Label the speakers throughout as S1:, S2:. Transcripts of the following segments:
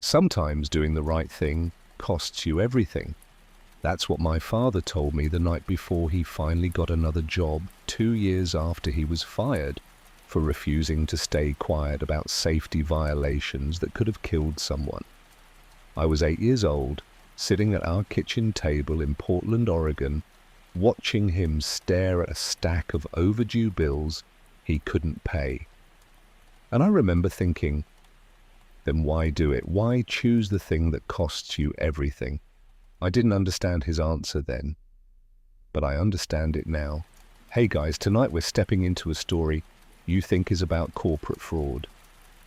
S1: Sometimes doing the right thing costs you everything. That's what my father told me the night before he finally got another job 2 years after he was fired for refusing to stay quiet about safety violations that could have killed someone. I was 8 years old, sitting at our kitchen table in Portland, Oregon, watching him stare at a stack of overdue bills he couldn't pay. And I remember thinking, then why do it? Why choose the thing that costs you everything? I didn't understand his answer then, but I understand it now. Hey guys, tonight we're stepping into a story you think is about corporate fraud,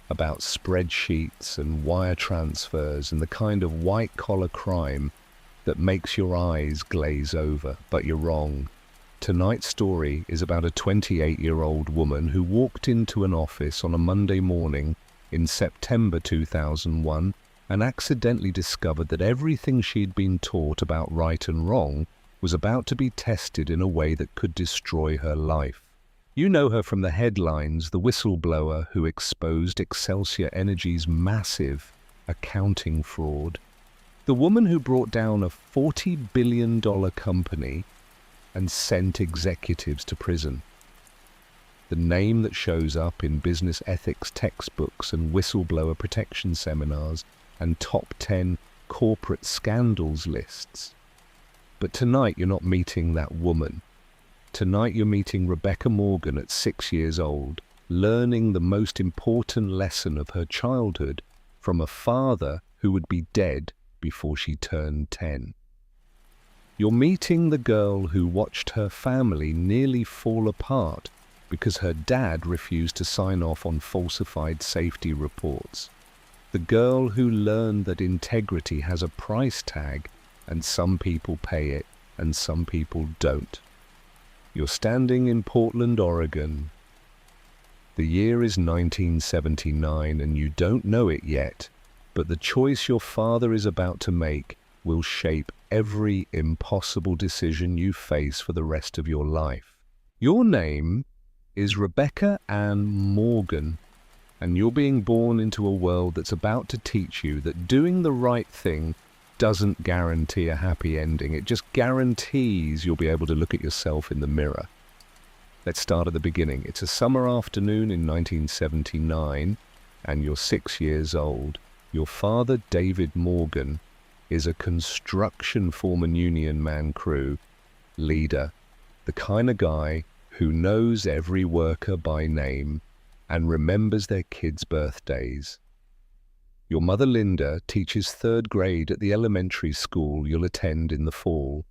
S1: about spreadsheets and wire transfers and the kind of white-collar crime that makes your eyes glaze over, but you're wrong. Tonight's story is about a 28-year-old woman who walked into an office on a Monday morning in September 2001 and accidentally discovered that everything she'd been taught about right and wrong was about to be tested in a way that could destroy her life. You know her from the headlines, the whistleblower who exposed Excelsior Energy's massive accounting fraud, the woman who brought down a $40 billion company and sent executives to prison. The name that shows up in business ethics textbooks and whistleblower protection seminars and top 10 corporate scandals lists. But tonight you're not meeting that woman. Tonight you're meeting Rebecca Morgan at 6 years old, learning the most important lesson of her childhood from a father who would be dead before she turned 10. You're meeting the girl who watched her family nearly fall apart because her dad refused to sign off on falsified safety reports. The girl who learned that integrity has a price tag and some people pay it and some people don't. You're standing in Portland, Oregon. The year is 1979 and you don't know it yet, but the choice your father is about to make will shape every impossible decision you face for the rest of your life. Your name is Rebecca Ann Morgan, and you're being born into a world that's about to teach you that doing the right thing doesn't guarantee a happy ending. It just guarantees you'll be able to look at yourself in the mirror. Let's start at the beginning. It's a summer afternoon in 1979, and you're 6 years old. Your father, David Morgan, is a construction foreman union man crew leader, the kind of guy who knows every worker by name and remembers their kids' birthdays. Your mother, Linda, teaches 3rd grade at the elementary school you'll attend in the fall.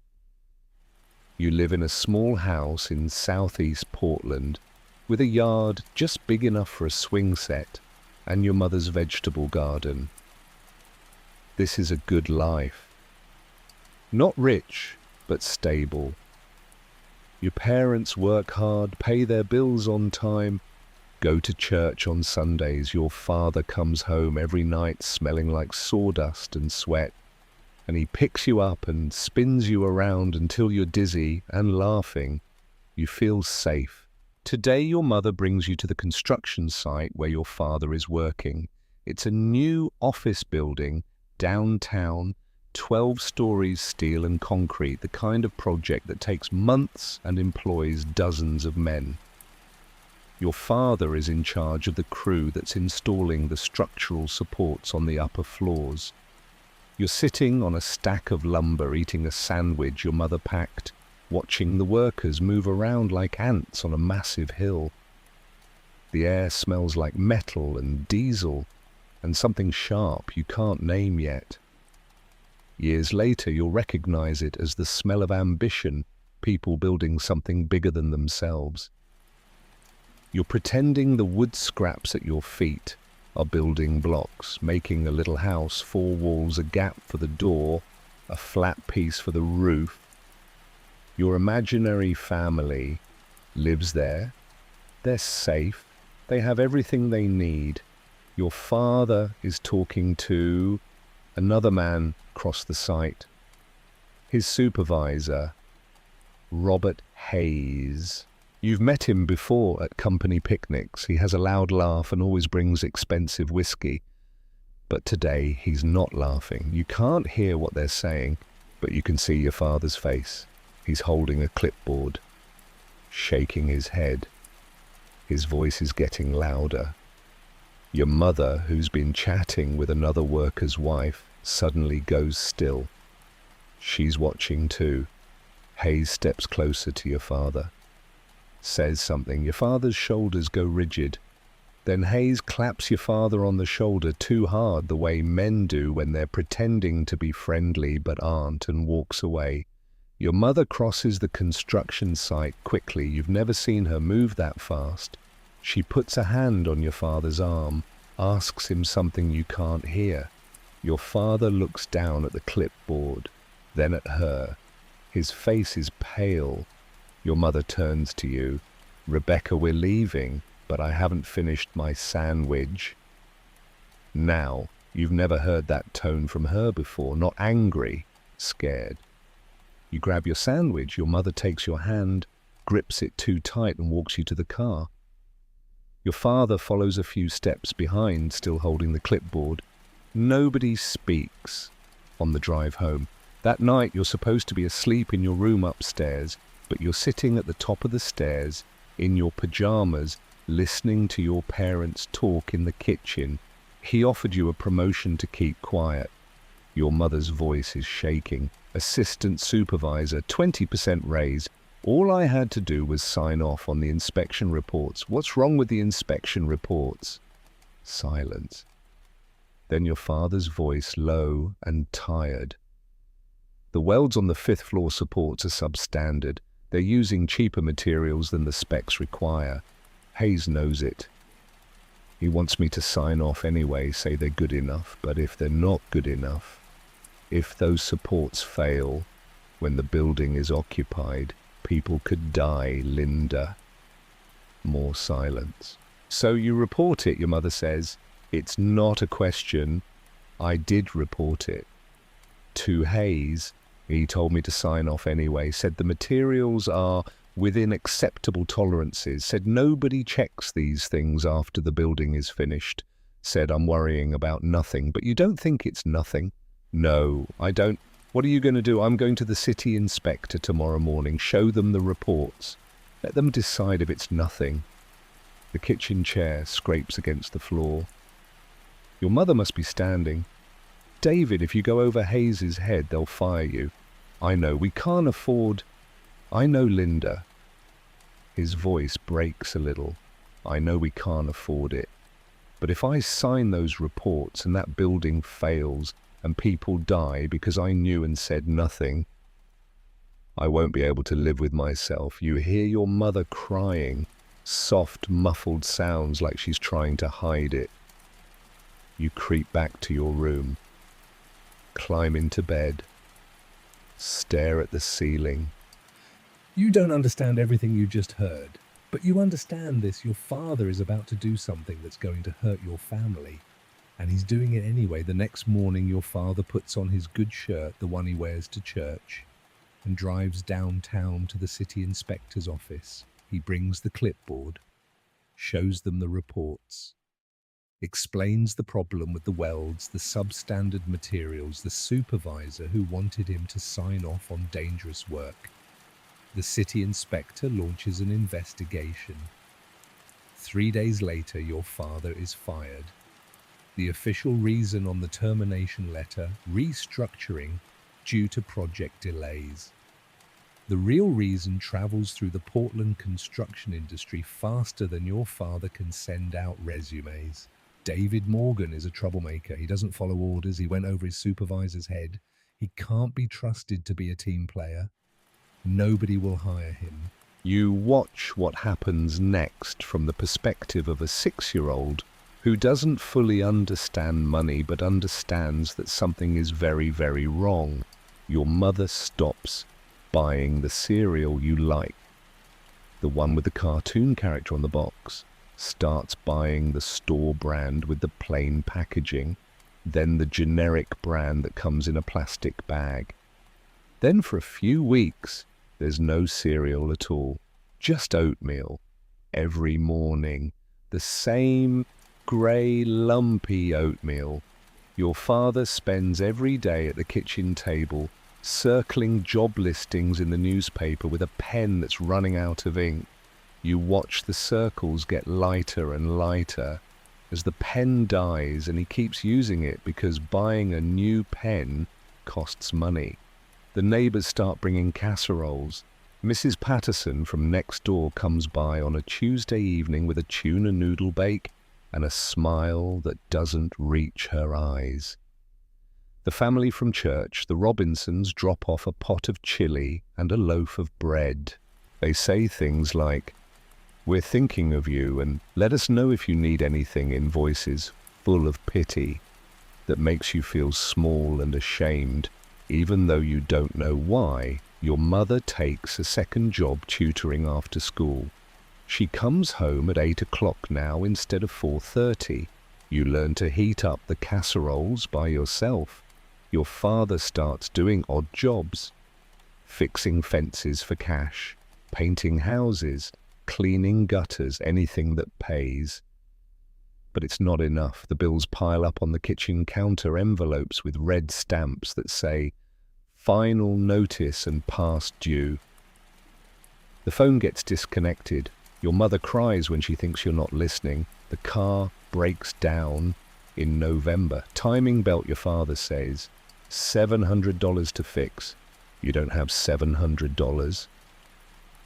S1: You live in a small house in southeast Portland with a yard just big enough for a swing set and your mother's vegetable garden. This is a good life. Not rich, but stable. Your parents work hard, pay their bills on time, go to church on Sundays. Your father comes home every night smelling like sawdust and sweat, and he picks you up and spins you around until you're dizzy and laughing. You feel safe. Today your mother brings you to the construction site where your father is working. It's a new office building, downtown, 12 stories steel and concrete, the kind of project that takes months and employs dozens of men. Your father is in charge of the crew that's installing the structural supports on the upper floors. You're sitting on a stack of lumber eating a sandwich your mother packed, watching the workers move around like ants on a massive hill. The air smells like metal and diesel and something sharp you can't name yet. Years later, you'll recognize it as the smell of ambition, people building something bigger than themselves. You're pretending the wood scraps at your feet are building blocks, making a little house, 4 walls, a gap for the door, a flat piece for the roof. Your imaginary family lives there. They're safe. They have everything they need. Your father is talking to another man across the site. His supervisor, Robert Hayes. You've met him before at company picnics. He has a loud laugh and always brings expensive whiskey. But today he's not laughing. You can't hear what they're saying, but you can see your father's face. He's holding a clipboard, shaking his head. His voice is getting louder. Your mother, who's been chatting with another worker's wife, suddenly goes still. She's watching too. Hayes steps closer to your father, says something. Your father's shoulders go rigid. Then Hayes claps your father on the shoulder too hard, the way men do when they're pretending to be friendly but aren't, and walks away. Your mother crosses the construction site quickly. You've never seen her move that fast. She puts a hand on your father's arm, asks him something you can't hear. Your father looks down at the clipboard, then at her. His face is pale. Your mother turns to you. "Rebecca, we're leaving, but I haven't finished my sandwich." Now, you've never heard that tone from her before, not angry, scared. You grab your sandwich, your mother takes your hand, grips it too tight and walks you to the car. Your father follows a few steps behind, still holding the clipboard. Nobody speaks on the drive home. That night you're supposed to be asleep in your room upstairs, but you're sitting at the top of the stairs in your pajamas, listening to your parents talk in the kitchen. He offered you a promotion to keep quiet. Your mother's voice is shaking. "Assistant supervisor, 20% raise. All I had to do was sign off on the inspection reports. What's wrong with the inspection reports?" Silence. Then your father's voice, low and tired. "The welds on the 5th floor supports are substandard. They're using cheaper materials than the specs require. Hayes knows it. He wants me to sign off anyway, say they're good enough, but if they're not good enough, if those supports fail when the building is occupied, people could die, Linda." More silence. "So you report it," your mother says. "It's not a question. I did report it to Hayes. He told me to sign off anyway, said the materials are within acceptable tolerances, said nobody checks these things after the building is finished, said I'm worrying about nothing." "But you don't think it's nothing?" "No, I don't." "What are you going to do?" "I'm going to the city inspector tomorrow morning, show them the reports. Let them decide if it's nothing." The kitchen chair scrapes against the floor. Your mother must be standing. "David, if you go over Hayes's head, they'll fire you." "I know, we can't afford." "I know, Linda." His voice breaks a little. "I know we can't afford it. But if I sign those reports and that building fails and people die because I knew and said nothing, I won't be able to live with myself." You hear your mother crying, soft, muffled sounds like she's trying to hide it. You creep back to your room, climb into bed, stare at the ceiling. You don't understand everything you just heard, but you understand this. Your father is about to do something that's going to hurt your family, and he's doing it anyway. The next morning, your father puts on his good shirt, the one he wears to church, and drives downtown to the city inspector's office. He brings the clipboard, shows them the reports, explains the problem with the welds, the substandard materials, the supervisor who wanted him to sign off on dangerous work. The city inspector launches an investigation. 3 days later, your father is fired. The official reason on the termination letter: restructuring due to project delays. The real reason travels through the Portland construction industry faster than your father can send out resumes. David Morgan is a troublemaker. He doesn't follow orders. He went over his supervisor's head. He can't be trusted to be a team player. Nobody will hire him. You watch what happens next from the perspective of a 6-year-old who doesn't fully understand money but understands that something is very, very wrong. Your mother stops buying the cereal you like, the one with the cartoon character on the box, starts buying the store brand with the plain packaging, then the generic brand that comes in a plastic bag. Then for a few weeks, there's no cereal at all, just oatmeal. Every morning, the same grey, lumpy oatmeal. Your father spends every day at the kitchen table circling job listings in the newspaper with a pen that's running out of ink. You watch the circles get lighter and lighter as the pen dies, and he keeps using it because buying a new pen costs money. The neighbors start bringing casseroles. Mrs. Patterson from next door comes by on a Tuesday evening with a tuna noodle bake and a smile that doesn't reach her eyes. The family from church, the Robinsons, drop off a pot of chili and a loaf of bread. They say things like, "We're thinking of you, and let us know if you need anything," in voices full of pity that makes you feel small and ashamed, even though you don't know why. Your mother takes a second job tutoring after school. She comes home at 8 o'clock now instead of 4:30. You learn to heat up the casseroles by yourself. Your father starts doing odd jobs, fixing fences for cash, painting houses, cleaning gutters, anything that pays. But it's not enough. The bills pile up on the kitchen counter, envelopes with red stamps that say final notice and past due. The phone gets disconnected. Your mother cries when she thinks you're not listening. The car breaks down in November. Timing belt, your father says. $700 to fix. You don't have $700.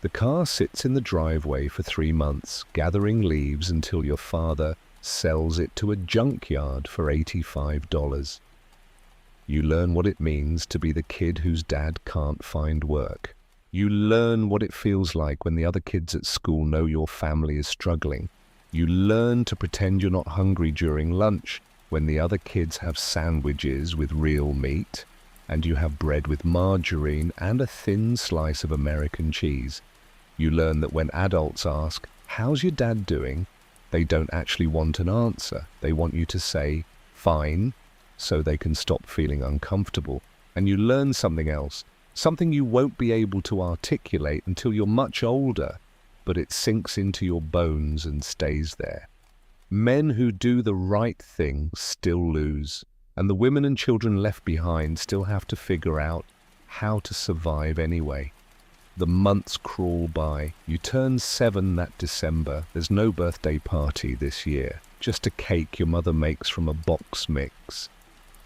S1: The car sits in the driveway for 3 months, gathering leaves until your father sells it to a junkyard for $85. You learn what it means to be the kid whose dad can't find work. You learn what it feels like when the other kids at school know your family is struggling. You learn to pretend you're not hungry during lunch when the other kids have sandwiches with real meat, and you have bread with margarine and a thin slice of American cheese. You learn that when adults ask, "How's your dad doing?" they don't actually want an answer. They want you to say, "Fine," so they can stop feeling uncomfortable. And you learn something else, something you won't be able to articulate until you're much older, but it sinks into your bones and stays there. Men who do the right thing still lose, and the women and children left behind still have to figure out how to survive anyway. The months crawl by. You turn 7 that December. There's no birthday party this year, just a cake your mother makes from a box mix,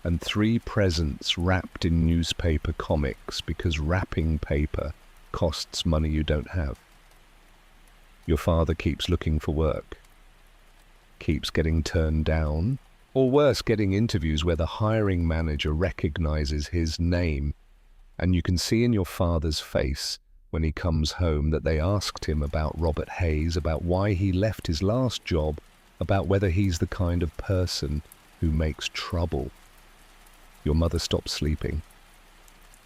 S1: and 3 presents wrapped in newspaper comics because wrapping paper costs money you don't have. Your father keeps looking for work, keeps getting turned down, or worse, getting interviews where the hiring manager recognizes his name, and you can see in your father's face when he comes home that they asked him about Robert Hayes, about why he left his last job, about whether he's the kind of person who makes trouble. Your mother stops sleeping.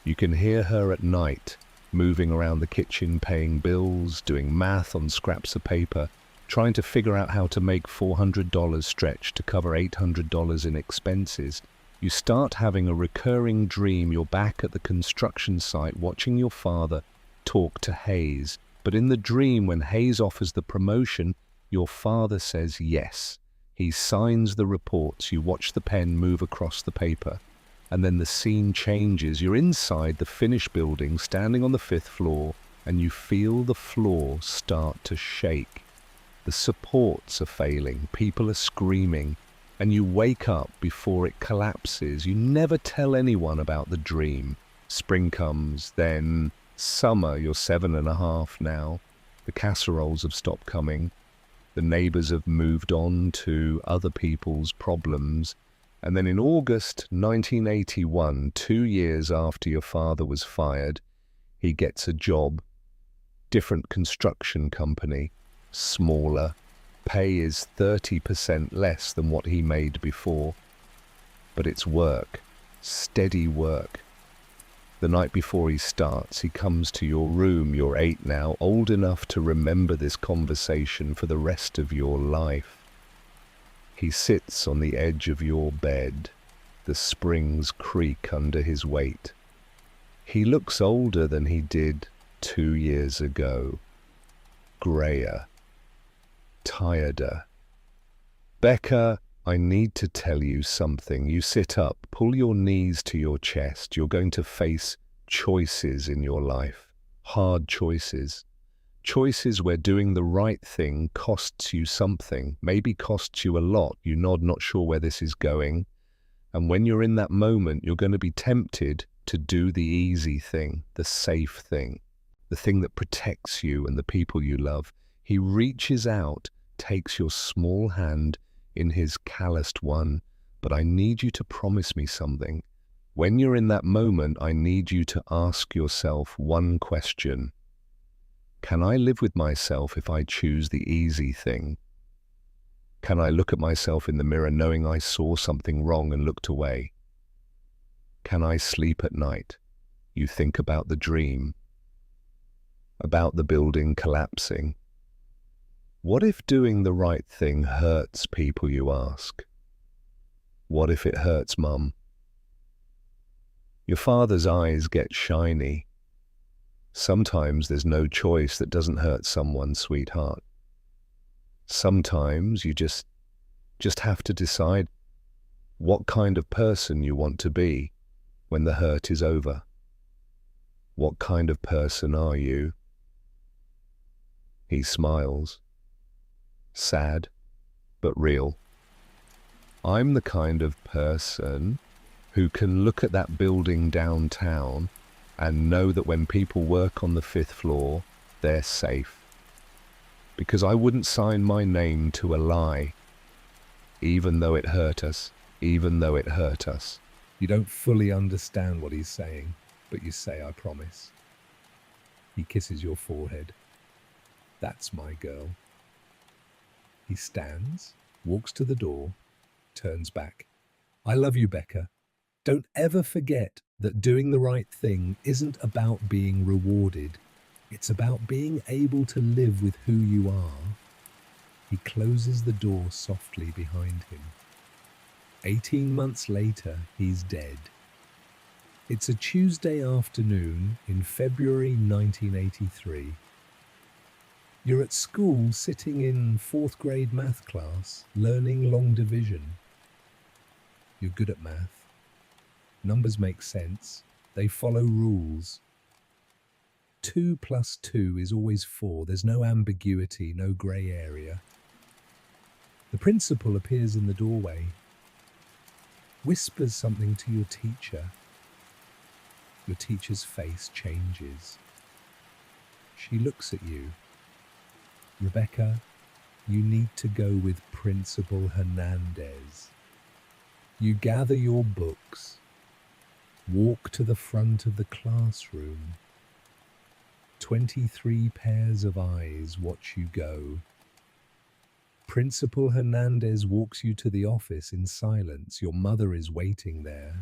S1: You can hear her at night, moving around the kitchen, paying bills, doing math on scraps of paper, trying to figure out how to make $400 stretch to cover $800 in expenses. You start having a recurring dream. You're back at the construction site watching your father talk to Hayes. But in the dream, when Hayes offers the promotion, your father says yes. He signs the reports. You watch the pen move across the paper. And then the scene changes. You're inside the finished building, standing on the 5th floor, and you feel the floor start to shake. The supports are failing. People are screaming. And you wake up before it collapses. You never tell anyone about the dream. Spring comes, then summer. You're 7.5 now. The casseroles have stopped coming. The neighbors have moved on to other people's problems. And then in August 1981, 2 years after your father was fired, he gets a job. Different construction company, smaller. Pay is 30% less than what he made before. But it's work, steady work. The night before he starts, he comes to your room. You're 8 now, old enough to remember this conversation for the rest of your life. He sits on the edge of your bed. The springs creak under his weight. He looks older than he did 2 years ago. Grayer. Tireder. "Becca, I need to tell you something. You sit up, pull your knees to your chest. You're going to face choices in your life, hard choices. Choices where doing the right thing costs you something, maybe costs you a lot. You nod, not sure where this is going. And when you're in that moment, you're going to be tempted to do the easy thing, the safe thing, the thing that protects you and the people you love. He reaches out, takes your small hand in his calloused one. But I need you to promise me something. When you're in that moment, I need you to ask yourself one question. Can I live with myself if I choose the easy thing? Can I look at myself in the mirror knowing I saw something wrong and looked away? Can I sleep at night? You think about the dream, about the building collapsing. What if doing the right thing hurts people, you ask? What if it hurts Mum? Your father's eyes get shiny. Sometimes there's no choice that doesn't hurt someone, sweetheart. Sometimes you just have to decide what kind of person you want to be when the hurt is over. What kind of person are you? He smiles. Sad, but real. I'm the kind of person who can look at that building downtown and know that when people work on the 5th floor, they're safe. Because I wouldn't sign my name to a lie, even though it hurt us, even though it hurt us. You don't fully understand what he's saying, but you say, I promise. He kisses your forehead. That's my girl. He stands, walks to the door, turns back. I love you, Becca. Don't ever forget that doing the right thing isn't about being rewarded. It's about being able to live with who you are. He closes the door softly behind him. 18 months later, he's dead. It's a Tuesday afternoon in February 1983. You're at school sitting in 4th grade math class, learning long division. You're good at math. Numbers make sense. They follow rules. 2 plus 2 is always 4. There's no ambiguity, no grey area. The principal appears in the doorway, whispers something to your teacher. Your teacher's face changes. She looks at you. Rebecca, you need to go with Principal Hernandez. You gather your books, walk to the front of the classroom. 23 pairs of eyes watch you go. Principal Hernandez walks you to the office in silence. Your mother is waiting there.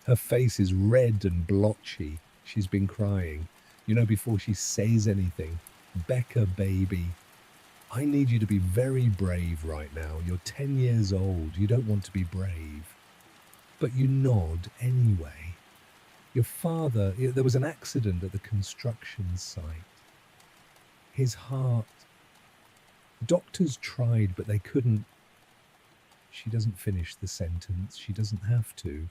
S1: Her face is red and blotchy. She's been crying. You know, before she says anything, Becca, baby, I need you to be very brave right now. You're 10 years old. You don't want to be brave. But you nod anyway. Your father, there was an accident at the construction site. His heart, doctors tried, but they couldn't. She doesn't finish the sentence. She doesn't have to.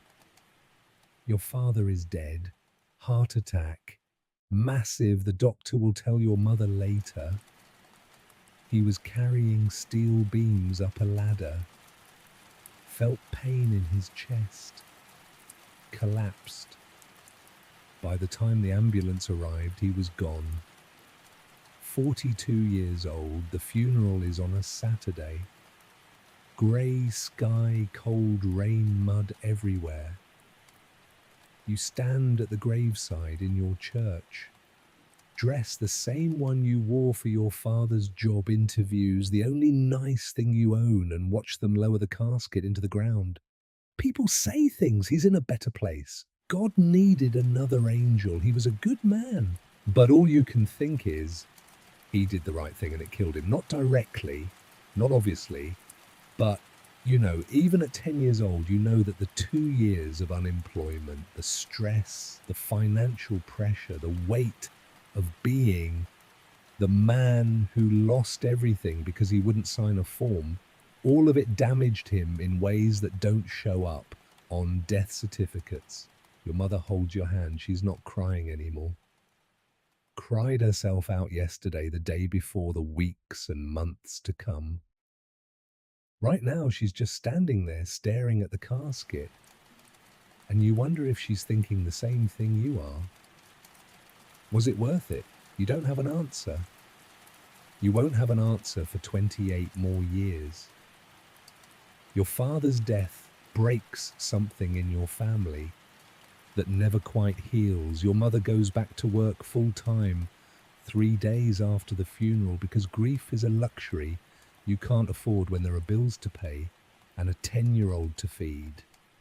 S1: Your father is dead. Heart attack. Massive. The doctor will tell your mother later. He was carrying steel beams up a ladder. Felt pain in his chest. Collapsed. By the time the ambulance arrived, he was gone. 42 years old. The funeral is on a Saturday. Grey sky, cold rain, mud everywhere. You stand at the graveside in your church. Dress the same one you wore for your father's job interviews, the only nice thing you own, and watch them lower the casket into the ground. People say things. He's in a better place. God needed another angel. He was a good man. But all you can think is, he did the right thing and it killed him. Not directly, not obviously, but, you know, even at 10 years old, you know that the 2 years of unemployment, the stress, the financial pressure, the weight of being the man who lost everything because he wouldn't sign a form, All of it damaged him in ways that don't show up on death certificates. Your mother holds your hand. She's not crying anymore. Cried herself out yesterday, the day before the weeks and months to come. Right now, she's just standing there staring at the casket. And you wonder if she's thinking the same thing you are. Was it worth it? You don't have an answer. You won't have an answer for 28 more years. Your father's death breaks something in your family that never quite heals. Your mother goes back to work full time 3 days after the funeral because grief is a luxury you can't afford when there are bills to pay and a 10-year-old to feed.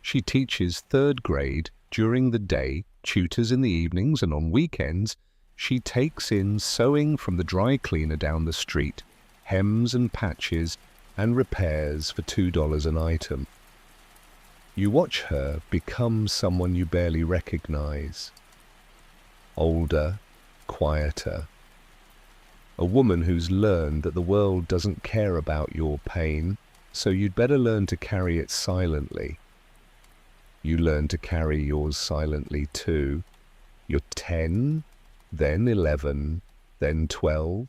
S1: She teaches 3rd grade during the day, tutors in the evenings, and on weekends, she takes in sewing from the dry cleaner down the street, hems and patches, and repairs for $2 an item. You watch her become someone you barely recognize. Older, quieter. A woman who's learned that the world doesn't care about your pain, so you'd better learn to carry it silently. You learn to carry yours silently too. You're 10, then 11, then 12.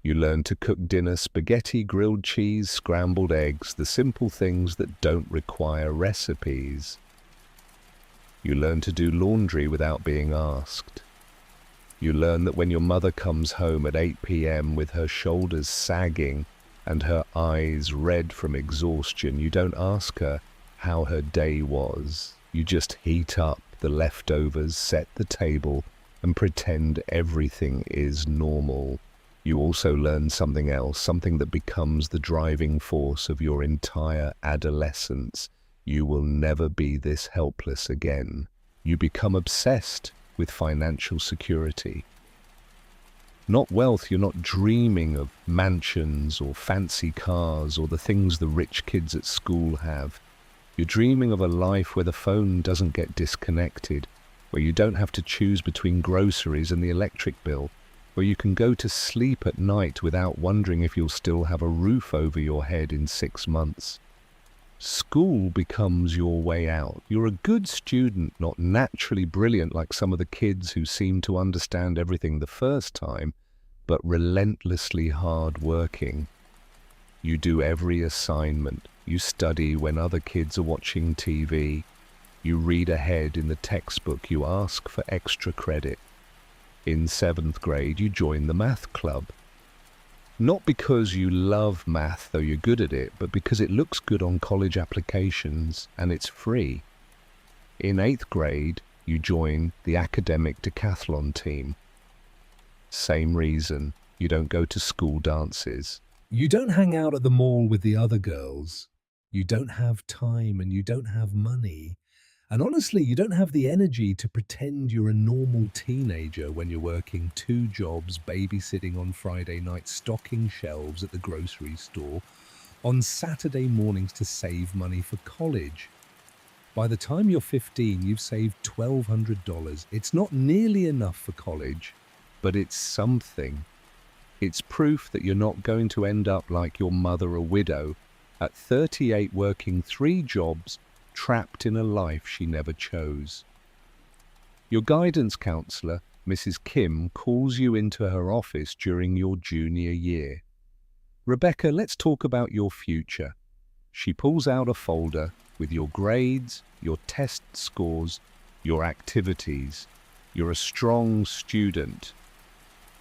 S1: You learn to cook dinner, spaghetti, grilled cheese, scrambled eggs, the simple things that don't require recipes. You learn to do laundry without being asked. You learn that when your mother comes home at 8 p.m. with her shoulders sagging and her eyes red from exhaustion, you don't ask her how her day was. You just heat up the leftovers, set the table, and pretend everything is normal. You also learn something else, something that becomes the driving force of your entire adolescence. You will never be this helpless again. You become obsessed with financial security. Not wealth, you're not dreaming of mansions or fancy cars or the things the rich kids at school have. You're dreaming of a life where the phone doesn't get disconnected, where you don't have to choose between groceries and the electric bill, where you can go to sleep at night without wondering if you'll still have a roof over your head in 6 months. School becomes your way out. You're a good student, not naturally brilliant like some of the kids who seem to understand everything the first time, but relentlessly hard-working. You do every assignment. You study when other kids are watching TV. You read ahead in the textbook. You ask for extra credit. In 7th grade, you join the math club. Not because you love math, though you're good at it, but because it looks good on college applications and it's free. In 8th grade, you join the academic decathlon team. Same reason, you don't go to school dances. You don't hang out at the mall with the other girls. You don't have time and you don't have money. And honestly, you don't have the energy to pretend you're a normal teenager when you're working 2 jobs, babysitting on Friday nights, stocking shelves at the grocery store, on Saturday mornings to save money for college. By the time you're 15, you've saved $1,200. It's not nearly enough for college, but it's something. It's proof that you're not going to end up like your mother, a widow, at 38 working 3 jobs, trapped in a life she never chose. Your guidance counselor, Mrs. Kim, calls you into her office during your junior year. Rebecca, let's talk about your future. She pulls out a folder with your grades, your test scores, your activities. You're a strong student.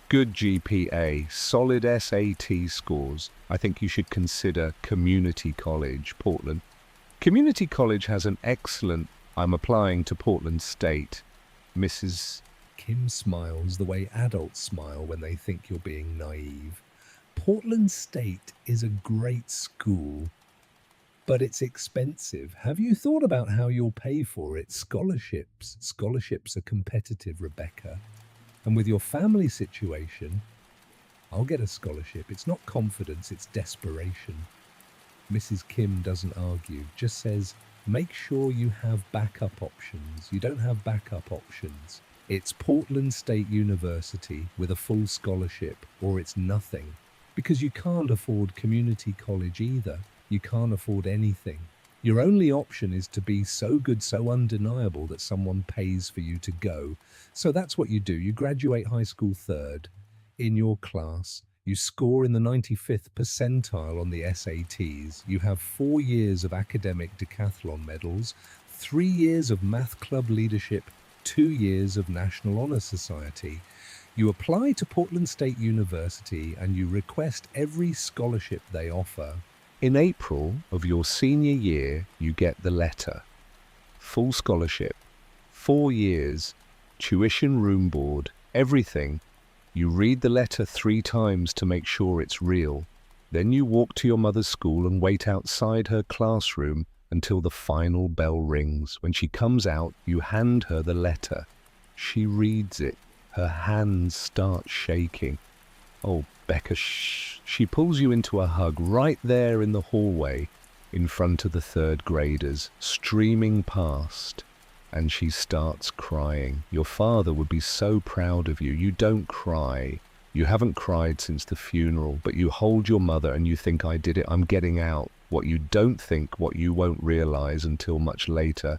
S1: Good GPA, solid SAT scores. I think you should consider community college, Portland. Community college has an excellent, I'm applying to Portland State. Mrs. Kim smiles the way adults smile when they think you're being naive. Portland State is a great school, but it's expensive. Have you thought about how you'll pay for it? Scholarships. Scholarships are competitive, Rebecca. And with your family situation, I'll get a scholarship. It's not confidence, it's desperation. Mrs. Kim doesn't argue, just says, make sure you have backup options. You don't have backup options. It's Portland State University with a full scholarship, or it's nothing. because you can't afford community college either. You can't afford anything. Your only option is to be so good, so undeniable that someone pays for you to go. So that's what you do. You graduate high school third in your class. You score in the 95th percentile on the SATs. You have 4 years of academic decathlon medals, 3 years of math club leadership, 2 years of National Honor Society. You apply to Portland State University and you request every scholarship they offer. In April of your senior year, you get the letter. Full scholarship, 4 years, tuition, room board, everything. You read the letter 3 times to make sure it's real. Then you walk to your mother's school and wait outside her classroom until the final bell rings. When she comes out, you hand her the letter. She reads it. Her hands start shaking. Oh, Becca, shh. She pulls you into a hug right there in the hallway in front of the third graders, streaming past, and she starts crying. Your father would be so proud of you. You don't cry. You haven't cried since the funeral, but you hold your mother and you think, I did it, I'm getting out. What you don't think, what you won't realize until much later,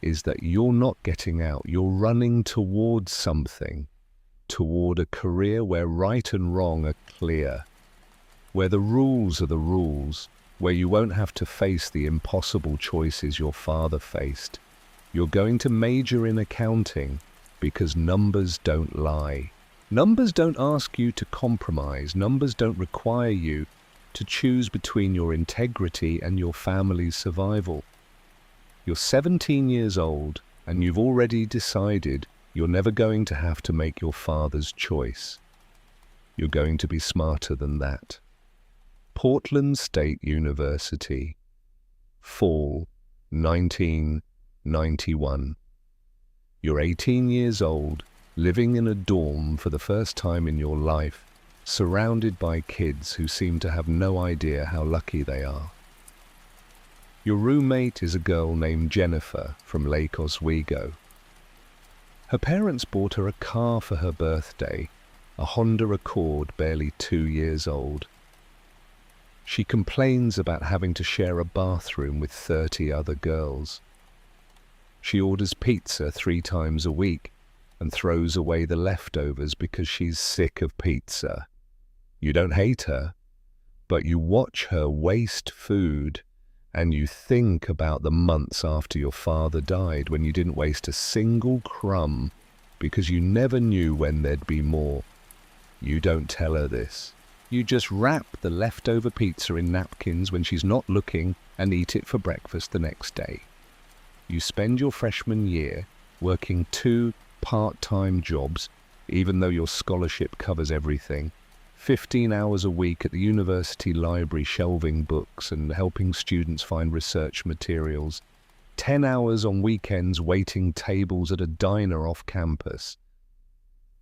S1: is that you're not getting out. You're running towards something. Toward a career where right and wrong are clear, where the rules are the rules, where you won't have to face the impossible choices your father faced. You're going to major in accounting because numbers don't lie. Numbers don't ask you to compromise. Numbers don't require you to choose between your integrity and your family's survival. You're 17 years old and you've already decided you're never going to have to make your father's choice. You're going to be smarter than that. Portland State University, fall 1991. You're 18 years old, living in a dorm for the first time in your life, surrounded by kids who seem to have no idea how lucky they are. Your roommate is a girl named Jennifer from Lake Oswego. Her parents bought her a car for her birthday, a Honda Accord barely 2 years old. She complains about having to share a bathroom with 30 other girls. She orders pizza 3 times a week and throws away the leftovers because she's sick of pizza. You don't hate her, but you watch her waste food and you think about the months after your father died when you didn't waste a single crumb because you never knew when there'd be more. You don't tell her this. You just wrap the leftover pizza in napkins when she's not looking and eat it for breakfast the next day. You spend your freshman year working 2 part-time jobs, even though your scholarship covers everything. 15 hours a week at the university library shelving books and helping students find research materials. 10 hours on weekends waiting tables at a diner off campus.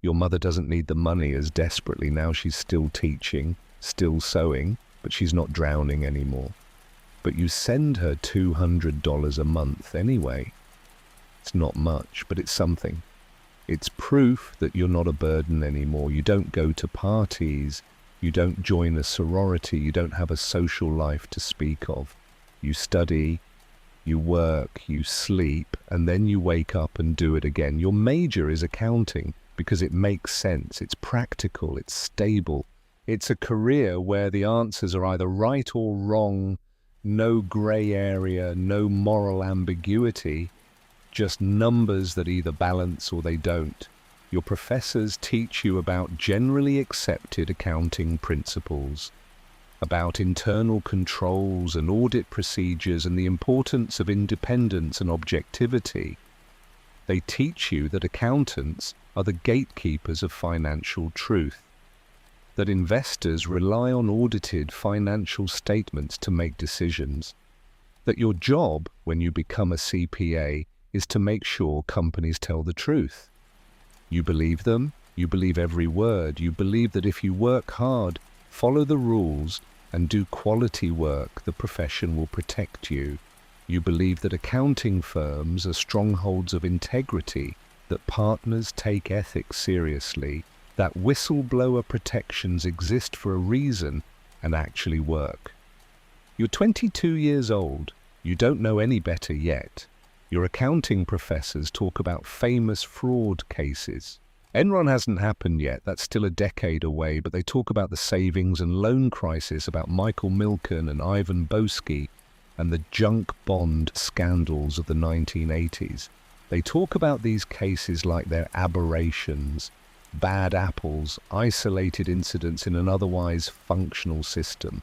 S1: Your mother doesn't need the money as desperately now. She's still teaching, still sewing, but she's not drowning anymore. But you send her $200 a month anyway. It's not much, but it's something. It's proof that you're not a burden anymore. You don't go to parties. You don't join a sorority. You don't have a social life to speak of. You study, you work, you sleep, and then you wake up and do it again. Your major is accounting because it makes sense. It's practical. It's stable. It's a career where the answers are either right or wrong, no gray area, no moral ambiguity. Just numbers that either balance or they don't. Your professors teach you about generally accepted accounting principles, about internal controls and audit procedures and the importance of independence and objectivity. They teach you that accountants are the gatekeepers of financial truth, that investors rely on audited financial statements to make decisions, that your job when you become a CPA is to make sure companies tell the truth. You believe them, you believe every word, you believe that if you work hard, follow the rules, and do quality work, the profession will protect you. You believe that accounting firms are strongholds of integrity, that partners take ethics seriously, that whistleblower protections exist for a reason and actually work. You're 22 years old. You don't know any better yet. Your accounting professors talk about famous fraud cases. Enron hasn't happened yet, that's still a decade away, but they talk about the savings and loan crisis, about Michael Milken and Ivan Boesky, and the junk bond scandals of the 1980s. They talk about these cases like they're aberrations, bad apples, isolated incidents in an otherwise functional system.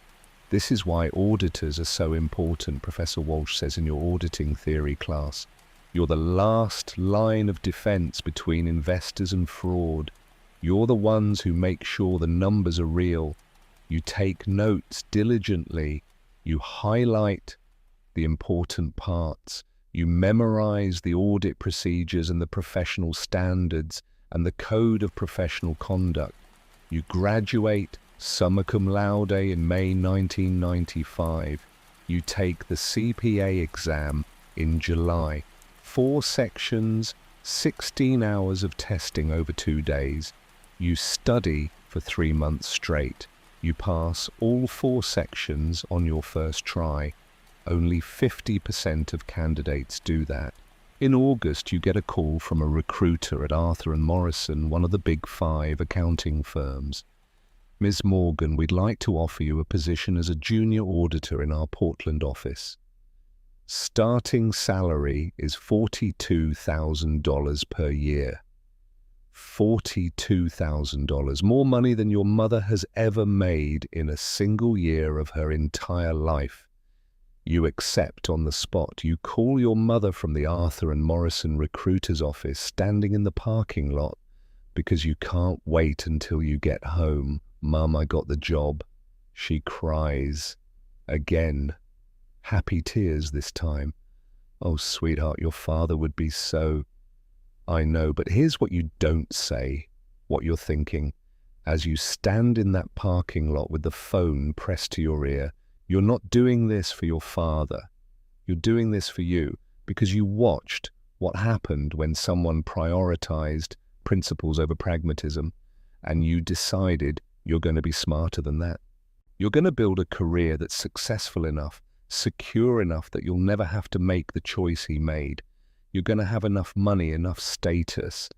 S1: This is why auditors are so important, Professor Walsh says in your auditing theory class. You're the last line of defense between investors and fraud. You're the ones who make sure the numbers are real. You take notes diligently. You highlight the important parts. You memorize the audit procedures and the professional standards and the code of professional conduct. You graduate summa cum laude in May 1995. You take the CPA exam in July. 4 sections, 16 hours of testing over 2 days. You study for 3 months straight. You pass all 4 sections on your first try. Only 50% of candidates do that. In August, you get a call from a recruiter at Arthur & Morrison, one of the big 5 accounting firms. Ms. Morgan, we'd like to offer you a position as a junior auditor in our Portland office. Starting salary is $42,000 per year. $42,000, more money than your mother has ever made in a single year of her entire life. You accept on the spot. You call your mother from the Arthur & Morrison recruiter's office, standing in the parking lot, because you can't wait until you get home. Mum, I got the job. She cries. Again. Happy tears this time. Oh, sweetheart, your father would be so... I know, but here's what you don't say, what you're thinking. As you stand in that parking lot with the phone pressed to your ear, you're not doing this for your father. You're doing this for you because you watched what happened when someone prioritized principles over pragmatism, and you decided you're going to be smarter than that. You're going to build a career that's successful enough, secure enough that you'll never have to make the choice he made. You're going to have enough money, enough status,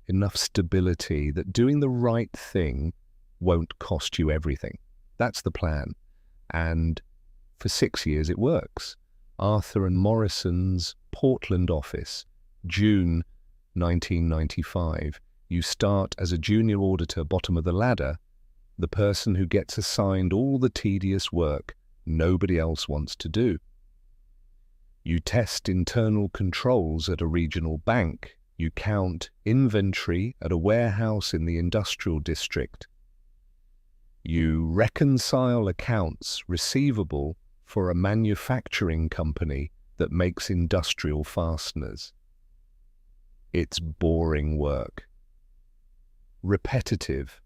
S1: enough stability that doing the right thing won't cost you everything. That's the plan. And for 6 years it works. Arthur & Morrison's Portland office, June 1995. You start as a junior auditor, bottom of the ladder, the person who gets assigned all the tedious work nobody else wants to do. You test internal controls at a regional bank. You count inventory at a warehouse in the industrial district. You reconcile accounts receivable for a manufacturing company that makes industrial fasteners. It's boring work. Repetitive.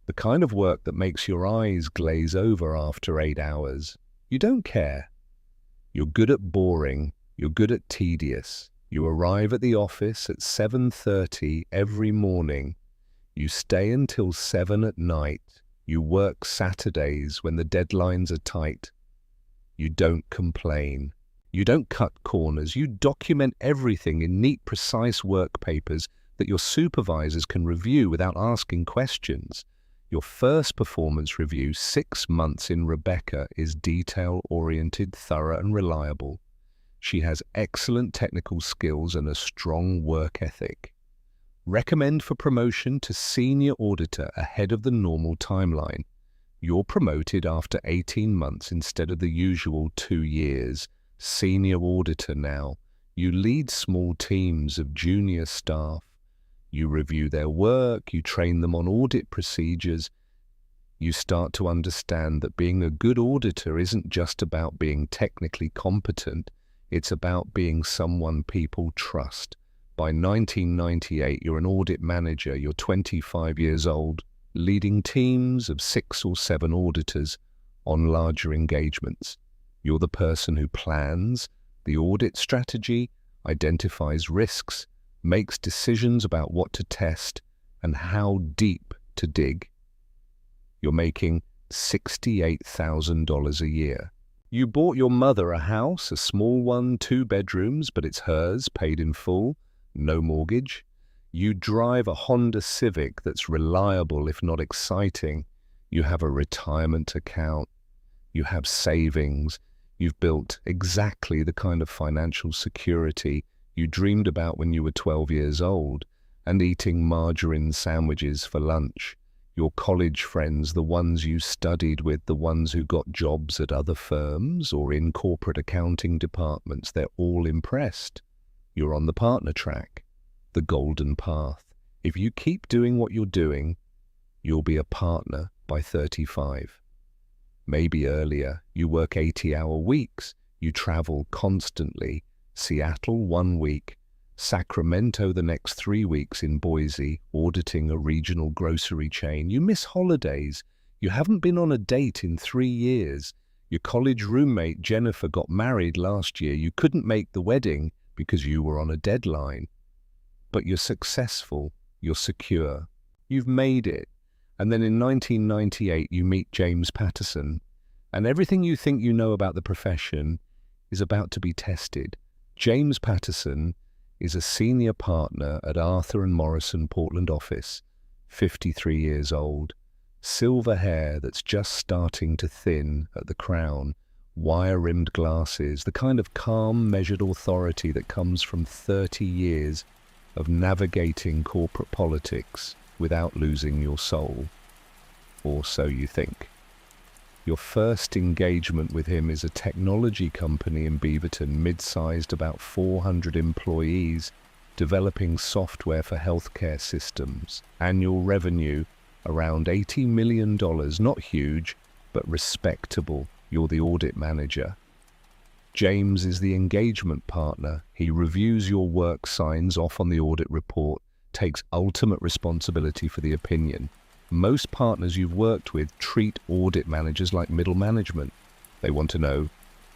S1: The kind of work that makes your eyes glaze over after 8 hours. You don't care. You're good at boring. You're good at tedious. You arrive at the office at 7:30 every morning. You stay until 7 at night. You work Saturdays when the deadlines are tight. You don't complain. You don't cut corners. You document everything in neat, precise work papers that your supervisors can review without asking questions. Your first performance review, 6 months in Rebecca, is detail-oriented, thorough and reliable. She has excellent technical skills and a strong work ethic. Recommend for promotion to senior auditor ahead of the normal timeline. You're promoted after 18 months instead of the usual 2 years. Senior auditor now. You lead small teams of junior staff. You review their work, you train them on audit procedures. You start to understand that being a good auditor isn't just about being technically competent, it's about being someone people trust. By 1998, you're an audit manager, you're 25 years old, leading teams of 6 or 7 auditors on larger engagements. You're the person who plans the audit strategy, identifies risks, makes decisions about what to test, and how deep to dig. You're making $68,000 a year. You bought your mother a house, a small one, 2 bedrooms, but it's hers, paid in full, no mortgage. You drive a Honda Civic that's reliable if not exciting. You have a retirement account. You have savings. You've built exactly the kind of financial security you dreamed about when you were 12 years old, and eating margarine sandwiches for lunch. Your college friends, the ones you studied with, the ones who got jobs at other firms or in corporate accounting departments, they're all impressed. You're on the partner track, the golden path. If you keep doing what you're doing, you'll be a partner by 35. Maybe earlier. You work 80-hour weeks. You travel constantly. Seattle 1 week, Sacramento the next 3 weeks in Boise, auditing a regional grocery chain. You miss holidays. You haven't been on a date in 3 years. Your college roommate Jennifer got married last year. You couldn't make the wedding because you were on a deadline. But you're successful. You're secure. You've made it. And then in 1998 you meet James Patterson, and everything you think you know about the profession is about to be tested. James Patterson is a senior partner at Arthur & Morrison Portland office, 53 years old, silver hair that's just starting to thin at the crown, wire-rimmed glasses, the kind of calm, measured authority that comes from 30 years of navigating corporate politics without losing your soul. Or so you think. Your first engagement with him is a technology company in Beaverton, mid-sized, about 400 employees, developing software for healthcare systems. Annual revenue around $80 million, not huge, but respectable. You're the audit manager. James is the engagement partner. He reviews your work, signs off on the audit report, takes ultimate responsibility for the opinion. Most partners you've worked with treat audit managers like middle management. They want to know,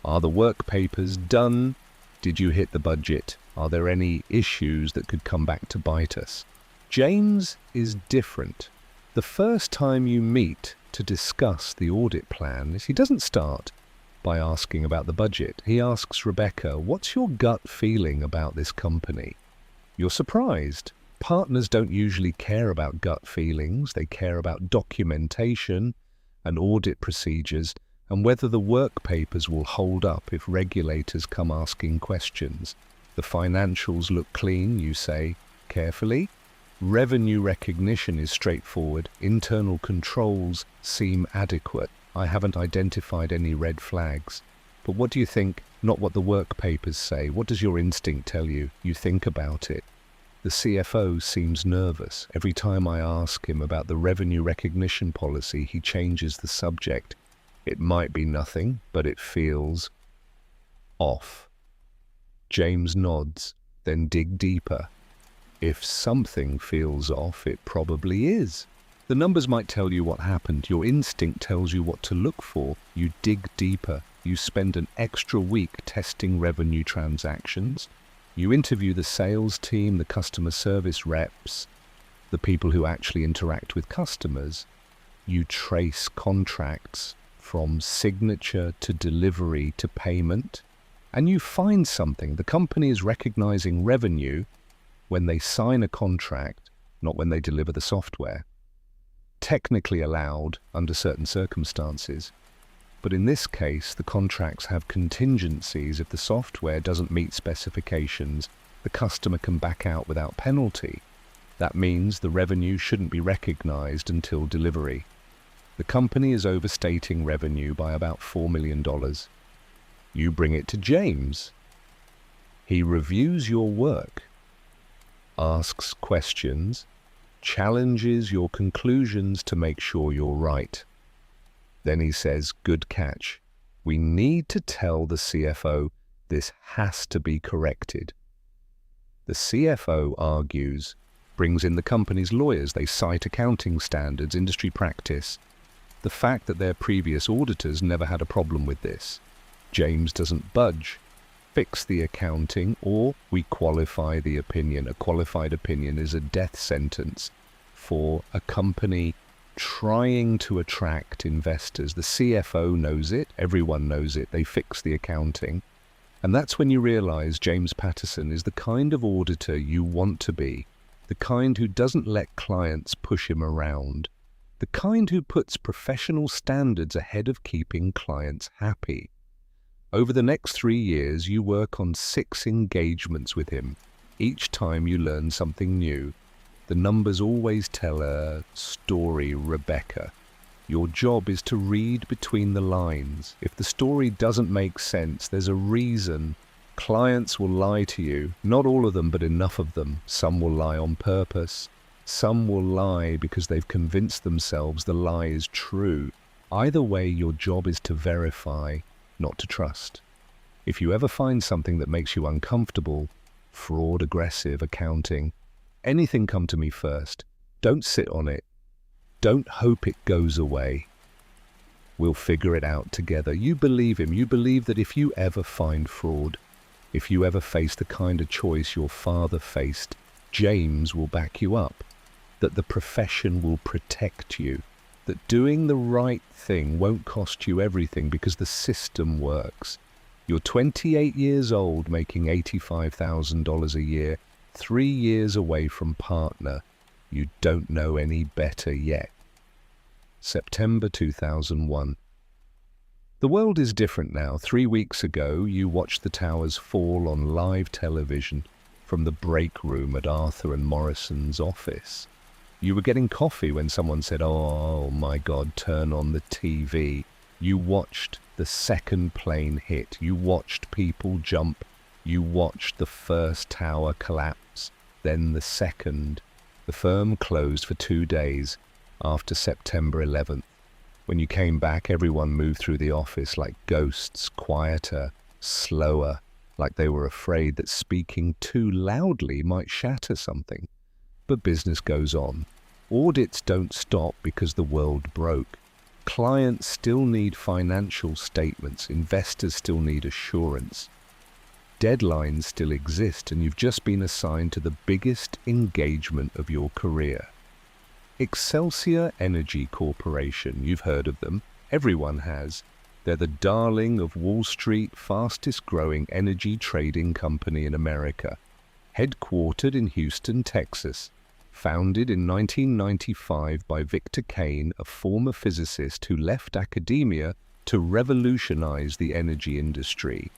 S1: are the work papers done? Did you hit the budget? Are there any issues that could come back to bite us? James is different. The first time you meet to discuss the audit plan, he doesn't start by asking about the budget. He asks Rebecca, what's your gut feeling about this company? You're surprised. Partners don't usually care about gut feelings. They care about documentation and audit procedures and whether the work papers will hold up if regulators come asking questions. The financials look clean, you say, carefully. Revenue recognition is straightforward. Internal controls seem adequate. I haven't identified any red flags. But what do you think? Not what the work papers say. What does your instinct tell you? You think about it. The CFO seems nervous. Every time I ask him about the revenue recognition policy, he changes the subject. It might be nothing, but it feels off. James nods, then dig deeper. If something feels off, it probably is. The numbers might tell you what happened. Your instinct tells you what to look for. You dig deeper. You spend an extra week testing revenue transactions. You interview the sales team, the customer service reps, the people who actually interact with customers. You trace contracts from signature to delivery to payment, and you find something. The company is recognizing revenue when they sign a contract, not when they deliver the software. Technically allowed under certain circumstances. But in this case, the contracts have contingencies. If the software doesn't meet specifications, the customer can back out without penalty. That means the revenue shouldn't be recognized until delivery. The company is overstating revenue by about $4 million. You bring it to James. He reviews your work, asks questions, challenges your conclusions to make sure you're right. Then he says, good catch. We need to tell the CFO this has to be corrected. The CFO argues, brings in the company's lawyers. They cite accounting standards, industry practice, the fact that their previous auditors never had a problem with this. James doesn't budge. Fix the accounting or we qualify the opinion. A qualified opinion is a death sentence. for a company trying to attract investors. The CFO knows it, everyone knows it, they fix the accounting. And that's when you realize James Patterson is the kind of auditor you want to be, the kind who doesn't let clients push him around, the kind who puts professional standards ahead of keeping clients happy. Over the next 3 years, you work on 6 engagements with him. Each time you learn something new. The numbers always tell a story, Rebecca. Your job is to read between the lines. If the story doesn't make sense, there's a reason. Clients will lie to you. Not all of them, but enough of them. Some will lie on purpose. Some will lie because they've convinced themselves the lie is true. Either way, your job is to verify, not to trust. If you ever find something that makes you uncomfortable, fraud, aggressive, accounting, anything, come to me first. Don't sit on it. Don't hope it goes away. We'll figure it out together. You believe him. You believe that if you ever find fraud, if you ever face the kind of choice your father faced, James will back you up. That the profession will protect you. That doing the right thing won't cost you everything because the system works. You're 28 years old, making $85,000 a year, 3 years away from partner. You don't know any better yet. September 2001. The world is different now. 3 weeks ago, you watched the towers fall on live television from the break room at Arthur and Morrison's office. You were getting coffee when someone said, "Oh my God, turn on the TV." You watched the second plane hit. You watched people jump. You watched the first tower collapse, then the second. The firm closed for 2 days after September 11th. When you came back, everyone moved through the office like ghosts, quieter, slower, like they were afraid that speaking too loudly might shatter something. But business goes on. Audits don't stop because the world broke. Clients still need financial statements. Investors still need assurance. Deadlines still exist, and you've just been assigned to the biggest engagement of your career. Excelsior Energy Corporation, you've heard of them. Everyone has. They're the darling of Wall Street, fastest growing energy trading company in America. Headquartered in Houston, Texas. Founded in 1995 by Victor Kane, a former physicist who left academia to revolutionize the energy industry.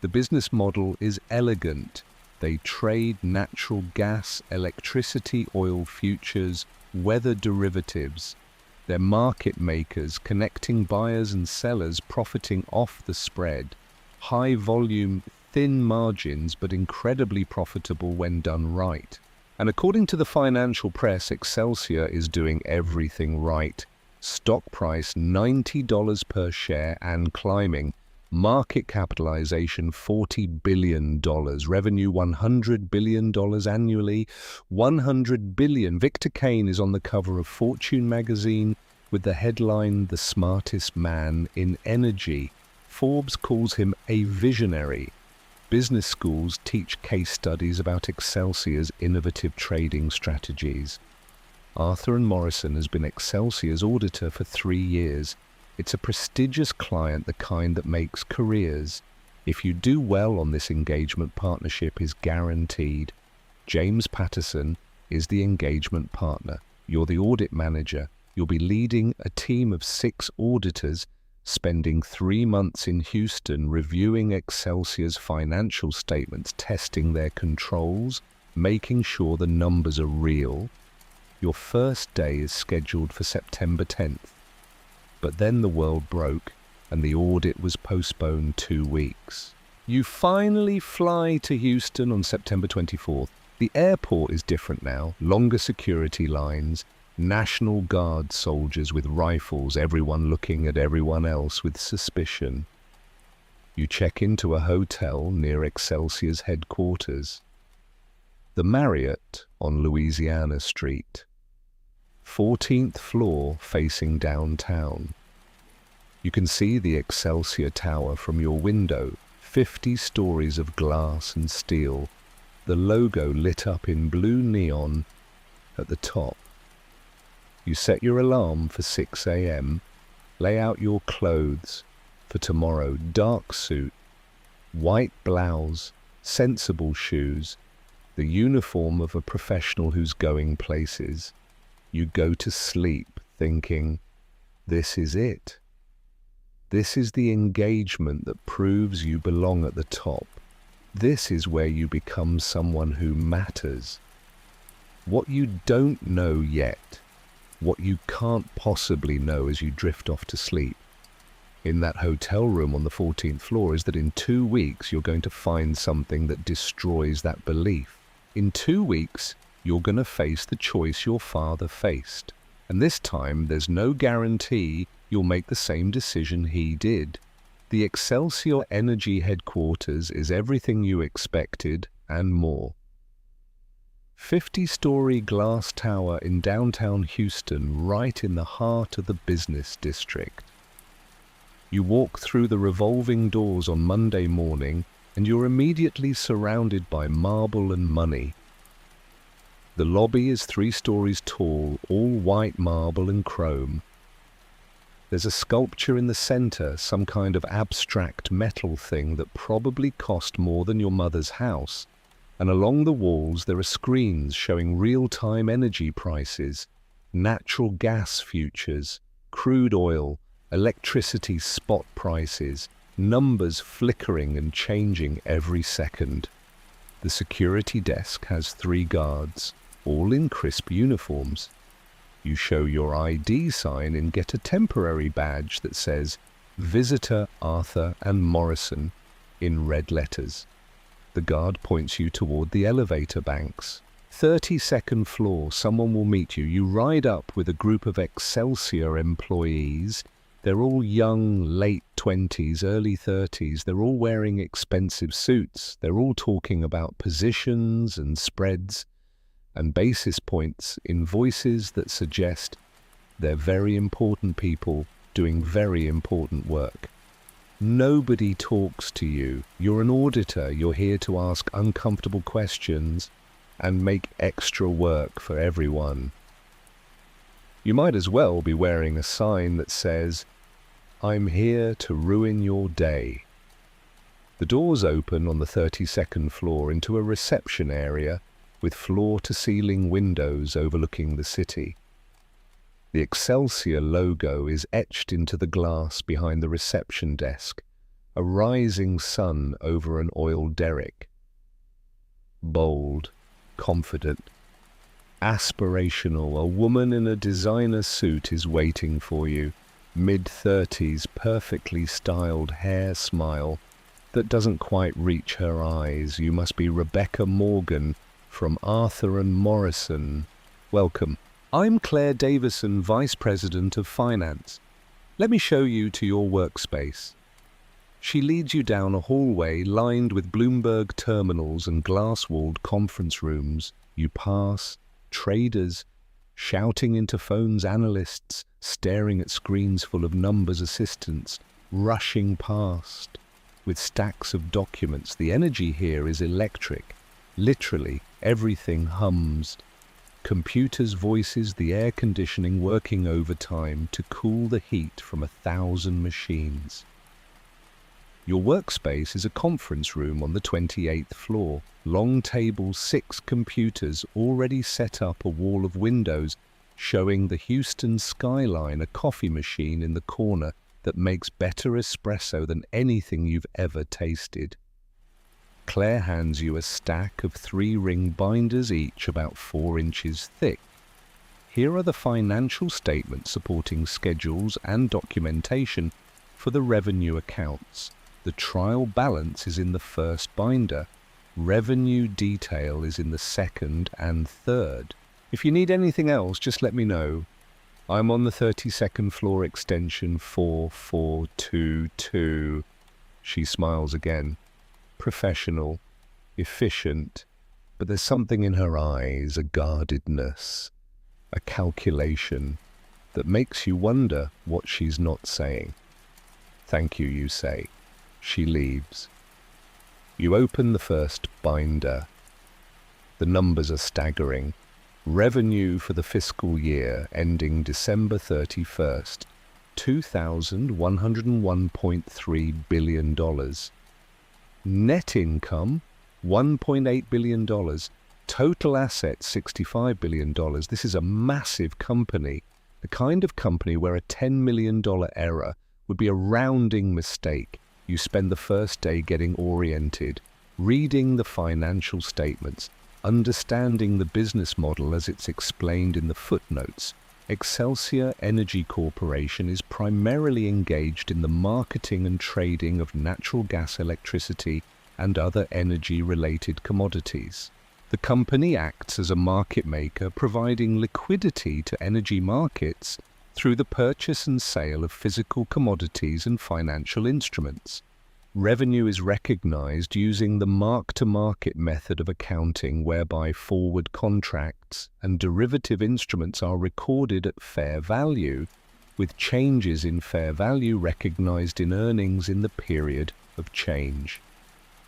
S1: The business model is elegant. They trade natural gas, electricity, oil futures, weather derivatives. They're market makers, connecting buyers and sellers, profiting off the spread. High volume, thin margins, but incredibly profitable when done right. And according to the financial press, Excelsior is doing everything right. Stock price $90 per share and climbing. Market capitalization $40 billion. Revenue $100 billion annually. $100 billion. Victor Kane is on the cover of Fortune magazine with the headline, "The Smartest Man in Energy." Forbes calls him a visionary. Business schools teach case studies about Excelsior's innovative trading strategies. Arthur and Morrison has been Excelsior's auditor for 3 years. It's a prestigious client, the kind that makes careers. If you do well on this engagement, partnership is guaranteed. James Patterson is the engagement partner. You're the audit manager. You'll be leading a team of 6 auditors, spending 3 months in Houston reviewing Excelsior's financial statements, testing their controls, making sure the numbers are real. Your first day is scheduled for September 10th. But then the world broke and the audit was postponed 2 weeks. You finally fly to Houston on September 24th. The airport is different now, longer security lines, National Guard soldiers with rifles, everyone looking at everyone else with suspicion. You check into a hotel near Excelsior's headquarters. The Marriott on Louisiana Street. 14th floor facing downtown. You can see the Excelsior Tower from your window, 50 stories of glass and steel, the logo lit up in blue neon at the top. You set your alarm for 6 a.m., lay out your clothes for tomorrow: dark suit, white blouse, sensible shoes, the uniform of a professional who's going places. You go to sleep thinking, this is it. This is the engagement that proves you belong at the top. This is where you become someone who matters. What you don't know yet, what you can't possibly know as you drift off to sleep in that hotel room on the 14th floor, is that in 2 weeks you're going to find something that destroys that belief. In 2 weeks, you're going to face the choice your father faced. And this time, there's no guarantee you'll make the same decision he did. The Excelsior Energy headquarters is everything you expected and more. 50-story glass tower in downtown Houston, right in the heart of the business district. You walk through the revolving doors on Monday morning, and you're immediately surrounded by marble and money. The lobby is 3 stories tall, all white marble and chrome. There's a sculpture in the center, some kind of abstract metal thing that probably cost more than your mother's house. And along the walls there are screens showing real-time energy prices, natural gas futures, crude oil, electricity spot prices, numbers flickering and changing every second. The security desk has 3 guards, all in crisp uniforms. You show your ID sign and get a temporary badge that says Visitor Arthur and Morrison in red letters. The guard points you toward the elevator banks. 32nd floor, someone will meet you. You ride up with a group of Excelsior employees. They're all young, late 20s, early 30s. They're all wearing expensive suits. They're all talking about positions and spreads and basis points in voices that suggest they're very important people doing very important work. Nobody talks to you. You're an auditor. You're here to ask uncomfortable questions and make extra work for everyone. You might as well be wearing a sign that says, "I'm here to ruin your day." The doors open on the 32nd floor into a reception area with floor-to-ceiling windows overlooking the city. The Excelsior logo is etched into the glass behind the reception desk, a rising sun over an oil derrick. Bold, confident, aspirational, a woman in a designer suit is waiting for you. Mid-30s, perfectly styled hair, smile that doesn't quite reach her eyes. You must be Rebecca Morgan from Arthur and Morrison. Welcome. I'm Claire Davison, Vice President of Finance. Let me show you to your workspace. She leads you down a hallway lined with Bloomberg terminals and glass-walled conference rooms. You pass traders shouting into phones, analysts staring at screens full of numbers, assistants rushing past with stacks of documents. The energy here is electric. Literally, everything hums. Computers' voices, the air conditioning working overtime to cool the heat from 1,000 machines. Your workspace is a conference room on the 28th floor. Long tables, 6 computers already set up, a wall of windows showing the Houston skyline, a coffee machine in the corner that makes better espresso than anything you've ever tasted. Claire hands you a stack of 3-ring binders, each about 4 inches thick. Here are the financial statements supporting schedules and documentation for the revenue accounts. The trial balance is in the first binder. Revenue detail is in the second and third. If you need anything else, just let me know. I'm on the 32nd floor, extension 4422. She smiles again. Professional, efficient, but there's something in her eyes, a guardedness, a calculation that makes you wonder what she's not saying. Thank you, you say. She leaves. You open the first binder. The numbers are staggering. Revenue for the fiscal year ending December 31st, $2,101.3 billion. Net income, $1.8 billion. Total assets, $65 billion. This is a massive company, the kind of company where a $10 million error would be a rounding mistake. You spend the first day getting oriented, reading the financial statements, understanding the business model as it's explained in the footnotes. Excelsior Energy Corporation is primarily engaged in the marketing and trading of natural gas, electricity, and other energy-related commodities. The company acts as a market maker, providing liquidity to energy markets through the purchase and sale of physical commodities and financial instruments. Revenue is recognized using the mark-to-market method of accounting, whereby forward contracts and derivative instruments are recorded at fair value, with changes in fair value recognized in earnings in the period of change.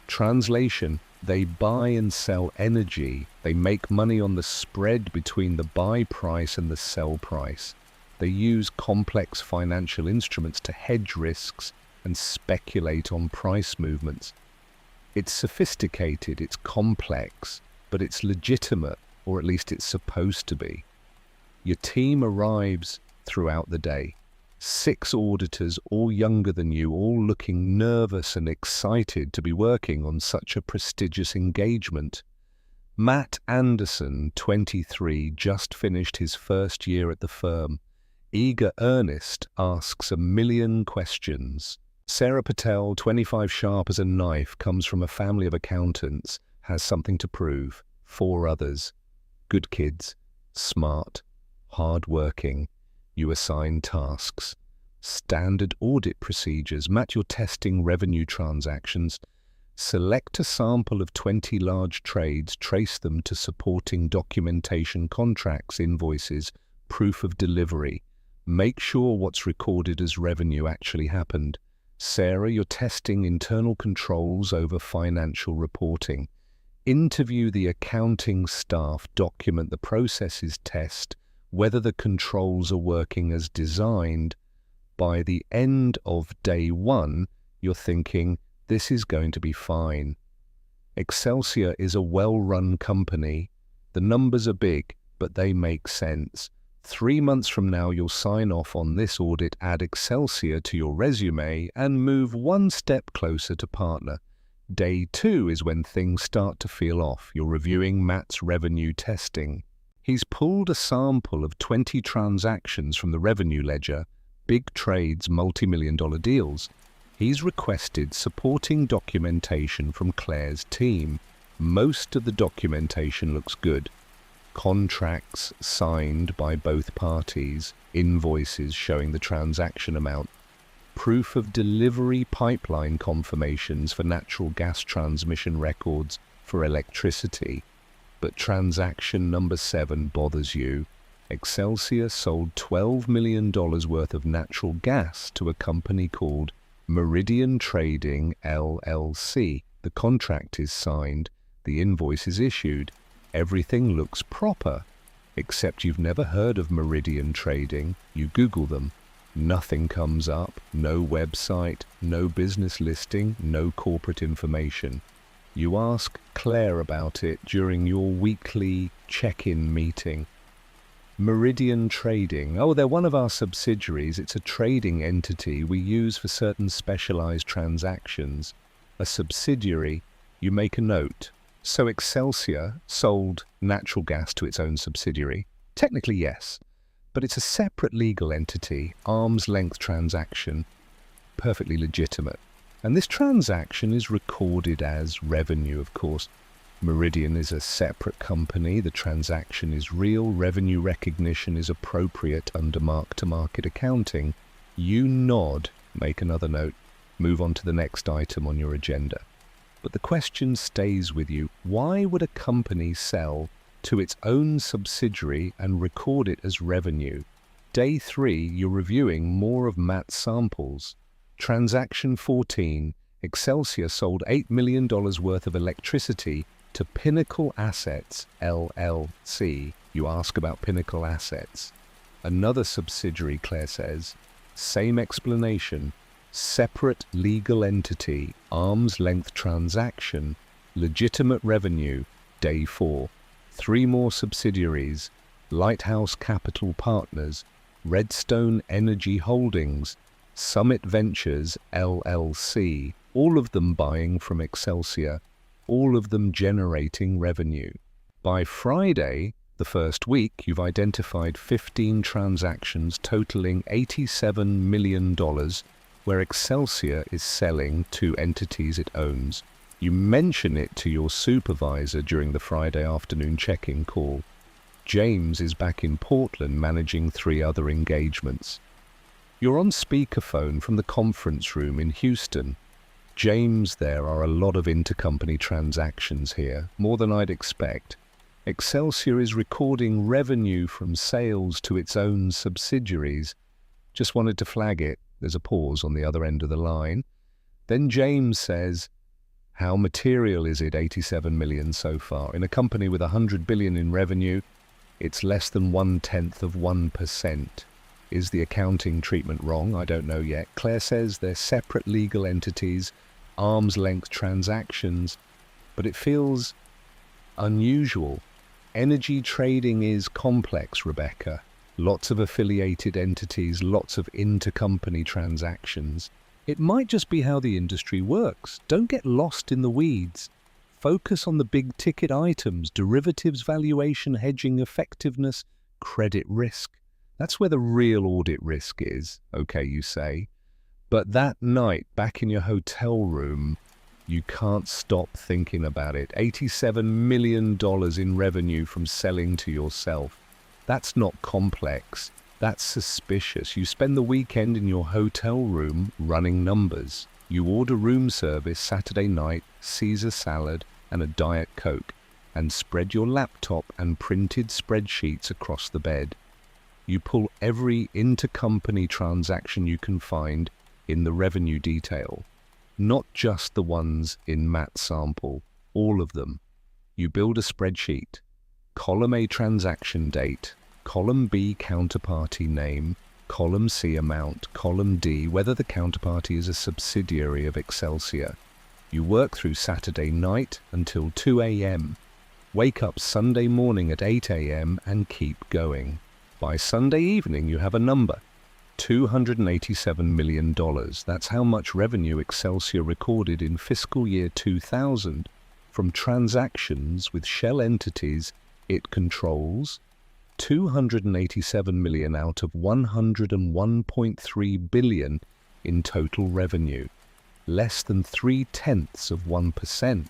S1: Translation: they buy and sell energy. They make money on the spread between the buy price and the sell price. They use complex financial instruments to hedge risks and speculate on price movements. It's sophisticated, it's complex, but it's legitimate, or at least it's supposed to be. Your team arrives throughout the day. 6 auditors, all younger than you, all looking nervous and excited to be working on such a prestigious engagement. Matt Anderson, 23, just finished his first year at the firm. Eager earnest, asks a million questions. Sarah Patel, 25, sharp as a knife, comes from a family of accountants, has something to prove. 4 others. Good kids, smart, hard-working. You assign tasks. Standard audit procedures. Matt, you're testing revenue transactions. Select a sample of 20 large trades, trace them to supporting documentation, contracts, invoices, proof of delivery. Make sure what's recorded as revenue actually happened. Sarah, you're testing internal controls over financial reporting. Interview the accounting staff, document the processes, test whether the controls are working as designed. By the end of day 1, you're thinking, this is going to be fine. Excelsior is a well-run company. The numbers are big, but they make sense. 3 months from now, you'll sign off on this audit, add Excelsior to your resume, and move one step closer to partner. Day 2 is when things start to feel off. You're reviewing Matt's revenue testing. He's pulled a sample of 20 transactions from the revenue ledger, big trades, multi-million-dollar deals. He's requested supporting documentation from Claire's team. Most of the documentation looks good. Contracts signed by both parties, invoices showing the transaction amount, proof of delivery pipeline confirmations for natural gas transmission records for electricity. But transaction number 7 bothers you. Excelsior sold $12 million worth of natural gas to a company called Meridian Trading, LLC. The contract is signed, the invoice is issued. Everything looks proper, except you've never heard of Meridian Trading. You Google them. Nothing comes up, no website, no business listing, no corporate information. You ask Claire about it during your weekly check-in meeting. Meridian Trading. Oh, they're one of our subsidiaries. It's a trading entity we use for certain specialized transactions. A subsidiary, you make a note. So Excelsior sold natural gas to its own subsidiary? Technically, yes. But it's a separate legal entity, arm's length transaction, perfectly legitimate. And this transaction is recorded as revenue, of course. Meridian is a separate company. The transaction is real. Revenue recognition is appropriate under mark-to-market accounting. You nod, make another note, move on to the next item on your agenda. But the question stays with you. Why would a company sell to its own subsidiary and record it as revenue? Day 3, you're reviewing more of Matt's samples. Transaction 14, Excelsior sold $8 million worth of electricity to Pinnacle Assets, LLC. You ask about Pinnacle Assets. Another subsidiary, Claire says. Same explanation. Separate legal entity, arm's length transaction, legitimate revenue, day 4. 3 more subsidiaries, Lighthouse Capital Partners, Redstone Energy Holdings, Summit Ventures LLC, all of them buying from Excelsior, all of them generating revenue. By Friday, the first week, you've identified 15 transactions totaling $87 million where Excelsior is selling to entities it owns. You mention it to your supervisor during the Friday afternoon check-in call. James is back in Portland managing 3 other engagements. You're on speakerphone from the conference room in Houston. James, there are a lot of intercompany transactions here, more than I'd expect. Excelsior is recording revenue from sales to its own subsidiaries. Just wanted to flag it. There's a pause on the other end of the line. Then James says, how material is it, 87 million so far? In a company with 100 billion in revenue, it's less than 0.1%. Is the accounting treatment wrong? I don't know yet. Claire says they're separate legal entities, arm's length transactions, but it feels unusual. Energy trading is complex, Rebecca. Lots of affiliated entities, lots of intercompany transactions. It might just be how the industry works. Don't get lost in the weeds. Focus on the big ticket items, derivatives valuation, hedging effectiveness, credit risk. That's where the real audit risk is, okay, you say. But that night, back in your hotel room, you can't stop thinking about it. $87 million in revenue from selling to yourself. That's not complex. That's suspicious. You spend the weekend in your hotel room running numbers. You order room service Saturday night, Caesar salad, and a Diet Coke, and spread your laptop and printed spreadsheets across the bed. You pull every intercompany transaction you can find in the revenue detail. Not just the ones in Matt's sample, all of them. You build a spreadsheet. Column A transaction date, column B counterparty name, column C amount, column D whether the counterparty is a subsidiary of Excelsior. You work through Saturday night until 2 a.m. Wake up Sunday morning at 8 a.m. and keep going. By Sunday evening you have a number. $287 million. That's how much revenue Excelsior recorded in fiscal year 2000 from transactions with shell entities it controls. 287 million out of 101.3 billion in total revenue. Less than 0.3%.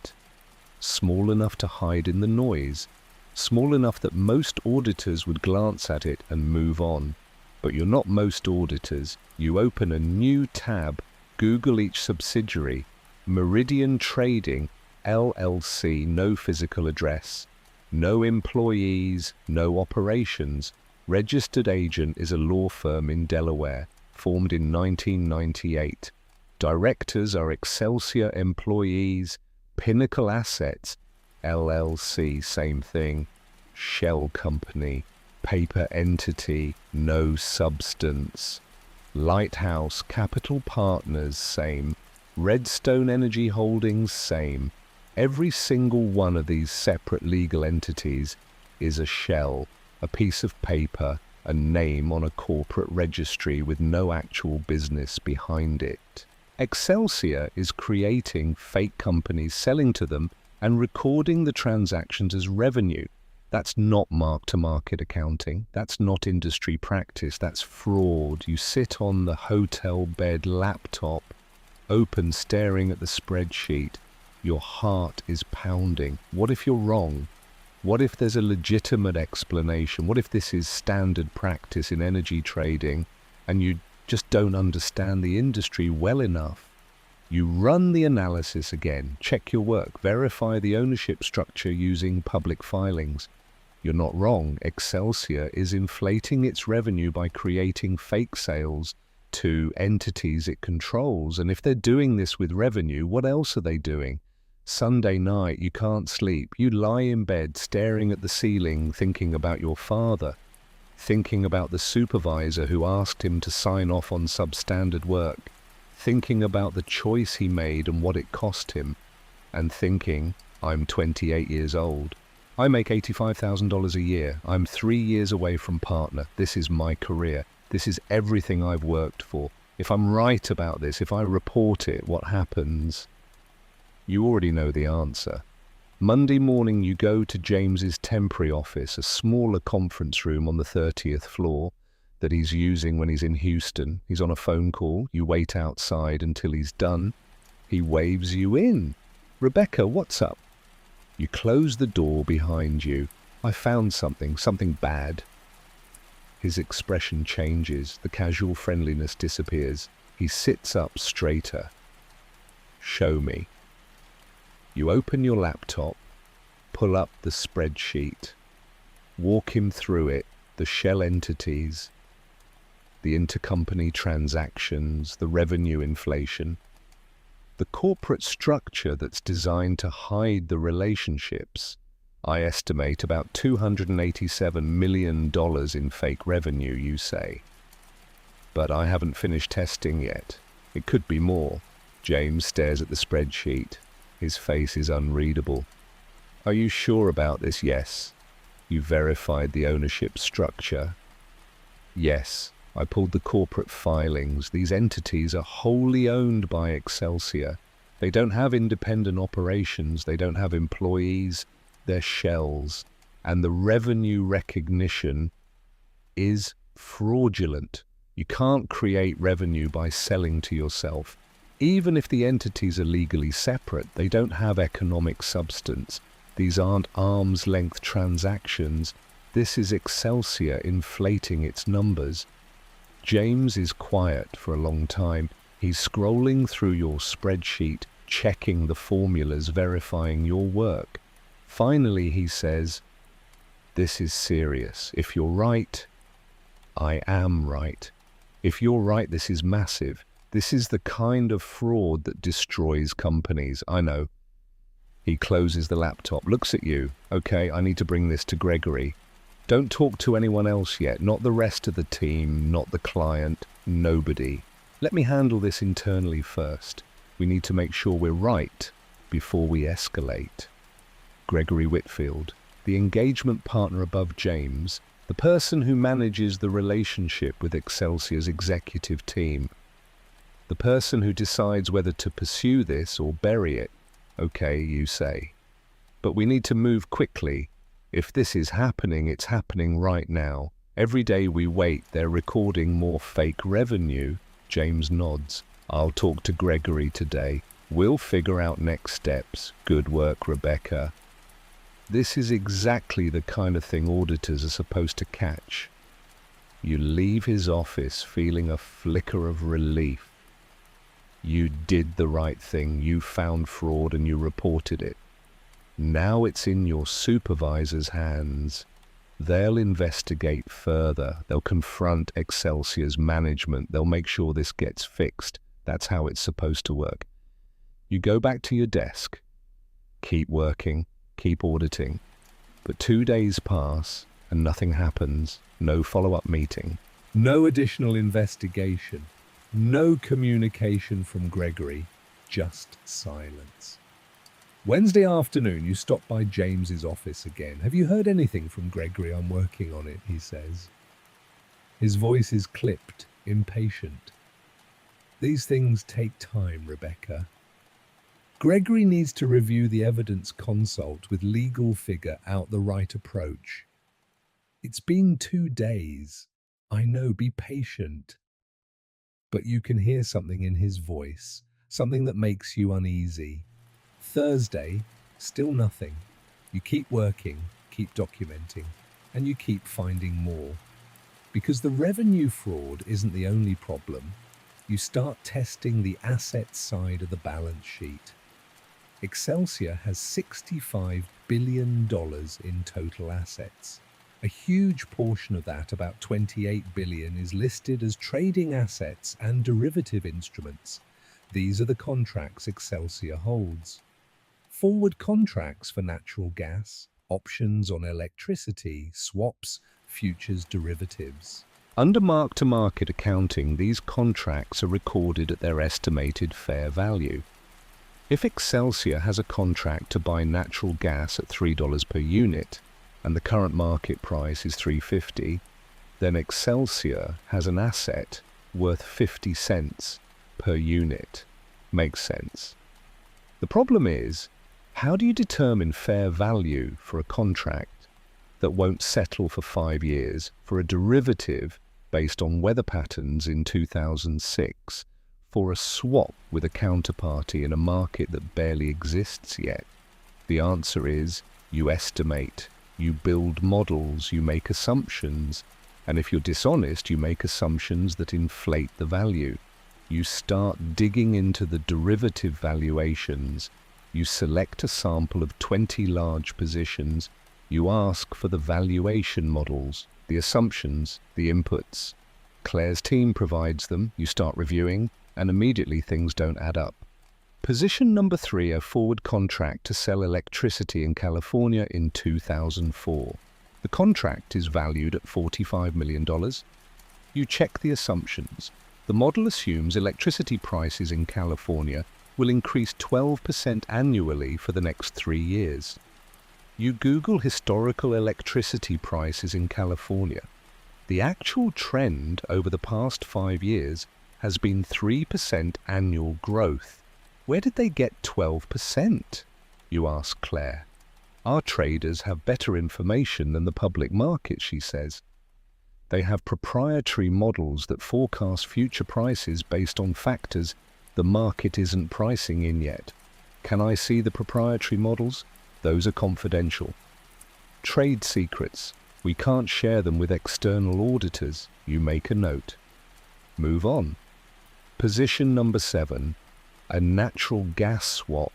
S1: Small enough to hide in the noise. Small enough that most auditors would glance at it and move on. But you're not most auditors. You open a new tab, Google each subsidiary, Meridian Trading, LLC, no physical address, no employees, no operations. Registered agent is a law firm in Delaware, formed in 1998. Directors are Excelsior employees, Pinnacle Assets, LLC, same thing, shell company, paper entity, no substance. Lighthouse Capital Partners, same. Redstone Energy Holdings, same. Every single one of these separate legal entities is a shell, a piece of paper, a name on a corporate registry with no actual business behind it. Excelsior is creating fake companies, selling to them, and recording the transactions as revenue. That's not mark-to-market accounting. That's not industry practice. That's fraud. You sit on the hotel bed, laptop, open, staring at the spreadsheet. Your heart is pounding. What if you're wrong? What if there's a legitimate explanation? What if this is standard practice in energy trading and you just don't understand the industry well enough? You run the analysis again, check your work, verify the ownership structure using public filings. You're not wrong. Excelsior is inflating its revenue by creating fake sales to entities it controls. And if they're doing this with revenue, what else are they doing? Sunday night, you can't sleep. You lie in bed staring at the ceiling, thinking about your father, thinking about the supervisor who asked him to sign off on substandard work, thinking about the choice he made and what it cost him, and thinking, I'm 28 years old. I make $85,000 a year. I'm 3 years away from partner. This is my career. This is everything I've worked for. If I'm right about this, if I report it, what happens? You already know the answer. Monday morning you go to James's temporary office, a smaller conference room on the 30th floor that he's using when he's in Houston. He's on a phone call. You wait outside until he's done. He waves you in. Rebecca, what's up? You close the door behind you. I found something bad. His expression changes. The casual friendliness disappears. He sits up straighter. Show me. You open your laptop, pull up the spreadsheet, walk him through it, the shell entities, the intercompany transactions, the revenue inflation, the corporate structure that's designed to hide the relationships. I estimate about $287 million in fake revenue, you say. But I haven't finished testing yet. It could be more. James stares at the spreadsheet. His face is unreadable. Are you sure about this? Yes. You verified the ownership structure? Yes. I pulled the corporate filings. These entities are wholly owned by Excelsior. They don't have independent operations. They don't have employees. They're shells. And the revenue recognition is fraudulent. You can't create revenue by selling to yourself. Even if the entities are legally separate, they don't have economic substance. These aren't arm's-length transactions. This is Excelsior inflating its numbers. James is quiet for a long time. He's scrolling through your spreadsheet, checking the formulas, verifying your work. Finally, he says, "This is serious. If you're right, I am right. If you're right, this is massive. This is the kind of fraud that destroys companies. I know." He closes the laptop, looks at you. "Okay, I need to bring this to Gregory. Don't talk to anyone else yet, not the rest of the team, not the client, nobody. Let me handle this internally first. We need to make sure we're right before we escalate." Gregory Whitfield, the engagement partner above James, the person who manages the relationship with Excelsior's executive team. The person who decides whether to pursue this or bury it. Okay, you say. But we need to move quickly. If this is happening, it's happening right now. Every day we wait, they're recording more fake revenue. James nods. I'll talk to Gregory today. We'll figure out next steps. Good work, Rebecca. This is exactly the kind of thing auditors are supposed to catch. You leave his office feeling a flicker of relief. You did the right thing. You found fraud and you reported it. Now it's in your supervisor's hands. They'll investigate further. They'll confront Excelsior's management. They'll make sure this gets fixed. That's how it's supposed to work. You go back to your desk. Keep working. Keep auditing. But 2 days pass and nothing happens. No follow-up meeting. No additional investigation. No communication from Gregory. Just silence. Wednesday afternoon, you stop by James's office again. "Have you heard anything from Gregory? I'm working on it," he says. His voice is clipped, impatient. "These things take time, Rebecca. Gregory needs to review the evidence, consult with legal, figure out the right approach. It's been 2 days. I know, be patient." But you can hear something in his voice, something that makes you uneasy. Thursday, still nothing. You keep working, keep documenting, and you keep finding more. Because the revenue fraud isn't the only problem. You start testing the asset side of the balance sheet. Excelsior has $65 billion in total assets. A huge portion of that, about $28 billion, is listed as trading assets and derivative instruments. These are the contracts Excelsior holds. forward contracts for natural gas, options on electricity, swaps, futures derivatives. Under mark-to-market accounting, these contracts are recorded at their estimated fair value. If Excelsior has a contract to buy natural gas at $3 per unit, and the current market price is $3.50, then Excelsior has an asset worth 50 cents per unit. Makes sense. The problem is, how do you determine fair value for a contract that won't settle for 5 years, for a derivative based on weather patterns in 2006, for a swap with a counterparty in a market that barely exists yet? The answer is, you estimate, you build models, you make assumptions, and if you're dishonest, you make assumptions that inflate the value. You start digging into the derivative valuations. You select a sample of 20 large positions. You ask for the valuation models, the assumptions, the inputs. Claire's team provides them. You start reviewing, and immediately things don't add up. Position number 3, a forward contract to sell electricity in California in 2004. The contract is valued at $45 million. You check the assumptions. The model assumes electricity prices in California will increase 12% annually for the next 3 years. You Google historical electricity prices in California. The actual trend over the past 5 years has been 3% annual growth. Where did they get 12%? You ask Claire. Our traders have better information than the public market, she says. They have proprietary models that forecast future prices based on factors the market isn't pricing in yet. Can I see the proprietary models? Those are confidential. Trade secrets. We can't share them with external auditors. You make a note. Move on. Position number 7. A natural gas swap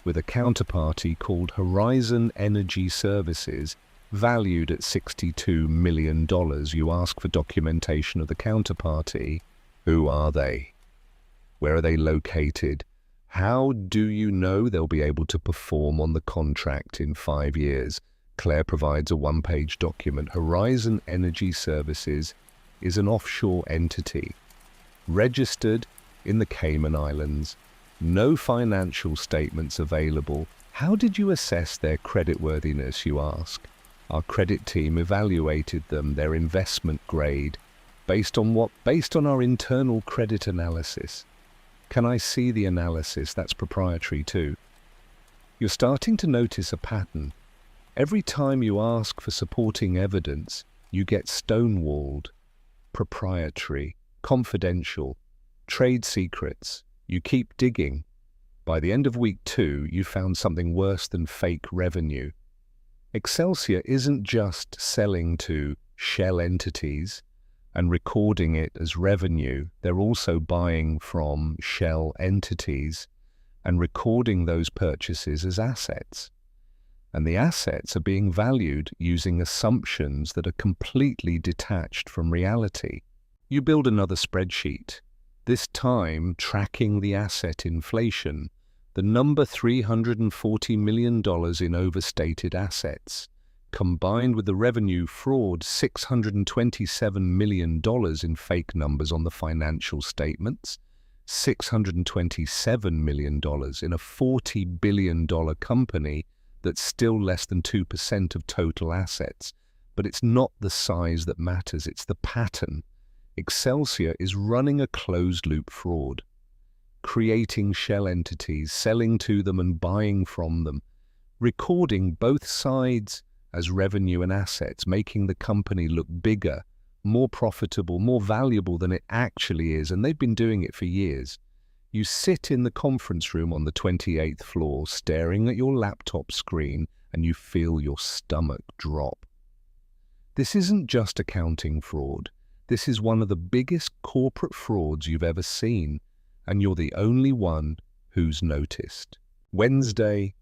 S1: with a counterparty called Horizon Energy Services, valued at $62 million. You ask for documentation of the counterparty. Who are they? Where are they located? How do you know they'll be able to perform on the contract in 5 years? Claire provides a 1-page document. Horizon Energy Services is an offshore entity, registered in the Cayman Islands. No financial statements available. How did you assess their creditworthiness, you ask? Our credit team evaluated them, their investment grade. Based on what? Based on our internal credit analysis. Can I see the analysis? That's proprietary too. You're starting to notice a pattern. Every time you ask for supporting evidence, you get stonewalled. Proprietary, confidential, trade secrets. You keep digging. By the end of week 2, you found something worse than fake revenue. Excelsior isn't just selling to shell entities and recording it as revenue. They're also buying from shell entities and recording those purchases as assets. And the assets are being valued using assumptions that are completely detached from reality. You build another spreadsheet, this time tracking the asset inflation, the number $340 million in overstated assets, combined with the revenue fraud, $627 million in fake numbers on the financial statements, $627 million in a $40 billion company that's still less than 2% of total assets. But it's not the size that matters, it's the pattern. Excelsior is running a closed-loop fraud, creating shell entities, selling to them and buying from them, recording both sides as revenue and assets, making the company look bigger, more profitable, more valuable than it actually is, and they've been doing it for years. You sit in the conference room on the 28th floor, staring at your laptop screen, and you feel your stomach drop. This isn't just accounting fraud. This is one of the biggest corporate frauds you've ever seen, and you're the only one who's noticed. Wednesday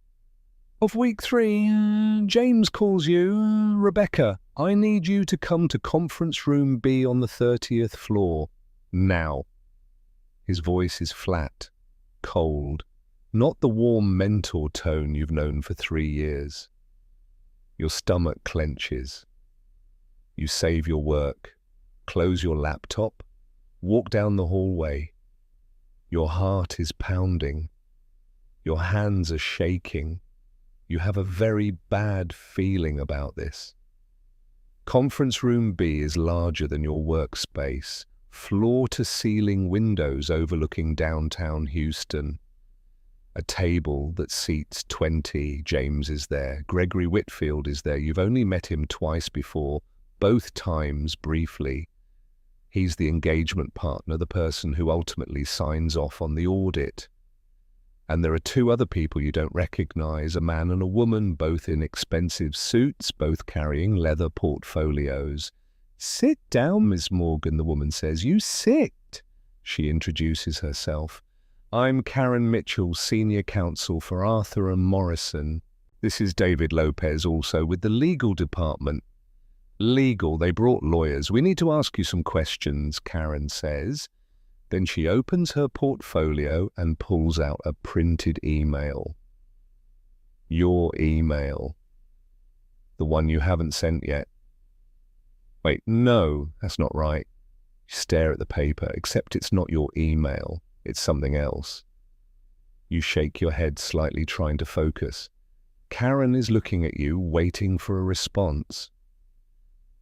S1: of week 3, James calls you. Rebecca, I need you to come to conference room B on the 30th floor, now. His voice is flat, cold, Not the warm mentor tone you've known for 3 years. Your stomach clenches. You save your work, close your laptop, walk down the hallway. Your heart is pounding. Your hands are shaking. You have a very bad feeling about this. Conference room B is larger than your workspace. Floor-to-ceiling windows overlooking downtown Houston. A table that seats 20. James is there. Gregory Whitfield is there. You've only met him twice before, both times briefly. He's the engagement partner, the person who ultimately signs off on the audit. And there are 2 other people you don't recognize, a man and a woman, both in expensive suits, both carrying leather portfolios. "Sit down, Miss Morgan," the woman says. "You sit." She introduces herself. "I'm Karen Mitchell, Senior Counsel for Arthur and Morrison. This is David Lopez, also with the legal department." "Legal, they brought lawyers. We need to ask you some questions," Karen says. Then she opens her portfolio and pulls out a printed email. Your email. The one you haven't sent yet. "Wait, no, that's not right." You stare at the paper, except it's not your email. It's something else. You shake your head slightly, trying to focus. Karen is looking at you, waiting for a response.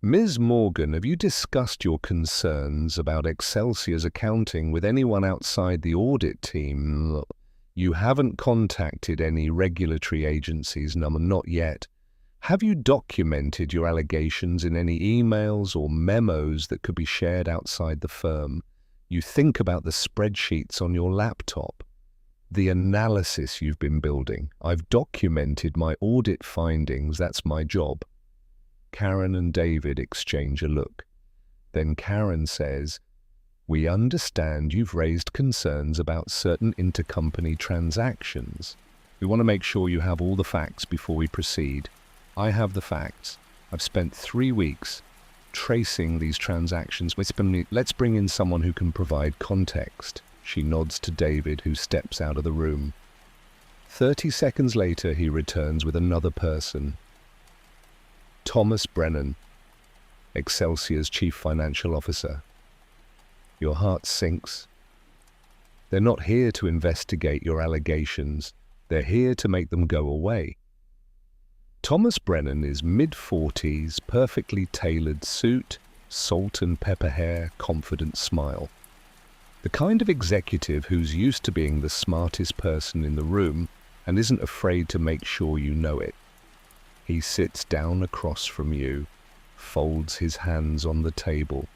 S1: "Ms. Morgan, have you discussed your concerns about Excelsior's accounting with anyone outside the audit team?" "You haven't contacted any regulatory agencies, not yet. Have you documented your allegations in any emails or memos that could be shared outside the firm? You think about the spreadsheets on your laptop, the analysis you've been building. I've documented my audit findings. That's my job." Karen and David exchange a look. Then Karen says, "We understand you've raised concerns about certain intercompany transactions. We want to make sure you have all the facts before we proceed. I have the facts. I've spent 3 weeks tracing these transactions. Let's bring in someone who can provide context." She nods to David, who steps out of the room. 30 seconds later, he returns with another person. Thomas Brennan, Excelsior's Chief Financial Officer. Your heart sinks. They're not here to investigate your allegations. They're here to make them go away. Thomas Brennan is mid-40s, perfectly tailored suit, salt and pepper hair, confident smile. The kind of executive who's used to being the smartest person in the room and isn't afraid to make sure you know it. He sits down across from you, folds his hands on the table.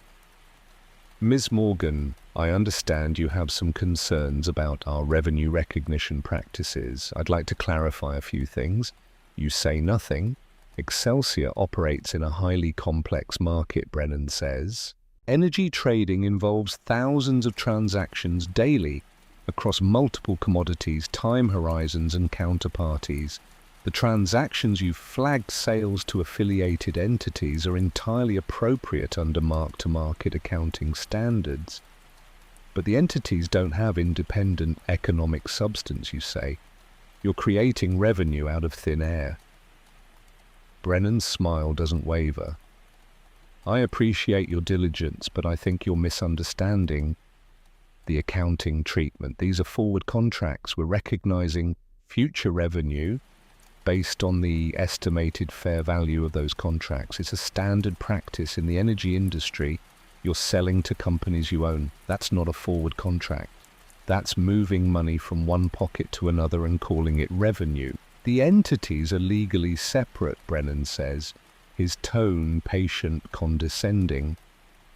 S1: "Ms. Morgan, I understand you have some concerns about our revenue recognition practices. I'd like to clarify a few things. You say nothing. Excelsior operates in a highly complex market," Brennan says. "Energy trading involves thousands of transactions daily across multiple commodities, time horizons, and counterparties. The transactions you've flagged sales to affiliated entities are entirely appropriate under mark-to-market accounting standards. But the entities don't have independent economic substance, you say. You're creating revenue out of thin air." Brennan's smile doesn't waver. "I appreciate your diligence, but I think you're misunderstanding the accounting treatment. These are forward contracts. We're recognizing future revenue based on the estimated fair value of those contracts. It's a standard practice in the energy industry. You're selling to companies you own. That's not a forward contract. That's moving money from one pocket to another and calling it revenue. The entities are legally separate," Brennan says, his tone patient, condescending.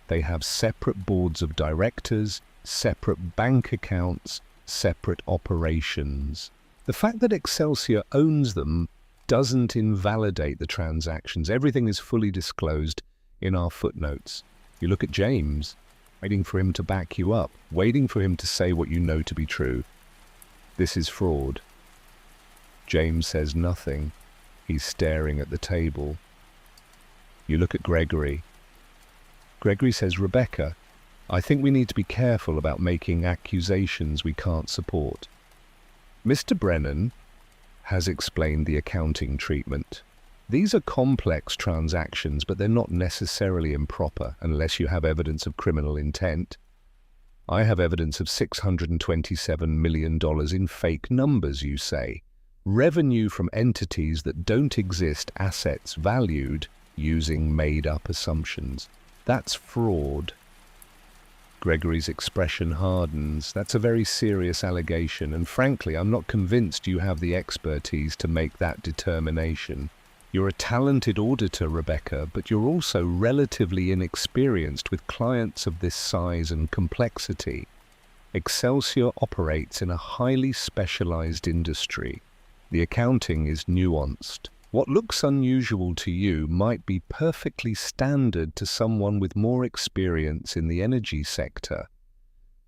S1: "They have separate boards of directors, separate bank accounts, separate operations. The fact that Excelsior owns them doesn't invalidate the transactions. Everything is fully disclosed in our footnotes. You look at James, waiting for him to back you up, waiting for him to say what you know to be true. This is fraud." James says nothing. He's staring at the table. You look at Gregory. Gregory says, "Rebecca, I think we need to be careful about making accusations we can't support." Mr. Brennan has explained the accounting treatment. These are complex transactions, but they're not necessarily improper unless you have evidence of criminal intent. I have evidence of $627 million in fake numbers, you say. Revenue from entities that don't exist, assets valued using made-up assumptions. That's fraud. Gregory's expression hardens. That's a very serious allegation, and frankly, I'm not convinced you have the expertise to make that determination. You're a talented auditor, Rebecca, but you're also relatively inexperienced with clients of this size and complexity. Excelsior operates in a highly specialized industry. The accounting is nuanced. What looks unusual to you might be perfectly standard to someone with more experience in the energy sector.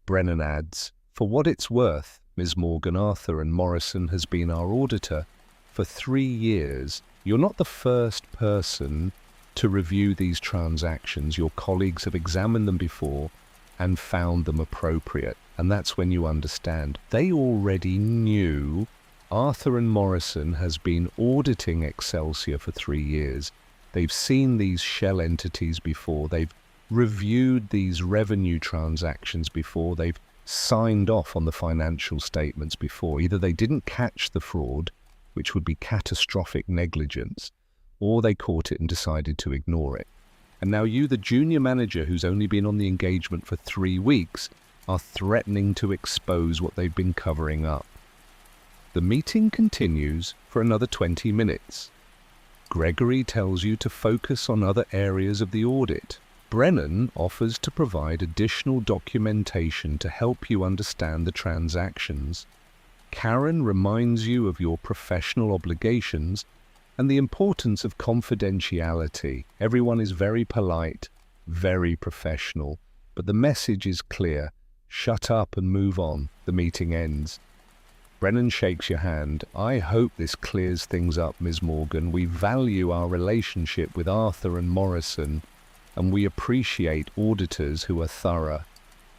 S1: Brennan adds, for what it's worth, Ms. Morgan, Arthur and Morrison has been our auditor for 3 years. You're not the first person to review these transactions. Your colleagues have examined them before and found them appropriate. And that's when you understand. They already knew. Arthur and Morrison has been auditing Excelsior for 3 years. They've seen these shell entities before. They've reviewed these revenue transactions before. They've signed off on the financial statements before. Either they didn't catch the fraud, which would be catastrophic negligence, or they caught it and decided to ignore it. And now you, the junior manager who's only been on the engagement for 3 weeks, are threatening to expose what they've been covering up. The meeting continues for another 20 minutes. Gregory tells you to focus on other areas of the audit. Brennan offers to provide additional documentation to help you understand the transactions. Karen reminds you of your professional obligations and the importance of confidentiality. Everyone is very polite, very professional, but the message is clear. Shut up and move on. The meeting ends. Brennan shakes your hand. I hope this clears things up, Ms. Morgan. We value our relationship with Arthur and Morrison, and we appreciate auditors who are thorough.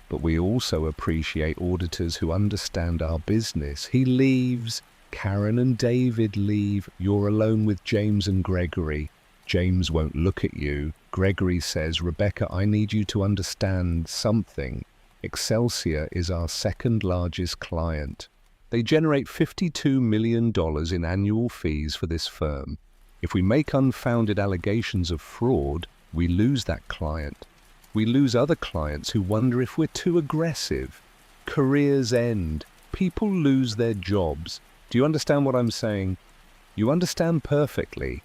S1: But we also appreciate auditors who understand our business. He leaves. Karen and David leave. You're alone with James and Gregory. James won't look at you. Gregory says, Rebecca, I need you to understand something. Excelsior is our second largest client. They generate $52 million in annual fees for this firm. If we make unfounded allegations of fraud, we lose that client. We lose other clients who wonder if we're too aggressive. Careers end. People lose their jobs. Do you understand what I'm saying? You understand perfectly.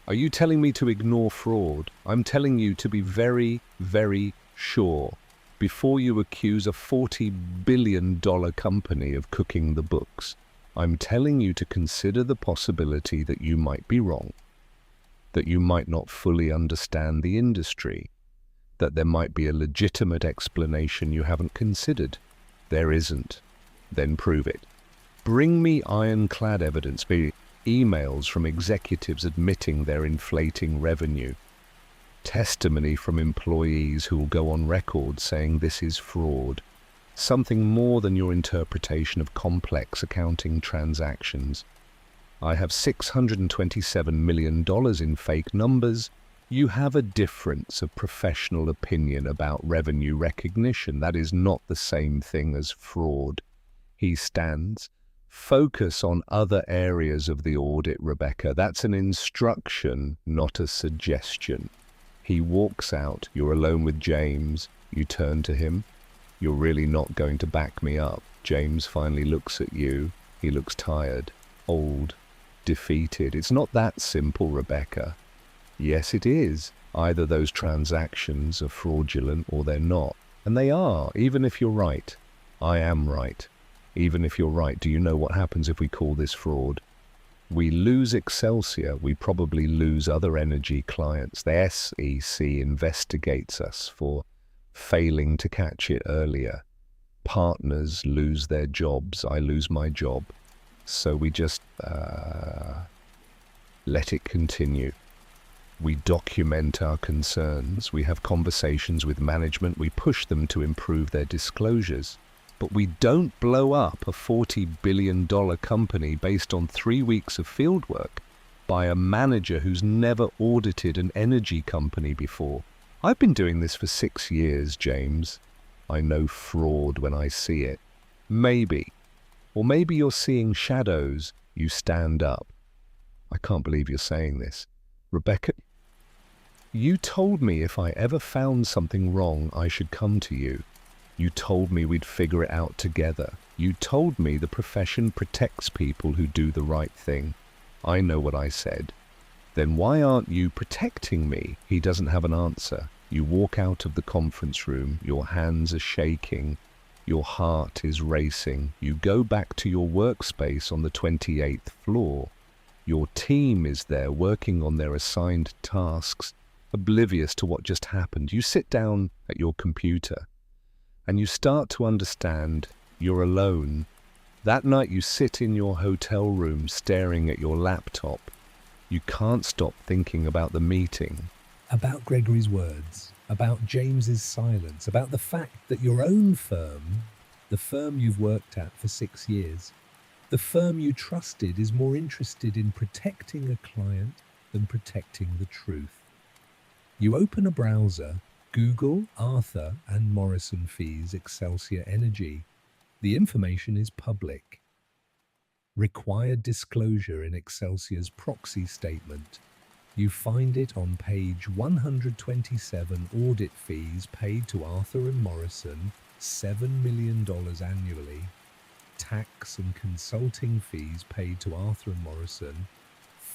S1: Are you telling me to ignore fraud? I'm telling you to be very, very sure before you accuse a $40 billion company of cooking the books. I'm telling you to consider the possibility that you might be wrong, that you might not fully understand the industry, that there might be a legitimate explanation you haven't considered. There isn't. Then prove it. Bring me ironclad evidence, emails from executives admitting they're inflating revenue, testimony from employees who will go on record saying this is fraud, something more than your interpretation of complex accounting transactions. I have $627 million in fake numbers. You have a difference of professional opinion about revenue recognition. That is not the same thing as fraud. He stands. Focus on other areas of the audit, Rebecca. That's an instruction, not a suggestion. He walks out. You're alone with James. You turn to him. You're really not going to back me up. James finally looks at you. He looks tired, old, defeated. It's not that simple, Rebecca. Yes, it is. Either those transactions are fraudulent or they're not. And they are, even if you're right. I am right. Even if you're right, do you know what happens if we call this fraud? We lose Excelsior. We probably lose other energy clients. The SEC investigates us for failing to catch it earlier. Partners lose their jobs. I lose my job. So we just let it continue. We document our concerns. We have conversations with management. We push them to improve their disclosures. But we don't blow up a $40 billion company based on 3 weeks of fieldwork by a manager who's never audited an energy company before. I've been doing this for 6 years, James. I know fraud when I see it. Maybe. Or maybe you're seeing shadows. You stand up. I can't believe you're saying this. Rebecca, you told me if I ever found something wrong, I should come to you. You told me we'd figure it out together. You told me the profession protects people who do the right thing. I know what I said. Then why aren't you protecting me? He doesn't have an answer. You walk out of the conference room. Your hands are shaking. Your heart is racing. You go back to your workspace on the 28th floor. Your team is there working on their assigned tasks, oblivious to what just happened. You sit down at your computer and you start to understand you're alone. That night you sit in your hotel room staring at your laptop. You can't stop thinking about the meeting.
S2: About Gregory's words, about James's silence, about the fact that your own firm, the firm you've worked at for 6 years, the firm you trusted, is more interested in protecting a client than protecting the truth. You open a browser, Google, Arthur and Morrison fees, Excelsior Energy. The information is public. Required disclosure in Excelsior's proxy statement. You find it on page 127, audit fees paid to Arthur and Morrison, $7 million annually. Tax and consulting fees paid to Arthur and Morrison,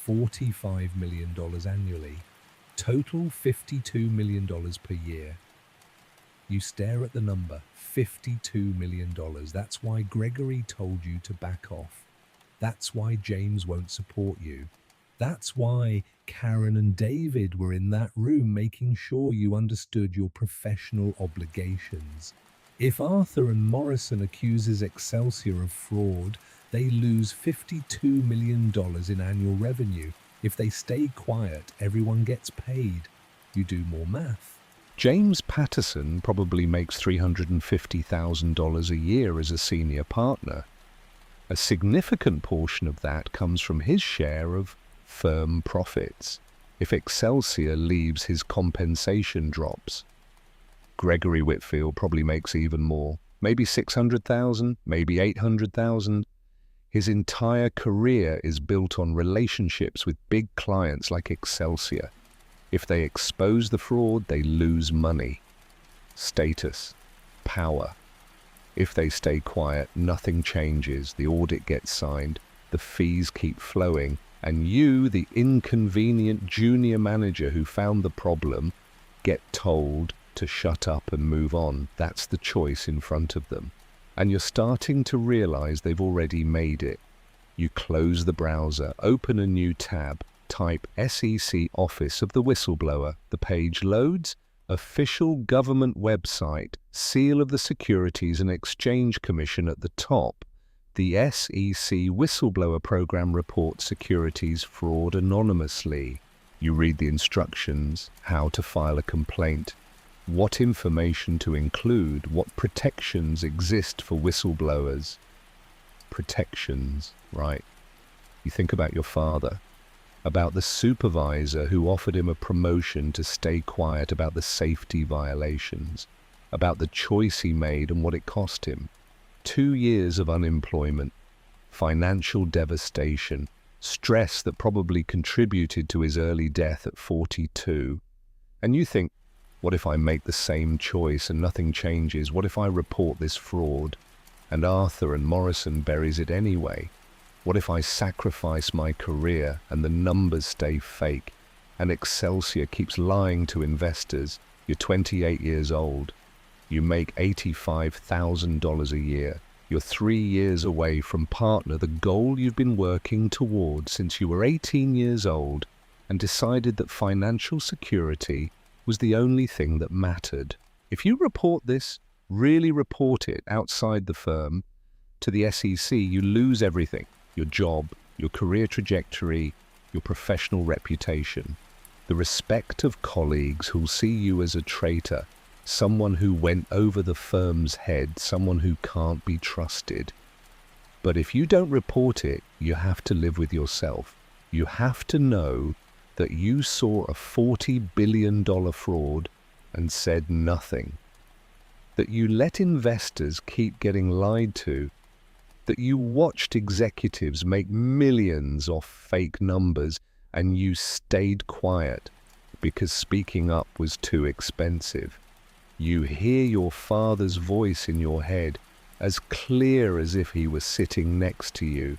S2: $45 million annually. Total $52 million per year. You stare at the number, $52 million. That's why Gregory told you to back off. That's why James won't support you. That's why Karen and David were in that room making sure you understood your professional obligations. If Arthur and Morrison accuses Excelsior of fraud, they lose $52 million in annual revenue. If they stay quiet, everyone gets paid. You do more math.
S1: James Patterson probably makes $350,000 a year as a senior partner. A significant portion of that comes from his share of firm profits. If Excelsior leaves, his compensation drops. Gregory Whitfield probably makes even more, maybe 600,000, maybe 800,000. His entire career is built on relationships with big clients like Excelsior. If they expose the fraud, they lose money, status, power. If they stay quiet, nothing changes. The audit gets signed, the fees keep flowing, and you, the inconvenient junior manager who found the problem, get told to shut up and move on. That's the choice in front of them. And you're starting to realize they've already made it. You close the browser, open a new tab, type SEC Office of the Whistleblower. The page loads. Official government website, seal of the Securities and Exchange Commission at the top. The SEC Whistleblower Program reports securities fraud anonymously. You read the instructions, how to file a complaint, what information to include, what protections exist for whistleblowers. Protections, right? You think about your father, about the supervisor who offered him a promotion to stay quiet about the safety violations, about the choice he made and what it cost him. 2 years of unemployment, financial devastation, stress that probably contributed to his early death at 42. And you think, what if I make the same choice and nothing changes? What if I report this fraud and Arthur and Morrison buries it anyway? What if I sacrifice my career and the numbers stay fake and Excelsior keeps lying to investors? You're 28 years old. You make $85,000 a year. You're 3 years away from partner, the goal you've been working towards since you were 18 years old, and decided that financial security was the only thing that mattered. If you report this, really report it outside the firm, to the SEC, you lose everything. Your job, your career trajectory, your professional reputation, the respect of colleagues who'll see you as a traitor, someone who went over the firm's head, someone who can't be trusted. But if you don't report it, you have to live with yourself. You have to know that you saw a $40 billion fraud and said nothing. That you let investors keep getting lied to. That you watched executives make millions off fake numbers and you stayed quiet because speaking up was too expensive. You hear your father's voice in your head as clear as if he was sitting next to you.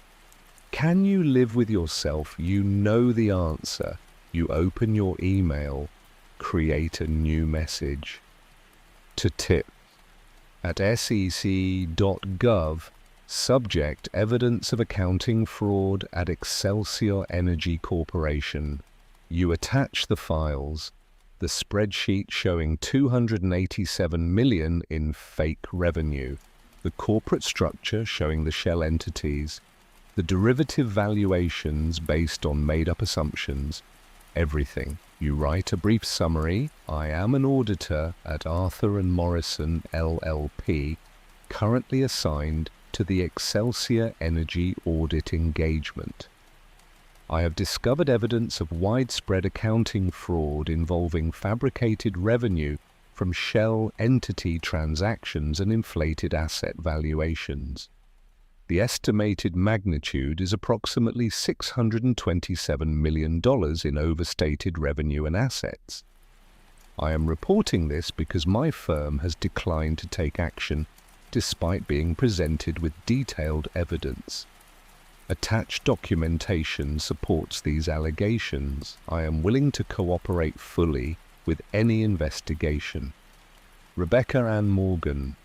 S1: Can you live with yourself? You know the answer. You open your email, create a new message. To tip, at sec.gov, subject evidence of accounting fraud at Excelsior Energy Corporation. You attach the files, the spreadsheet showing $287 million in fake revenue, the corporate structure showing the shell entities, the derivative valuations based on made-up assumptions, everything. You write a brief summary. I am an auditor at Arthur & Morrison LLP, currently assigned to the Excelsior Energy Audit Engagement. I have discovered evidence of widespread accounting fraud involving fabricated revenue from shell entity transactions and inflated asset valuations. The estimated magnitude is approximately $627 million in overstated revenue and assets. I am reporting this because my firm has declined to take action despite being presented with detailed evidence. Attached documentation supports these allegations. I am willing to cooperate fully with any investigation. Rebecca Ann Morgan.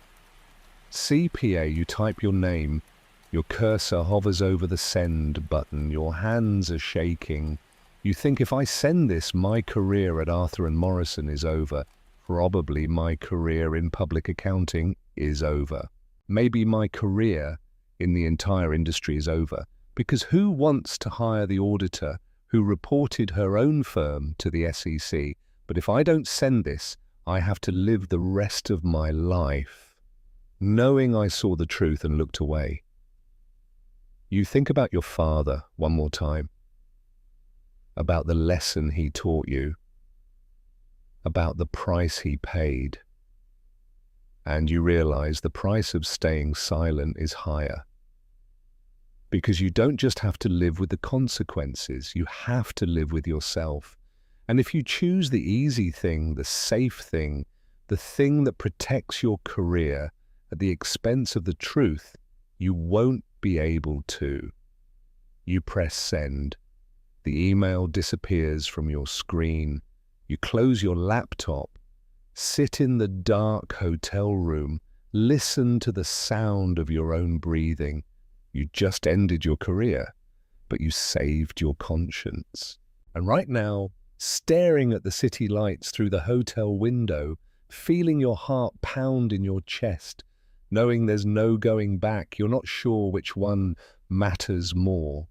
S1: CPA, you type your name. Your cursor hovers over the send button. Your hands are shaking. You think, if I send this, my career at Arthur & Morrison is over. Probably my career in public accounting is over. Maybe my career in the entire industry is over. Because who wants to hire the auditor who reported her own firm to the SEC? But if I don't send this, I have to live the rest of my life knowing I saw the truth and looked away. You think about your father one more time, about the lesson he taught you, about the price he paid, and you realize the price of staying silent is higher. Because you don't just have to live with the consequences, you have to live with yourself. And if you choose the easy thing, the safe thing, the thing that protects your career at the expense of the truth, you won't be able to. You press send. The email disappears from your screen. You close your laptop, sit in the dark hotel room, listen to the sound of your own breathing. You just ended your career, but you saved your conscience. And right now, staring at the city lights through the hotel window, feeling your heart pound in your chest, knowing there's no going back, you're not sure which one matters more.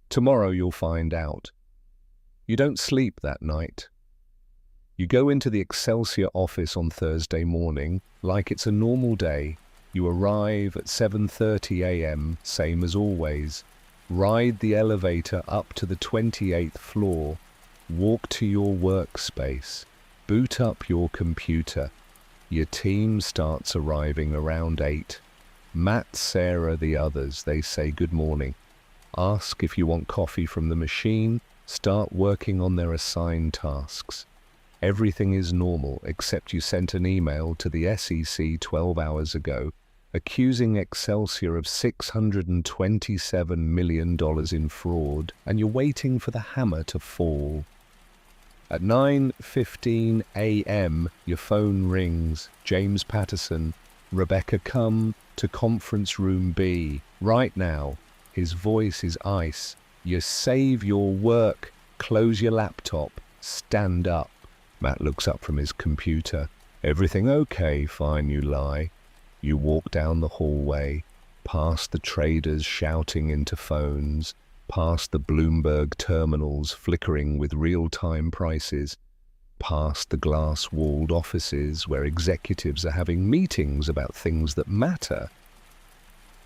S1: Tomorrow you'll find out. You don't sleep that night. You go into the Excelsior office on Thursday morning like it's a normal day. You arrive at 7:30 a.m., same as always. Ride the elevator up to the 28th floor. Walk to your workspace. Boot up your computer. Your team starts arriving around 8. Matt, Sarah, the others, they say good morning. Ask if you want coffee from the machine. Start working on their assigned tasks. Everything is normal except you sent an email to the SEC 12 hours ago accusing Excelsior of $627 million in fraud, and you're waiting for the hammer to fall. At 9:15 a.m., your phone rings. James Patterson. Rebecca, come to conference room B. Right now. His voice is ice. You save your work. Close your laptop. Stand up. Matt looks up from his computer. Everything okay? Fine, you lie. You walk down the hallway, past the traders shouting into phones, past the Bloomberg terminals flickering with real-time prices. past the glass-walled offices where executives are having meetings about things that matter.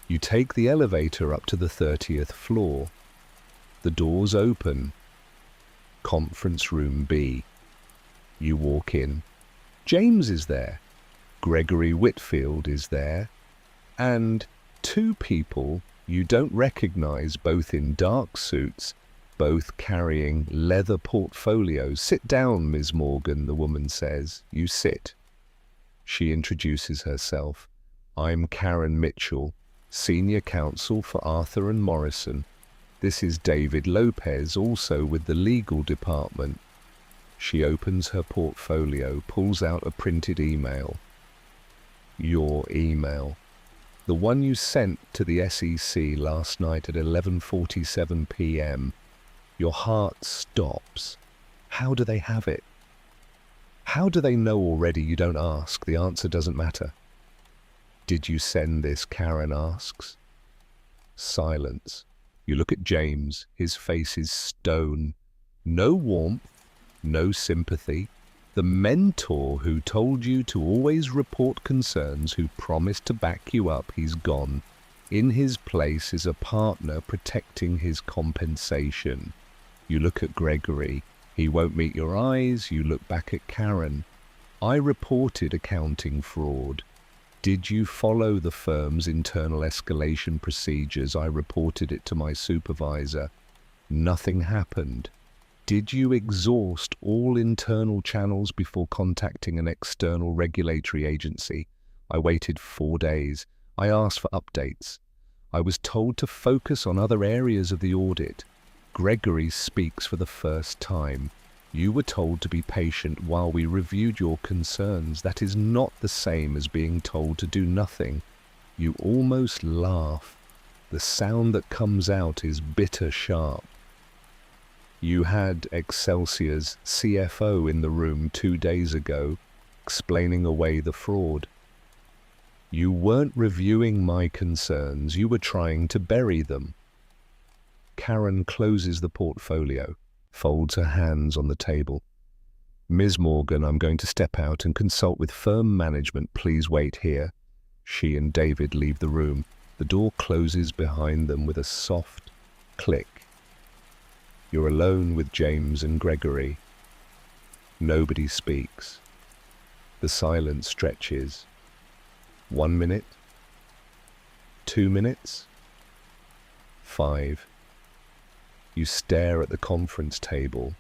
S1: You take the elevator up to the 30th floor. The doors open. Conference room B. You walk in. James is there. Gregory Whitfield is there. And two people you don't recognize, both in dark suits, both carrying leather portfolios. "Sit down, Ms. Morgan," the woman says. You sit. She introduces herself. "I'm Karen Mitchell, Senior Counsel for Arthur and Morrison. This is David Lopez, also with the legal department." She opens her portfolio, pulls out a printed email. Your email. The one you sent to the SEC last night at 11:47 p.m. Your heart stops. How do they have it? How do they know already? You don't ask. The answer doesn't matter. "Did you send this?" Karen asks. Silence. You look at James. His face is stone. No warmth, no sympathy. The mentor who told you to always report concerns, who promised to back you up, he's gone. In his place is a partner protecting his compensation. You look at Gregory. He won't meet your eyes. You look back at Karen. "I reported accounting fraud. Did you follow the firm's internal escalation procedures? I reported it to my supervisor. Nothing happened. Did you exhaust all internal channels before contacting an external regulatory agency? I waited 4 days. I asked for updates. I was told to focus on other areas of the audit. Gregory speaks for the first time. You were told to be patient while we reviewed your concerns. That is not the same as being told to do nothing." You almost laugh. The sound that comes out is bitter sharp. You had Excelsior's CFO in the room 2 days ago, explaining away the fraud. You weren't reviewing my concerns. You were trying to bury them. Karen closes the portfolio, folds her hands on the table. "Ms. Morgan, I'm going to step out and consult with firm management. Please wait here." She and David leave the room. The door closes behind them with a soft click. You're alone with James and Gregory. Nobody speaks. The silence stretches. 1 minute. 2 minutes. 5. You stare at the conference table.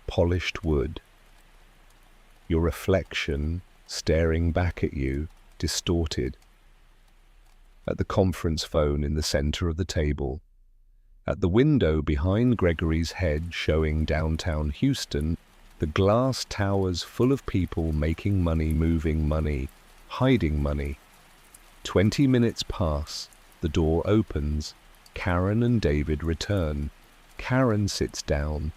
S1: Polished wood. Your reflection staring back at you, distorted. At the conference phone in the center of the table. At the window behind Gregory's head showing downtown Houston, the glass towers full of people making money, moving money, hiding money. 20 minutes pass. The door opens. Karen and David return. Karen sits down,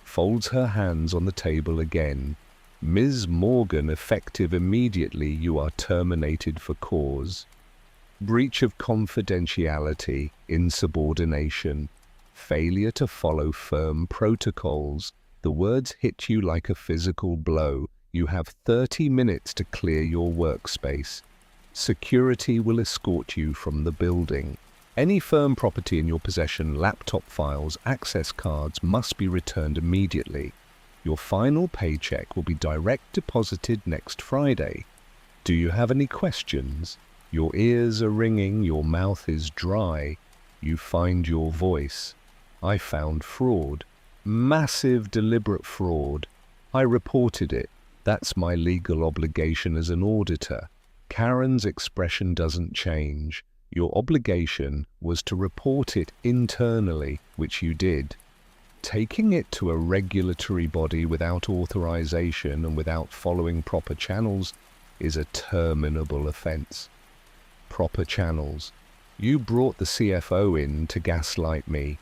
S1: folds her hands on the table again. "Ms. Morgan, effective immediately, you are terminated for cause. Breach of confidentiality, insubordination, failure to follow firm protocols." The words hit you like a physical blow. You have 30 minutes to clear your workspace. Security will escort you from the building. Any firm property in your possession, laptop files, access cards, must be returned immediately. Your final paycheck will be direct deposited next Friday. Do you have any questions? Your ears are ringing, your mouth is dry. You find your voice. "I found fraud. Massive deliberate fraud. I reported it. That's my legal obligation as an auditor." Karen's expression doesn't change. Your obligation was to report it internally, which you did. Taking it to a regulatory body without authorization and without following proper channels is a terminable offense. Proper channels. You brought the CFO in to gaslight me.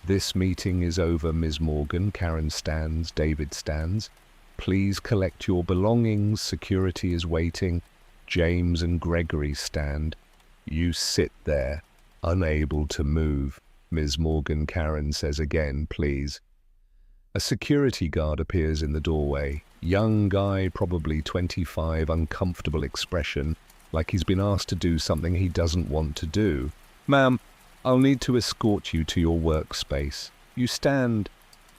S1: "This meeting is over, Ms. Morgan." Karen stands, David stands. "Please collect your belongings. Security is waiting." James and Gregory stand. You sit there, unable to move. "Ms. Morgan," Karen says again, "please." A security guard appears in the doorway. Young guy, probably 25, uncomfortable expression, like he's been asked to do something he doesn't want to do. "Ma'am, I'll need to escort you to your workspace." You stand.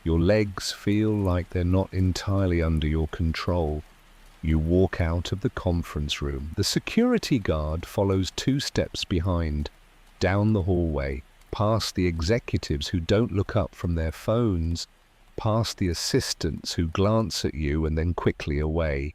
S1: Your legs feel like they're not entirely under your control. You walk out of the conference room. The security guard follows 2 steps behind, down the hallway, past the executives who don't look up from their phones, past the assistants who glance at you and then quickly away,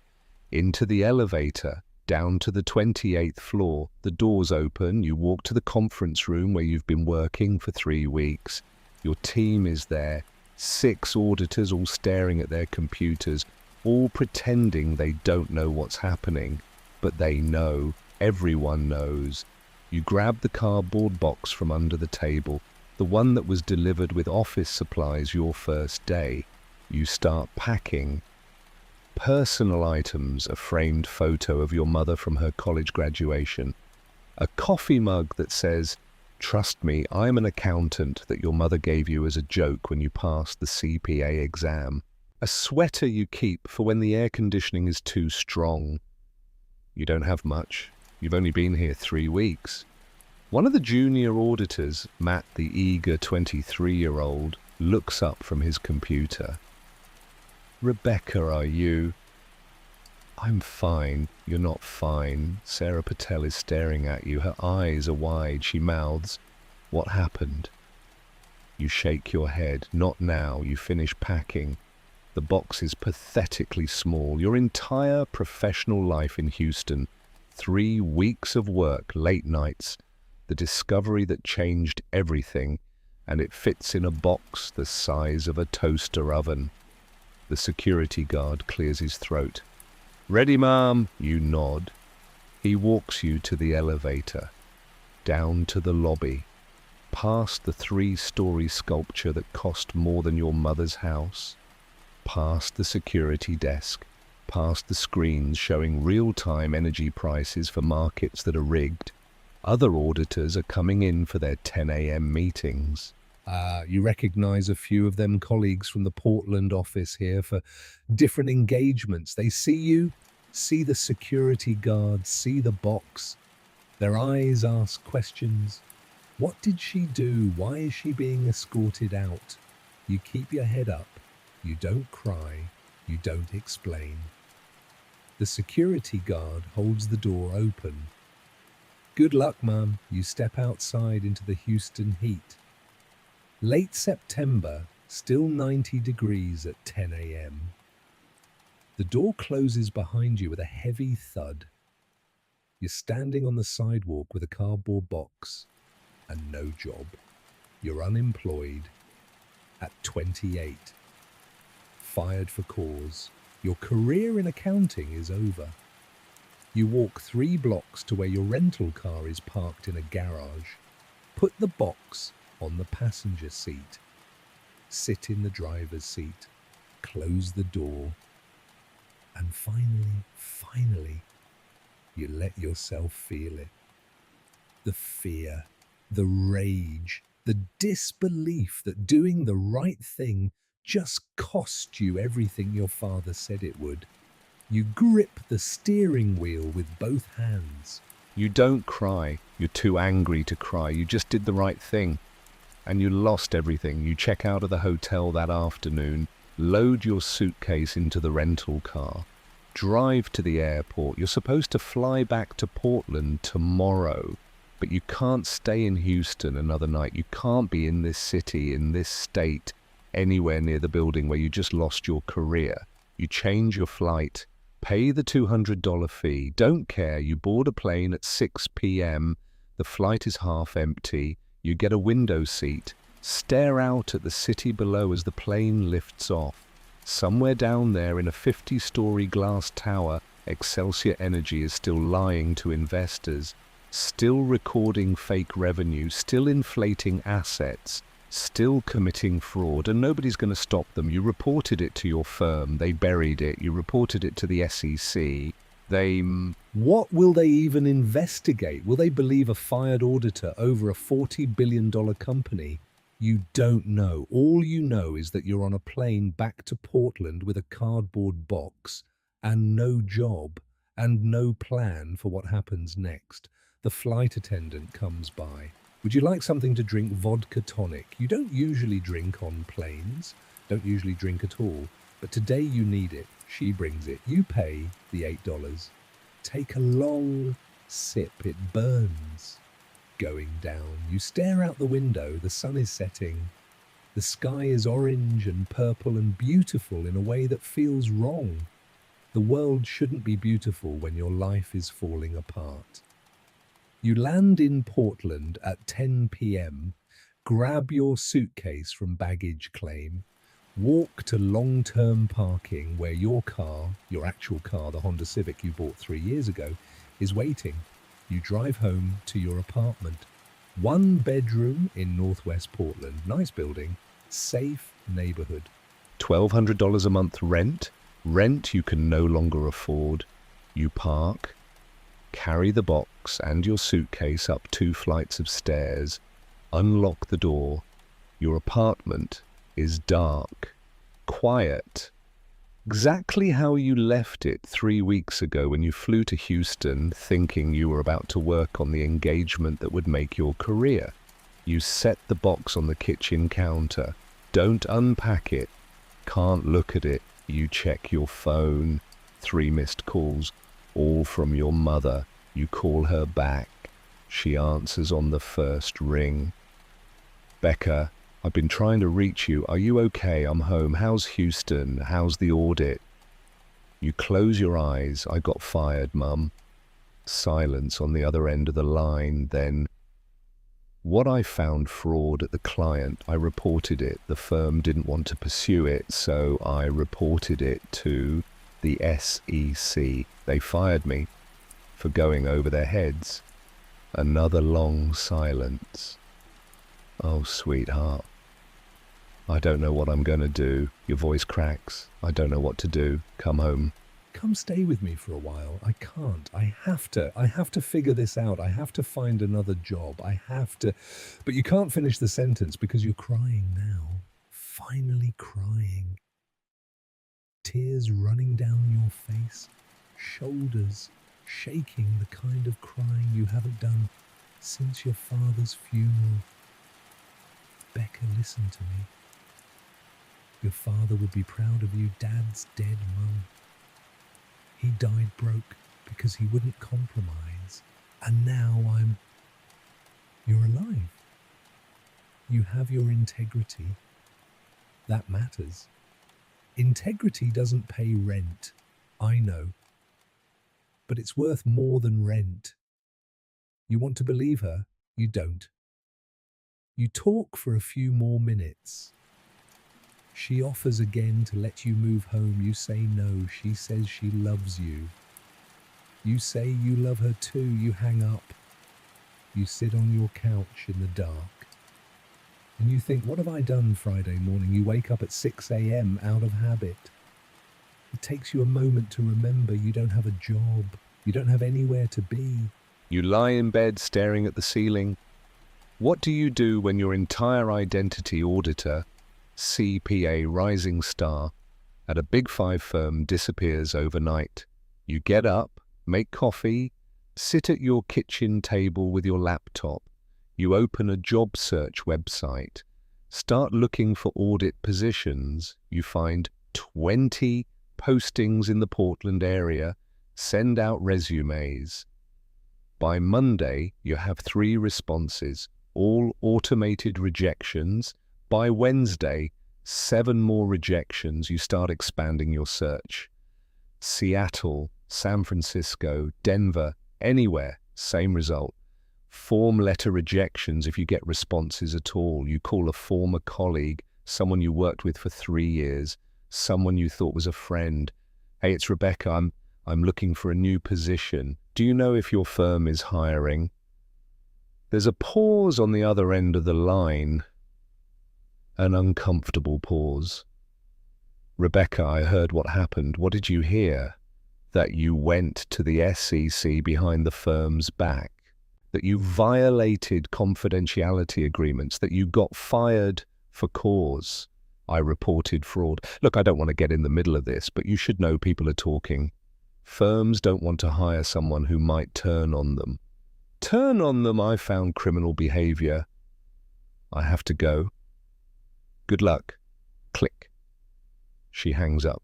S1: into the elevator, down to the 28th floor. The doors open. You walk to the conference room where you've been working for 3 weeks. Your team is there. 6 auditors all staring at their computers, all pretending they don't know what's happening. But they know. Everyone knows. You grab the cardboard box from under the table, the one that was delivered with office supplies your first day. You start packing. Personal items, a framed photo of your mother from her college graduation, a coffee mug that says, "Trust me, I'm an accountant," that your mother gave you as a joke when you passed the CPA exam, a sweater you keep for when the air conditioning is too strong. You don't have much. You've only been here 3 weeks. One of the junior auditors, Matt the eager 23-year-old, looks up from his computer. "Rebecca, are you?" "I'm fine." "You're not fine." Sarah Patel is staring at you. Her eyes are wide. She mouths, "What happened?" You shake your head. "Not now." You finish packing. The box is pathetically small. Your entire professional life in Houston, 3 weeks of work, late nights, the discovery that changed everything, and it fits in a box the size of a toaster oven. The security guard clears his throat. "Ready, ma'am?" You nod. He walks you to the elevator, down to the lobby, past the 3-story sculpture that cost more than your mother's house, past the security desk, past the screens showing real-time energy prices for markets that are rigged. Other auditors are coming in for their 10 a.m. meetings. You recognize a few of them colleagues from the Portland office here for different engagements. They see you, see the security guard, see the box. Their eyes ask questions. What did she do? Why is she being escorted out? You keep your head up. You don't cry. You don't explain. The security guard holds the door open. "Good luck, ma'am." You step outside into the Houston heat. Late September, still 90 degrees at 10 a.m. The door closes behind you with a heavy thud. You're standing on the sidewalk with a cardboard box and no job. You're unemployed at 28. Fired for cause. Your career in accounting is over. You walk 3 blocks to where your rental car is parked in a garage. Put the box on the passenger seat. Sit in the driver's seat. Close the door. And finally, you let yourself feel it. The fear, the rage, the disbelief that doing the right thing just cost you everything your father said it would. You grip the steering wheel with both hands. You don't cry. You're too angry to cry. You just did the right thing. And you lost everything. You check out of the hotel that afternoon, load your suitcase into the rental car, drive to the airport. You're supposed to fly back to Portland tomorrow, but you can't stay in Houston another night. You can't be in this city, in this state, anywhere near the building where you just lost your career. You change your flight, pay the $200 fee, don't care. You board a plane at 6 p.m. The flight is half empty. You get a window seat, stare out at the city below as the plane lifts off. Somewhere down there in a 50-story glass tower, Excelsior Energy is still lying to investors, still recording fake revenue, still inflating assets, still committing fraud, and nobody's going to stop them. You reported it to your firm. They buried it. You reported it to the SEC. What will they even investigate? Will they believe a fired auditor over a $40 billion company?
S2: You don't know. All you know is that you're on a plane back to Portland with a cardboard box and no job and no plan for what happens next. The flight attendant comes by. Would you like something to drink? Vodka tonic. You don't usually drink on planes, don't usually drink at all, but today you need it. She brings it. You pay the $8. Take a long sip. It burns. Going down. You stare out the window. The sun is setting. The sky is orange and purple and beautiful in a way that feels wrong. The world shouldn't be beautiful when your life is falling apart. You land in Portland at 10 p.m., grab your suitcase from baggage claim, walk to long-term parking where your car, your actual car, the Honda Civic you bought 3 years ago, is waiting. You drive home to your apartment. 1 bedroom in Northwest Portland. Nice building. Safe neighborhood.
S1: $1,200 a month rent. Rent you can no longer afford. You park, carry the box and your suitcase up 2 flights of stairs, unlock the door. Your apartment is dark, quiet. Exactly how you left it 3 weeks ago when you flew to Houston thinking you were about to work on the engagement that would make your career. You set the box on the kitchen counter. Don't unpack it. Can't look at it. You check your phone. 3 missed calls, all from your mother. You call her back. She answers on the first ring. Becca, I've been trying to reach you. Are you okay? I'm home. How's Houston? How's the audit? You close your eyes. I got fired, Mum. Silence on the other end of the line. Then, what I found fraud at the client. I reported it. The firm didn't want to pursue it, so I reported it to the SEC. They fired me for going over their heads. Another long silence. Oh, sweetheart. I don't know what I'm going to do. Your voice cracks. I don't know what to do. Come home.
S2: Come stay with me for a while. I can't. I have to figure this out. I have to find another job. I have to. But you can't finish the sentence because you're crying now. Finally crying. Tears running down your face. Shoulders shaking, the kind of crying you haven't done since your father's funeral. Becca, listen to me. Your father would be proud of you. Dad's dead, Mum. He died broke because he wouldn't compromise. And now you're alive. You have your integrity. That matters. Integrity doesn't pay rent. I know. But it's worth more than rent. You want to believe her? You don't. You talk for a few more minutes. She offers again to let you move home. You say no. She says she loves you. You say you love her too. You hang up. You sit on your couch in the dark. And you think, what have I done Friday morning? You wake up at 6 a.m. out of habit. It takes you a moment to remember you don't have a job. You don't have anywhere to be.
S1: You lie in bed staring at the ceiling. What do you do when your entire identity auditor, CPA rising star, at a Big 5 firm disappears overnight? You get up, make coffee, sit at your kitchen table with your laptop. You open a job search website, start looking for audit positions. You find 20 postings in the Portland area, send out resumes. By Monday, you have 3 responses, all automated rejections. By Wednesday, 7 more rejections. You start expanding your search. Seattle, San Francisco, Denver, anywhere, same result. Form letter rejections if you get responses at all. You call a former colleague, someone you worked with for 3 years, someone you thought was a friend. Hey, it's Rebecca. I'm looking for a new position. Do you know if your firm is hiring? There's a pause on the other end of the line. An uncomfortable pause. Rebecca, I heard what happened. What did you hear? That you went to the SEC behind the firm's back. that you violated confidentiality agreements, that you got fired for cause. I reported fraud. Look, I don't want to get in the middle of this, but you should know people are talking. Firms don't want to hire someone who might turn on them. Turn on them, I found criminal behavior. I have to go. Good luck. Click. She hangs up.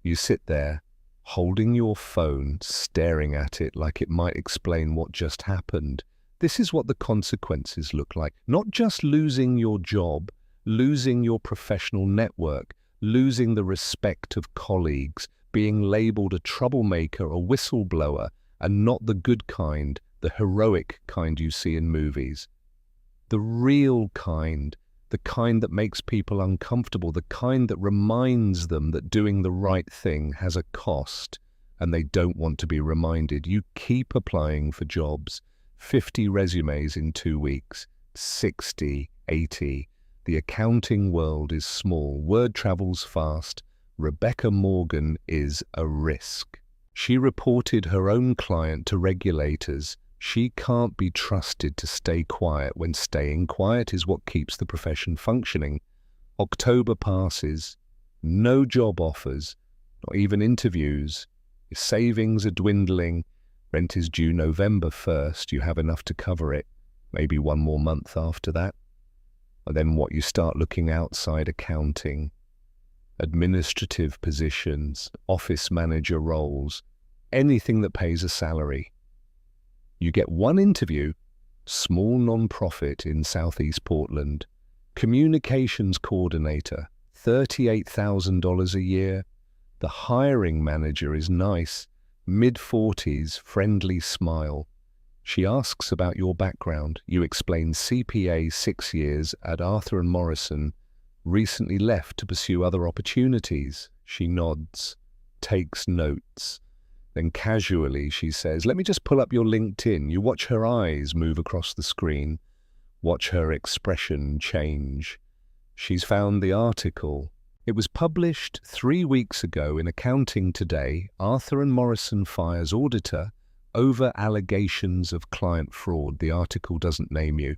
S1: You sit there, holding your phone, staring at it like it might explain what just happened. This is what the consequences look like. Not just losing your job, losing your professional network, losing the respect of colleagues, being labeled a troublemaker, a whistleblower, and not the good kind, the heroic kind you see in movies. The real kind, the kind that makes people uncomfortable, the kind that reminds them that doing the right thing has a cost, and they don't want to be reminded. You keep applying for jobs, 50 resumes in 2 weeks, 60, 80. The accounting world is small, word travels fast. Rebecca Morgan is a risk. She reported her own client to regulators. She can't be trusted to stay quiet when staying quiet is what keeps the profession functioning. October passes, no job offers, not even interviews. Your savings are dwindling. Rent is due November 1st. You have enough to cover it. Maybe one more month after that. And then what, you start looking outside accounting, administrative positions, office manager roles, anything that pays a salary. You get one interview, small non-profit in Southeast Portland, communications coordinator, $38,000 a year. The hiring manager is nice, mid-40s, friendly smile. She asks about your background. You explain CPA 6 years at Arthur & Morrison, recently left to pursue other opportunities. She nods, takes notes. Then casually she says, "Let me just pull up your LinkedIn." You watch her eyes move across the screen. Watch her expression change. She's found the article. It was published 3 weeks ago in Accounting Today. Arthur & Morrison fires auditor over allegations of client fraud. The article doesn't name you.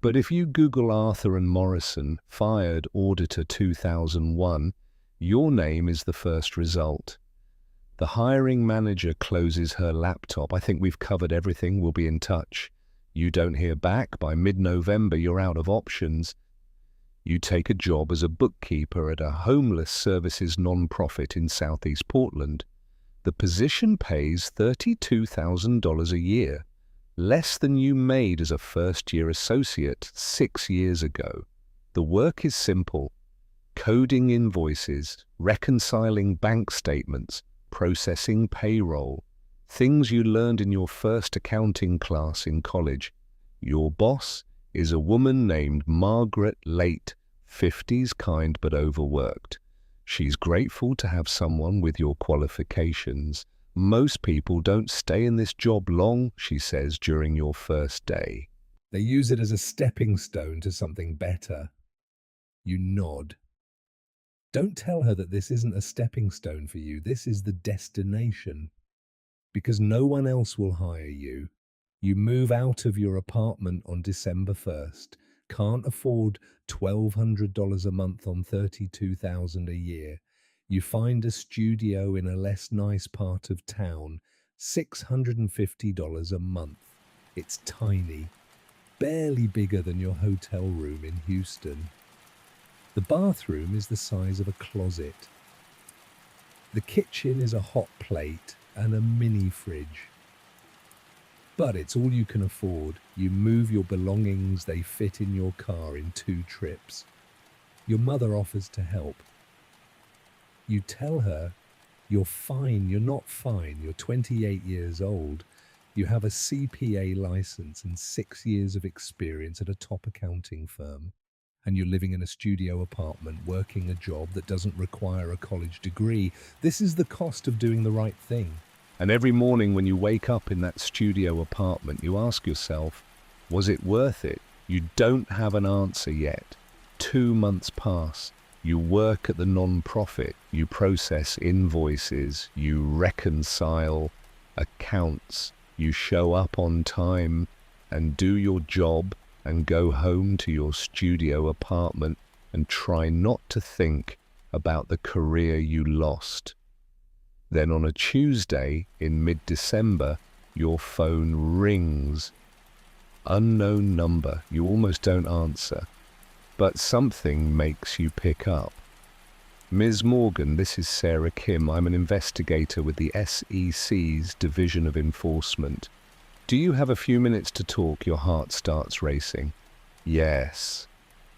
S1: But if you Google Arthur & Morrison fired auditor 2001, your name is the first result. The hiring manager closes her laptop. "I think we've covered everything. We'll be in touch." You don't hear back. By mid-November, you're out of options. You take a job as a bookkeeper at a homeless services non-profit in Southeast Portland. The position pays $32,000 a year, less than you made as a first-year associate 6 years ago. The work is simple: coding invoices, reconciling bank statements, processing payroll, things you learned in your first accounting class in college. Your boss is a woman named Margaret Late, 50s, kind but overworked. She's grateful to have someone with your qualifications. "Most people don't stay in this job long," she says during your first day.
S2: They use it as a stepping stone to something better. You nod. Don't tell her that this isn't a stepping stone for you. This is the destination. Because no one else will hire you. You move out of your apartment on December 1st. Can't afford $1,200 a month on $32,000 a year. You find a studio in a less nice part of town, $650 a month. It's tiny, barely bigger than your hotel room in Houston. The bathroom is the size of a closet. The kitchen is a hot plate and a mini fridge. But it's all you can afford. You move your belongings, they fit in your car in 2 trips. Your mother offers to help. You tell her, "You're fine, you're not fine, you're 28 years old. You have a CPA license and 6 years of experience at a top accounting firm. And you're living in a studio apartment, working a job that doesn't require a college degree. This is the cost of doing the right thing."
S1: And every morning when you wake up in that studio apartment, you ask yourself, was it worth it? You don't have an answer yet. 2 months pass. You work at the non-profit. You process invoices. You reconcile accounts. You show up on time. and do your job and go home to your studio apartment and try not to think about the career you lost. Then on a Tuesday in mid-December, your phone rings. Unknown number, you almost don't answer, but something makes you pick up. Ms. Morgan, this is Sarah Kim. I'm an investigator with the SEC's Division of Enforcement. Do you have a few minutes to talk? Your heart starts racing. Yes.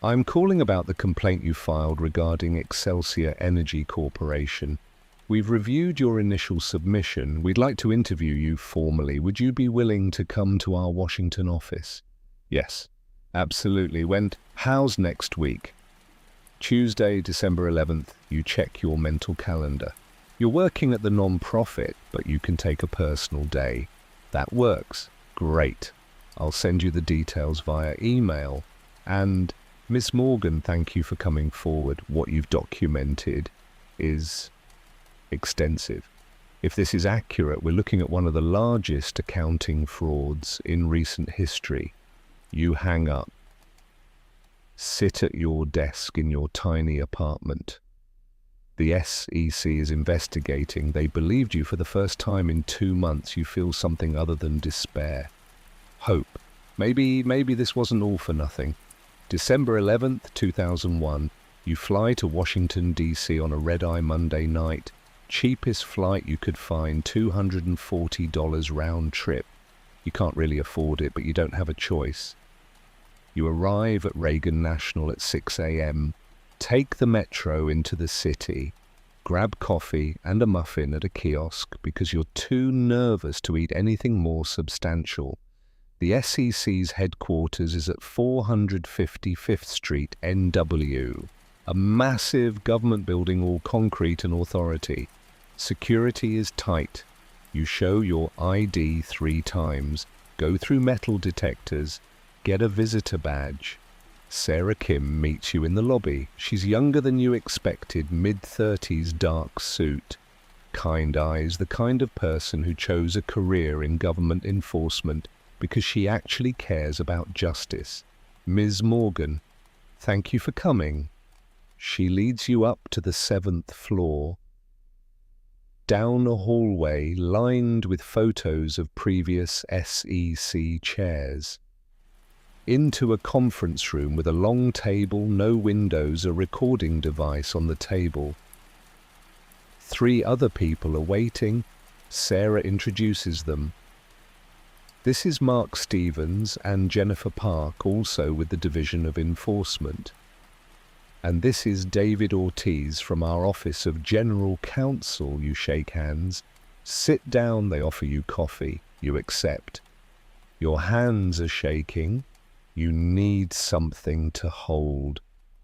S1: I'm calling about the complaint you filed regarding Excelsior Energy Corporation. We've reviewed your initial submission. We'd like to interview you formally. Would you be willing to come to our Washington office? Yes, absolutely. How's next week? Tuesday, December 11th, you check your mental calendar. You're working at the non-profit, but you can take a personal day. That works. Great. I'll send you the details via email. And Miss Morgan, thank you for coming forward. What you've documented is extensive. If this is accurate, we're looking at one of the largest accounting frauds in recent history. You hang up. Sit at your desk in your tiny apartment. The SEC is investigating. They believed you for the first time in 2 months. You feel something other than despair. Hope. Maybe this wasn't all for nothing. December 11th, 2001. You fly to Washington, D.C. on a red-eye Monday night. Cheapest flight you could find, $240 round trip. You can't really afford it, but you don't have a choice. You arrive at Reagan National at 6 a.m., take the metro into the city, grab coffee and a muffin at a kiosk because you're too nervous to eat anything more substantial. The SEC's headquarters is at 455th Street, NW, a massive government building, all concrete and authority. Security is tight. You show your ID 3 times, go through metal detectors, get a visitor badge. Sarah Kim meets you in the lobby. She's younger than you expected, mid-30s, dark suit, kind eyes, the kind of person who chose a career in government enforcement because she actually cares about justice. Ms. Morgan, thank you for coming. She leads you up to the 7th floor, down a hallway lined with photos of previous SEC chairs, into a conference room with a long table, no windows, a recording device on the table. 3 other people are waiting. Sarah introduces them. This is Mark Stevens and Jennifer Park, also with the Division of Enforcement. And this is David Ortiz from our Office of General Counsel. You shake hands. Sit down, they offer you coffee. You accept. Your hands are shaking. You need something to hold.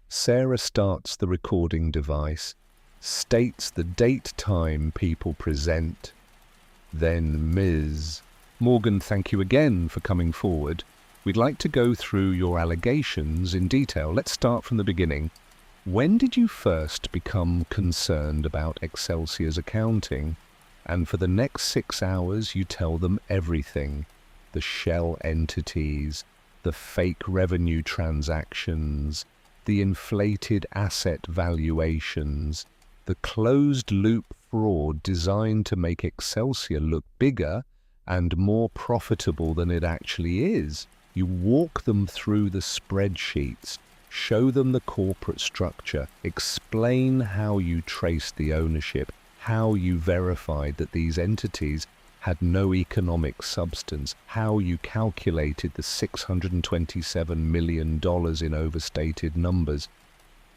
S1: Sarah starts the recording device, states the date, time people present. Then Ms. Morgan, thank you again for coming forward. We'd like to go through your allegations in detail. Let's start from the beginning. When did you first become concerned about Excelsior's accounting? And for the next 6 hours, you tell them everything. The shell entities, the fake revenue transactions, the inflated asset valuations, the closed-loop fraud designed to make Excelsior look bigger and more profitable than it actually is. You walk them through the spreadsheets, show them the corporate structure, explain how you traced the ownership, how you verified that these entities had no economic substance, how you calculated the $627 million in overstated numbers.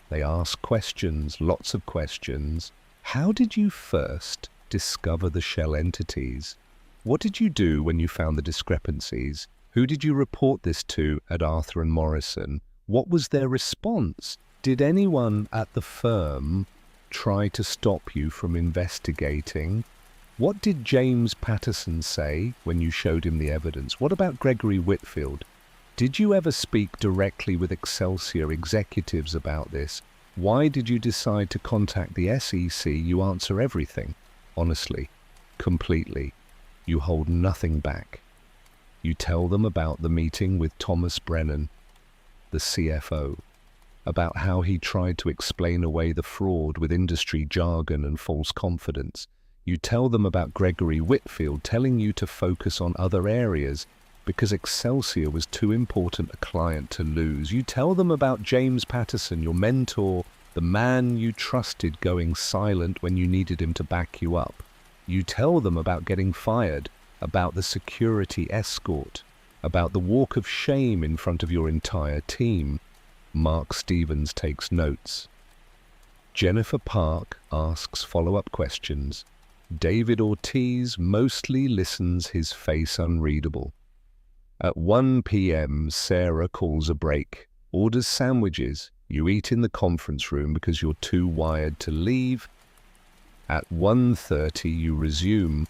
S1: They ask questions, lots of questions. How did you first discover the shell entities? What did you do when you found the discrepancies? Who did you report this to at Arthur and Morrison? What was their response? Did anyone at the firm try to stop you from investigating? What did James Patterson say when you showed him the evidence? What about Gregory Whitfield? Did you ever speak directly with Excelsior executives about this? Why did you decide to contact the SEC? You answer everything, honestly, completely. You hold nothing back. You tell them about the meeting with Thomas Brennan, the CFO, about how he tried to explain away the fraud with industry jargon and false confidence. You tell them about Gregory Whitfield telling you to focus on other areas because Excelsior was too important a client to lose. You tell them about James Patterson, your mentor, the man you trusted, going silent when you needed him to back you up. You tell them about getting fired, about the security escort, about the walk of shame in front of your entire team. Mark Stevens takes notes. Jennifer Park asks follow-up questions. David Ortiz mostly listens, his face unreadable. At 1 p.m., Sarah calls a break, orders sandwiches. You eat in the conference room because you're too wired to leave. At 1:30, you resume.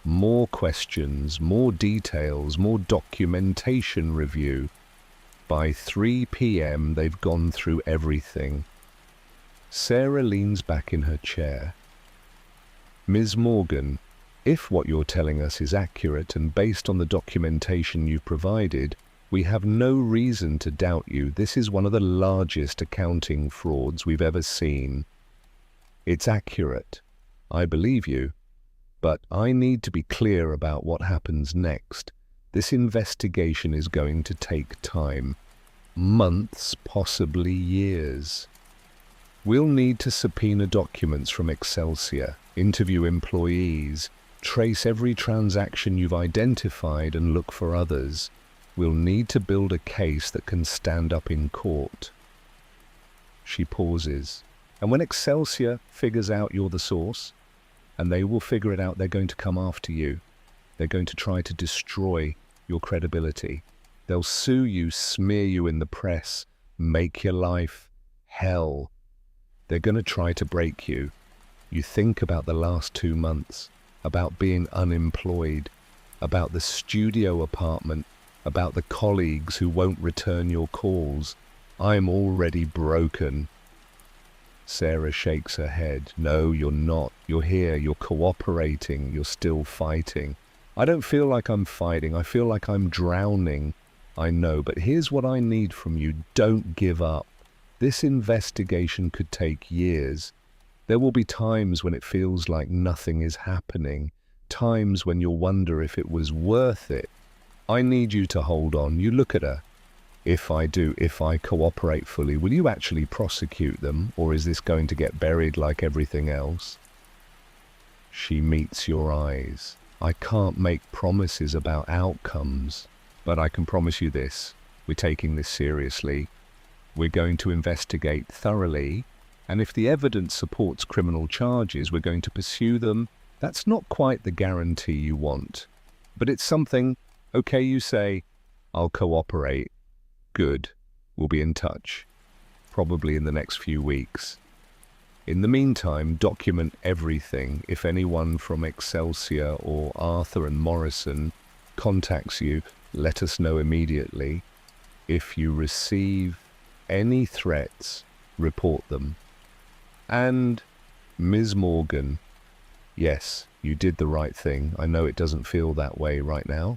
S1: More questions, more details, more documentation review. By 3 p.m., they've gone through everything. Sarah leans back in her chair. Ms. Morgan, if what you're telling us is accurate and based on the documentation you provided, we have no reason to doubt you. This is one of the largest accounting frauds we've ever seen. It's accurate. I believe you. But I need to be clear about what happens next. This investigation is going to take time. Months, possibly years. We'll need to subpoena documents from Excelsior, interview employees, trace every transaction you've identified and look for others. We'll need to build a case that can stand up in court. She pauses. And when Excelsior figures out you're the source, and they will figure it out, they're going to come after you. They're going to try to destroy your credibility. They'll sue you, smear you in the press, make your life hell. They're going to try to break you. You think about the last 2 months, about being unemployed, about the studio apartment, about the colleagues who won't return your calls. I'm already broken. Sarah shakes her head. No, you're not. You're here. You're cooperating. You're still fighting. I don't feel like I'm fighting. I feel like I'm drowning. I know, but here's what I need from you. Don't give up. This investigation could take years. There will be times when it feels like nothing is happening. Times when you'll wonder if it was worth it. I need you to hold on. You look at her. If I cooperate fully, will you actually prosecute them, or is this going to get buried like everything else? She meets your eyes. I can't make promises about outcomes, but I can promise you this. We're taking this seriously. We're going to investigate thoroughly, and if the evidence supports criminal charges, we're going to pursue them. That's not quite the guarantee you want, but it's something. Okay, you say, I'll cooperate. Good. We'll be in touch, probably in the next few weeks. In the meantime, document everything. If anyone from Excelsior or Arthur and Morrison contacts you, let us know immediately. If you receive any threats, report them. And Ms. Morgan, yes, you did the right thing. I know it doesn't feel that way right now,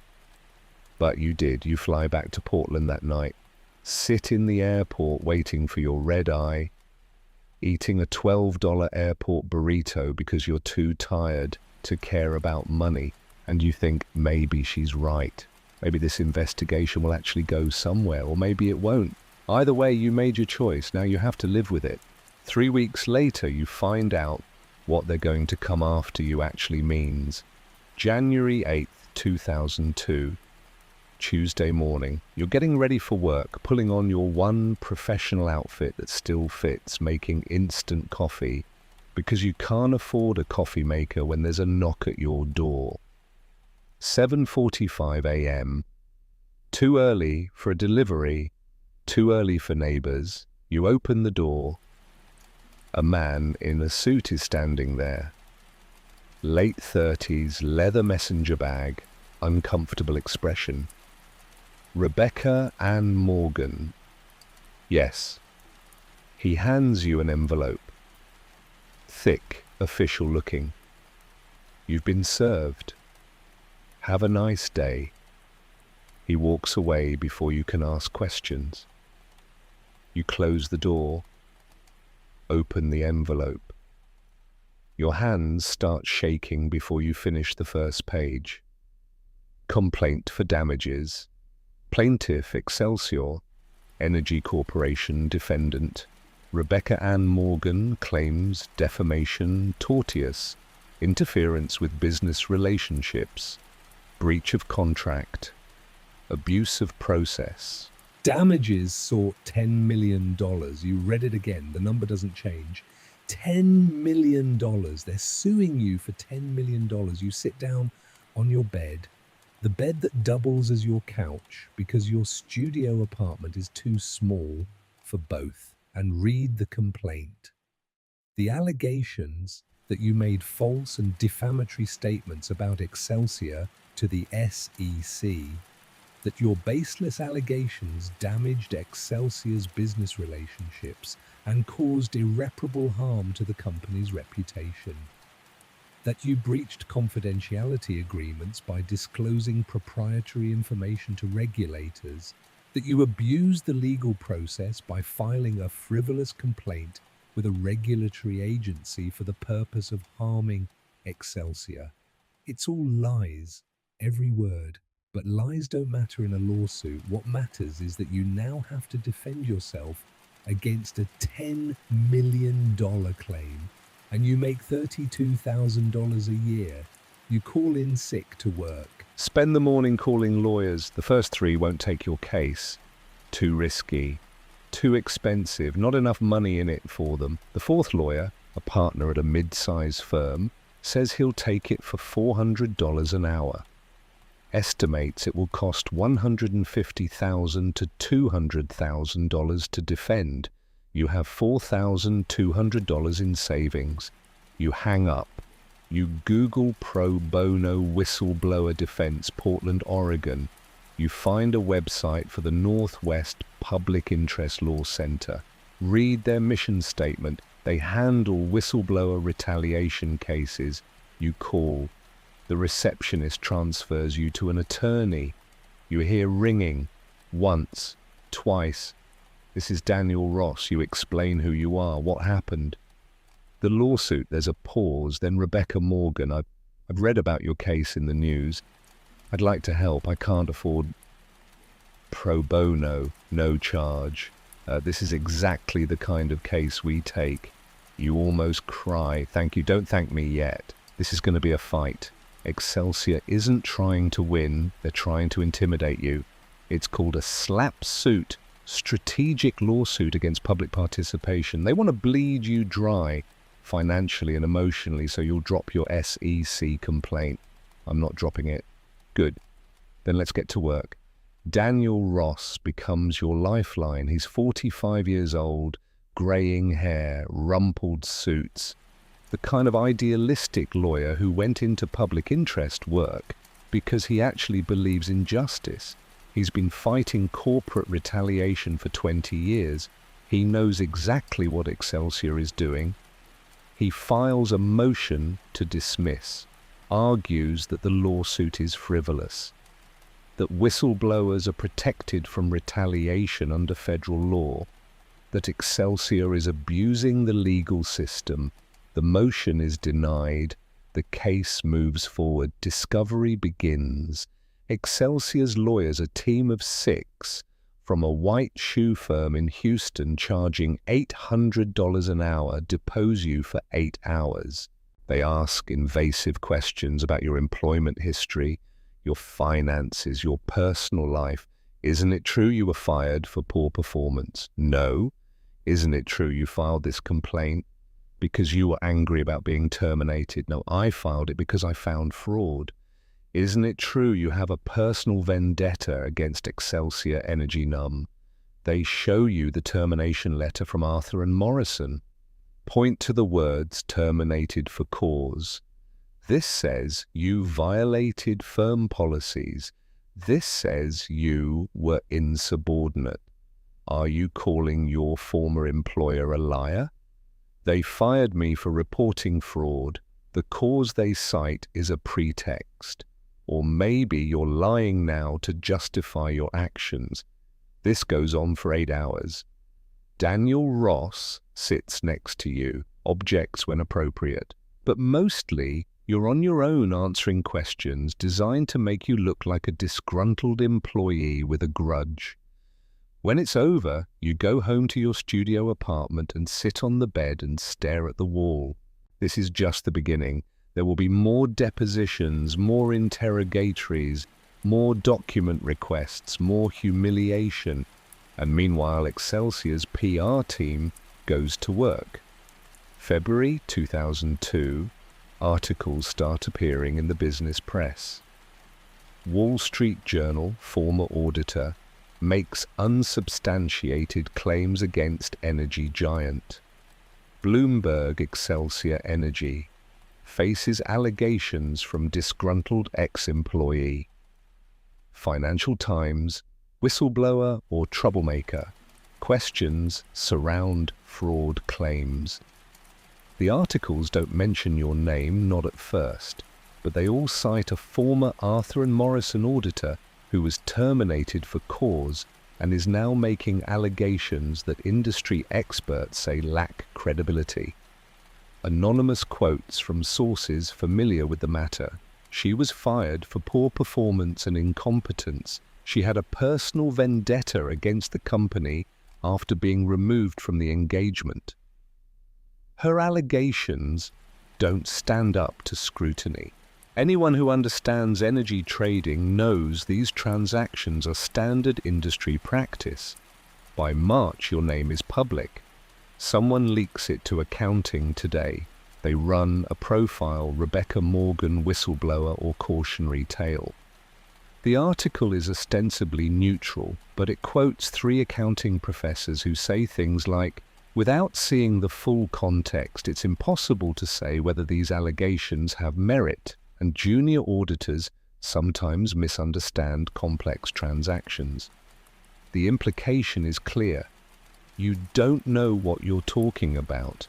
S1: but you did. You fly back to Portland that night, sit in the airport waiting for your red eye, eating a $12 airport burrito because you're too tired to care about money, and you think maybe she's right. Maybe this investigation will actually go somewhere, or maybe it won't. Either way, you made your choice. Now you have to live with it. 3 weeks later, you find out what they're going to come after you actually means. January 8th, 2002. Tuesday morning, you're getting ready for work, pulling on your one professional outfit that still fits, making instant coffee, because you can't afford a coffee maker when there's a knock at your door. 7:45 a.m. Too early for a delivery, too early for neighbors. You open the door. A man in a suit is standing there. Late 30s, leather messenger bag, uncomfortable expression. Rebecca Ann Morgan. Yes. He hands you an envelope. Thick, official looking. You've been served. Have a nice day. He walks away before you can ask questions. You close the door, open the envelope. Your hands start shaking before you finish the first page. Complaint for damages. Plaintiff Excelsior, Energy Corporation defendant. Rebecca Ann Morgan claims defamation tortious, interference with business relationships, breach of contract, abuse of process.
S2: Damages sought $10 million. You read it again. The number doesn't change. $10 million. They're suing you for $10 million. You sit down on your bed, the bed that doubles as your couch because your studio apartment is too small for both, and read the complaint. The allegations that you made false and defamatory statements about Excelsior to the SEC, that your baseless allegations damaged Excelsior's business relationships and caused irreparable harm to the company's reputation, that you breached confidentiality agreements by disclosing proprietary information to regulators, that you abused the legal process by filing a frivolous complaint with a regulatory agency for the purpose of harming Excelsior. It's all lies, every word. But lies don't matter in a lawsuit. What matters is that you now have to defend yourself against a $10 million claim, and you make $32,000 a year. You call in sick to work.
S1: Spend the morning calling lawyers. The first three won't take your case. Too risky, too expensive, not enough money in it for them. The fourth lawyer, a partner at a mid-size firm, says he'll take it for $400 an hour. Estimates it will cost $150,000 to $200,000 to defend. You have $4,200 in savings. You hang up. You Google pro bono whistleblower defense, Portland, Oregon. You find a website for the Northwest Public Interest Law Center. Read their mission statement. They handle whistleblower retaliation cases. You call. The receptionist transfers you to an attorney. You hear ringing. Once, twice. This is Daniel Ross. You explain who you are, what happened. The lawsuit, there's a pause. Then Rebecca Morgan, I've read about your case in the news. I'd like to help. I can't afford pro bono, no charge. This is exactly the kind of case we take. You almost cry. Thank you. Don't thank me yet. This is going to be a fight. Excelsior isn't trying to win, they're trying to intimidate you. It's called a slap suit, strategic lawsuit against public participation. They want to bleed you dry financially and emotionally so you'll drop your SEC complaint. I'm not dropping it. Good. Then let's get to work. Daniel Ross becomes your lifeline. He's 45 years old, graying hair, rumpled suits. The kind of idealistic lawyer who went into public interest work because he actually believes in justice. He's been fighting corporate retaliation for 20 years. He knows exactly what Excelsior is doing. He files a motion to dismiss, argues that the lawsuit is frivolous, that whistleblowers are protected from retaliation under federal law, that Excelsior is abusing the legal system. The motion is denied. The case moves forward. Discovery begins. Excelsior's lawyers, a team of 6 from a white shoe firm in Houston charging $800 an hour, depose you for 8 hours. They ask invasive questions about your employment history, your finances, your personal life. Isn't it true you were fired for poor performance? No. Isn't it true you filed this complaint because you were angry about being terminated? No, I filed it because I found fraud. Isn't it true you have a personal vendetta against Excelsior Energy Num? They show you the termination letter from Arthur and Morrison. Point to the words terminated for cause. This says you violated firm policies. This says you were insubordinate. Are you calling your former employer a liar? They fired me for reporting fraud. The cause they cite is a pretext. Or maybe you're lying now to justify your actions. This goes on for 8 hours. Daniel Ross sits next to you, objects when appropriate, but mostly you're on your own answering questions designed to make you look like a disgruntled employee with a grudge. When it's over, you go home to your studio apartment and sit on the bed and stare at the wall. This is just the beginning. There will be more depositions, more interrogatories, more document requests, more humiliation. And meanwhile, Excelsior's PR team goes to work. February 2002, articles start appearing in the business press. Wall Street Journal, former auditor, makes unsubstantiated claims against energy giant. Bloomberg Excelsior Energy faces allegations from disgruntled ex-employee. Financial Times, whistleblower or troublemaker, questions surround fraud claims. The articles don't mention your name, not at first, but they all cite a former Arthur & Morrison auditor who was terminated for cause and is now making allegations that industry experts say lack credibility. Anonymous quotes from sources familiar with the matter. She was fired for poor performance and incompetence. She had a personal vendetta against the company after being removed from the engagement. Her allegations don't stand up to scrutiny. Anyone who understands energy trading knows these transactions are standard industry practice. By March, your name is public. Someone leaks it to accounting today. They run a profile, Rebecca Morgan whistleblower or cautionary tale. The article is ostensibly neutral, but it quotes 3 accounting professors who say things like, without seeing the full context, it's impossible to say whether these allegations have merit, and junior auditors sometimes misunderstand complex transactions. The implication is clear. You don't know what you're talking about.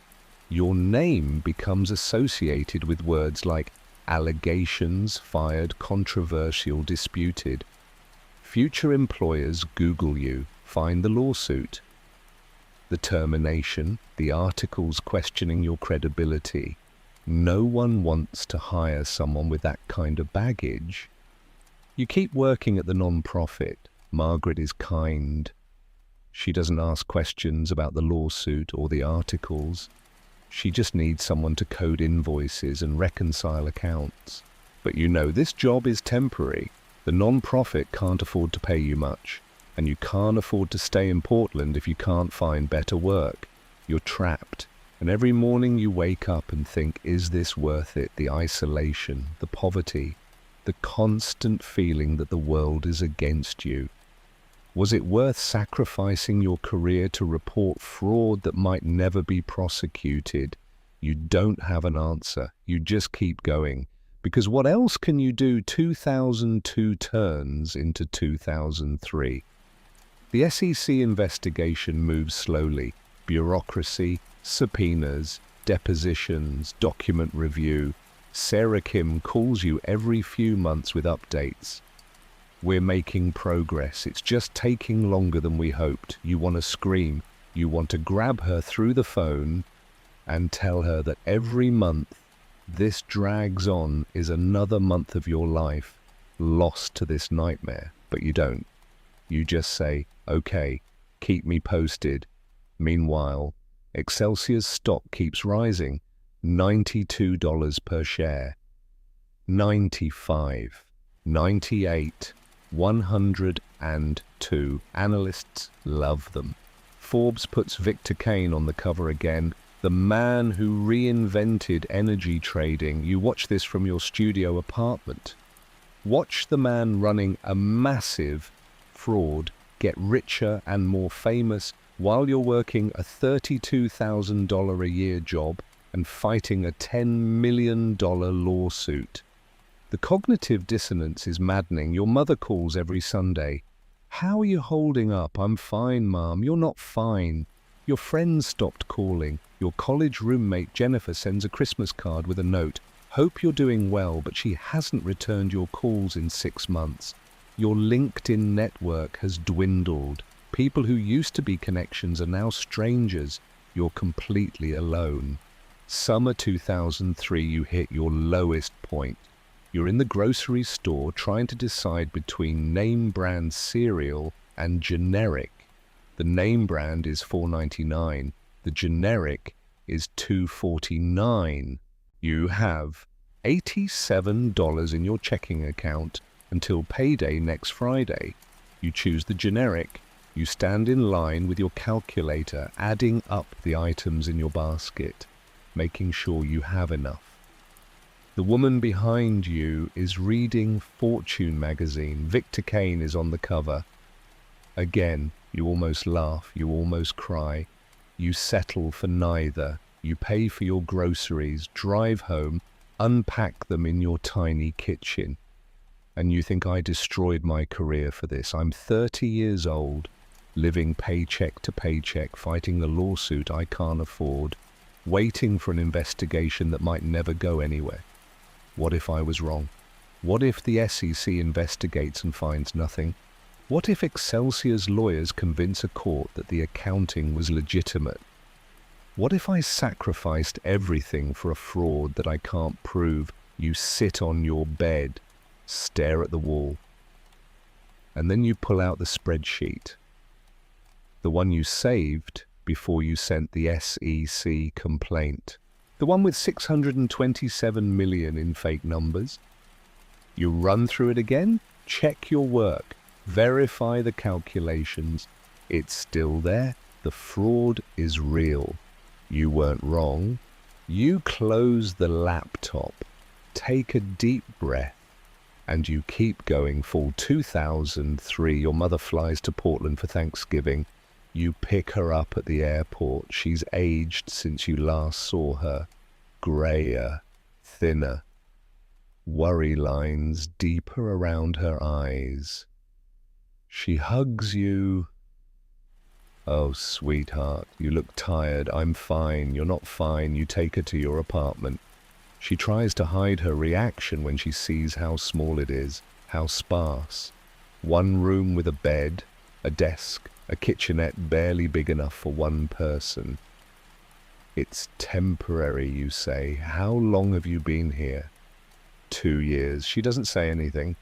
S1: Your name becomes associated with words like allegations, fired, controversial, disputed. Future employers Google you, find the lawsuit. The termination, the articles questioning your credibility. No one wants to hire someone with that kind of baggage. You keep working at the non-profit. Margaret is kind. She doesn't ask questions about the lawsuit or the articles. She just needs someone to code invoices and reconcile accounts. But you know, this job is temporary. The non-profit can't afford to pay you much, and you can't afford to stay in Portland if you can't find better work. You're trapped, and every morning you wake up and think, is this worth it? The isolation, the poverty, the constant feeling that the world is against you. Was it worth sacrificing your career to report fraud that might never be prosecuted? You don't have an answer. You just keep going. Because what else can you do 2002 turns into 2003? The SEC investigation moves slowly. Bureaucracy, subpoenas, depositions, document review. Sarah Kim calls you every few months with updates. We're making progress. It's just taking longer than we hoped. You want to scream. You want to grab her through the phone and tell her that every month this drags on is another month of your life lost to this nightmare. But you don't. You just say, okay, keep me posted. Meanwhile, Excelsior's stock keeps rising. $92 per share. 95. 98. 102. Analysts love them. Forbes puts Victor Kane on the cover again, the man who reinvented energy trading. You watch this from your studio apartment. Watch the man running a massive fraud get richer and more famous while you're working a $32,000 a year job and fighting a $10 million lawsuit. The cognitive dissonance is maddening. Your mother calls every Sunday. How are you holding up? I'm fine, Mom. You're not fine. Your friends stopped calling. Your college roommate Jennifer sends a Christmas card with a note. Hope you're doing well, but she hasn't returned your calls in 6 months. Your LinkedIn network has dwindled. People who used to be connections are now strangers. You're completely alone. Summer 2003, you hit your lowest point. You're in the grocery store trying to decide between name brand cereal and generic. The name brand is $4.99. The generic is $2.49. You have $87 in your checking account until payday next Friday. You choose the generic. You stand in line with your calculator, adding up the items in your basket, making sure you have enough. The woman behind you is reading Fortune magazine. Victor Kane is on the cover. Again, you almost laugh, you almost cry. You settle for neither. You pay for your groceries, drive home, unpack them in your tiny kitchen. And you think, I destroyed my career for this. I'm 30 years old, living paycheck to paycheck, fighting a lawsuit I can't afford, waiting for an investigation that might never go anywhere. What if I was wrong? What if the SEC investigates and finds nothing? What if Excelsior's lawyers convince a court that the accounting was legitimate? What if I sacrificed everything for a fraud that I can't prove? You sit on your bed, stare at the wall, and then you pull out the spreadsheet, the one you saved before you sent the SEC complaint, the one with 627 million in fake numbers. You run through it again, check your work, verify the calculations. It's still there. The fraud is real. You weren't wrong. You close the laptop, take a deep breath, and you keep going. Fall 2003, your mother flies to Portland for Thanksgiving. You pick her up at the airport. She's aged since you last saw her. Grayer, thinner, worry lines deeper around her eyes. She hugs you. Oh, sweetheart, you look tired. I'm fine. You're not fine. You take her to your apartment. She tries to hide her reaction when she sees how small it is, how sparse. One room with a bed, a desk, a kitchenette barely big enough for one person. It's temporary, you say. How long have you been here? 2 years. She doesn't say anything.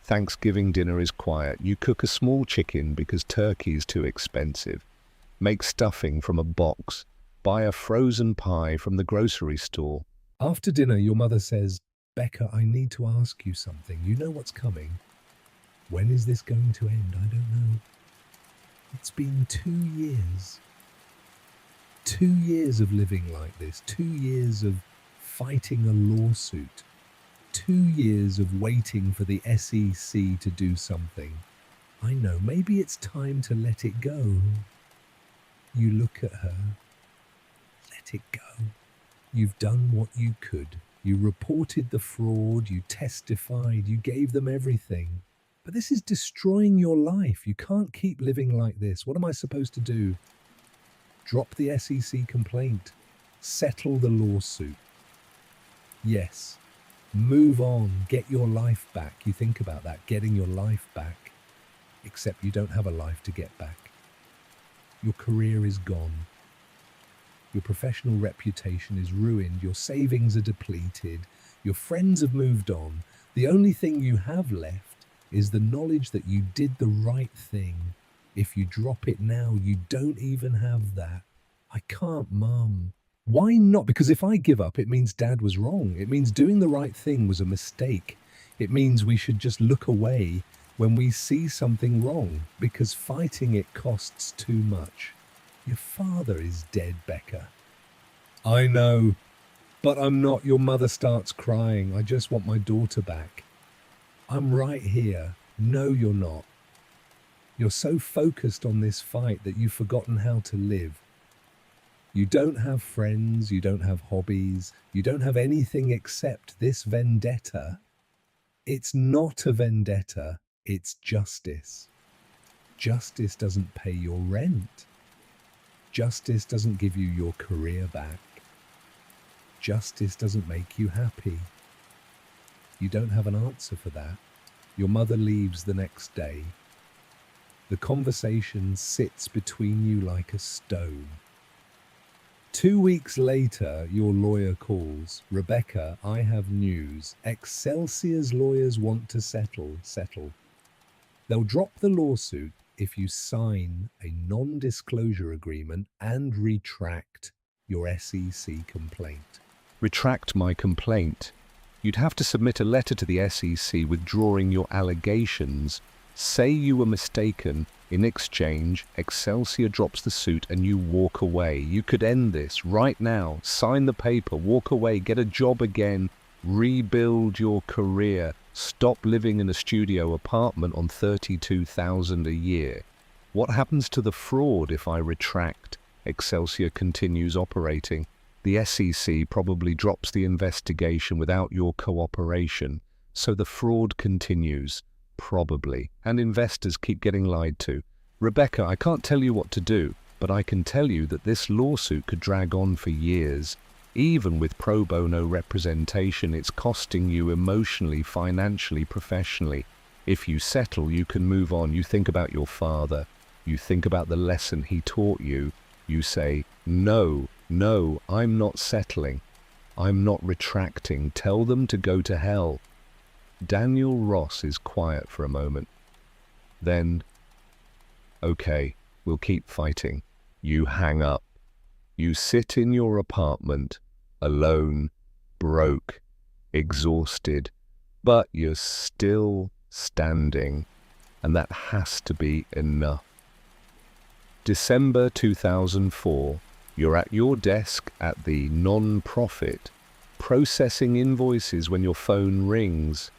S1: Thanksgiving dinner is quiet. You cook a small chicken because turkey's too expensive. Make stuffing from a box. Buy a frozen pie from the grocery store.
S2: After dinner, your mother says, "Becca, I need to ask you something. You know what's coming. When is this going to end? I don't know. It's been 2 years. 2 years of living like this. 2 years of fighting a lawsuit. 2 years of waiting for the SEC to do something. I know, maybe it's time to let it go." You look at her. Let it go. You've done what you could. You reported the fraud, you testified, you gave them everything. But this is destroying your life. You can't keep living like this. What am I supposed to do? Drop the SEC complaint. Settle the lawsuit. Yes. Move on. Get your life back. You think about that, getting your life back. Except you don't have a life to get back. Your career is gone. Your professional reputation is ruined. Your savings are depleted. Your friends have moved on. The only thing you have left is the knowledge that you did the right thing. If you drop it now, you don't even have that. "I can't, Mum." Why not? Because if I give up, it means Dad was wrong. It means doing the right thing was a mistake. It means we should just look away when we see something wrong, because fighting it costs too much. Your father is dead, Becca. I know, but I'm not. Your mother starts crying. I just want my daughter back. I'm right here. No, you're not. You're so focused on this fight that you've forgotten how to live. You don't have friends, you don't have hobbies, you don't have anything except this vendetta. It's not a vendetta, it's justice. Justice doesn't pay your rent. Justice doesn't give you your career back. justice doesn't make you happy. You don't have an answer for that. Your mother leaves the next day. The conversation sits between you like a stone. 2 weeks later, your lawyer calls. Rebecca, I have news. Excelsior's lawyers want to settle. They'll drop the lawsuit if you sign a non-disclosure agreement and retract your SEC complaint.
S1: Retract my complaint. You'd have to submit a letter to the SEC withdrawing your allegations. Say you were mistaken. In exchange, Excelsior drops the suit and you walk away. You could end this right now. Sign the paper, walk away, get a job again, rebuild your career. Stop living in a studio apartment on $32,000 a year. What happens to the fraud if I retract? Excelsior continues operating. The SEC probably drops the investigation without your cooperation. So the fraud continues. Probably. And investors keep getting lied to. Rebecca, I can't tell you what to do, but I can tell you that this lawsuit could drag on for years. Even with pro bono representation, it's costing you emotionally, financially, professionally. If you settle, you can move on. You think about your father. You think about the lesson he taught you. You say, no, I'm not settling. I'm not retracting. Tell them to go to hell. Daniel Ross is quiet for a moment. Then, okay, we'll keep fighting. You hang up. You sit in your apartment, alone, broke, exhausted, but you're still standing, and that has to be enough. December 2004, you're at your desk at the non-profit, processing invoices when your phone rings.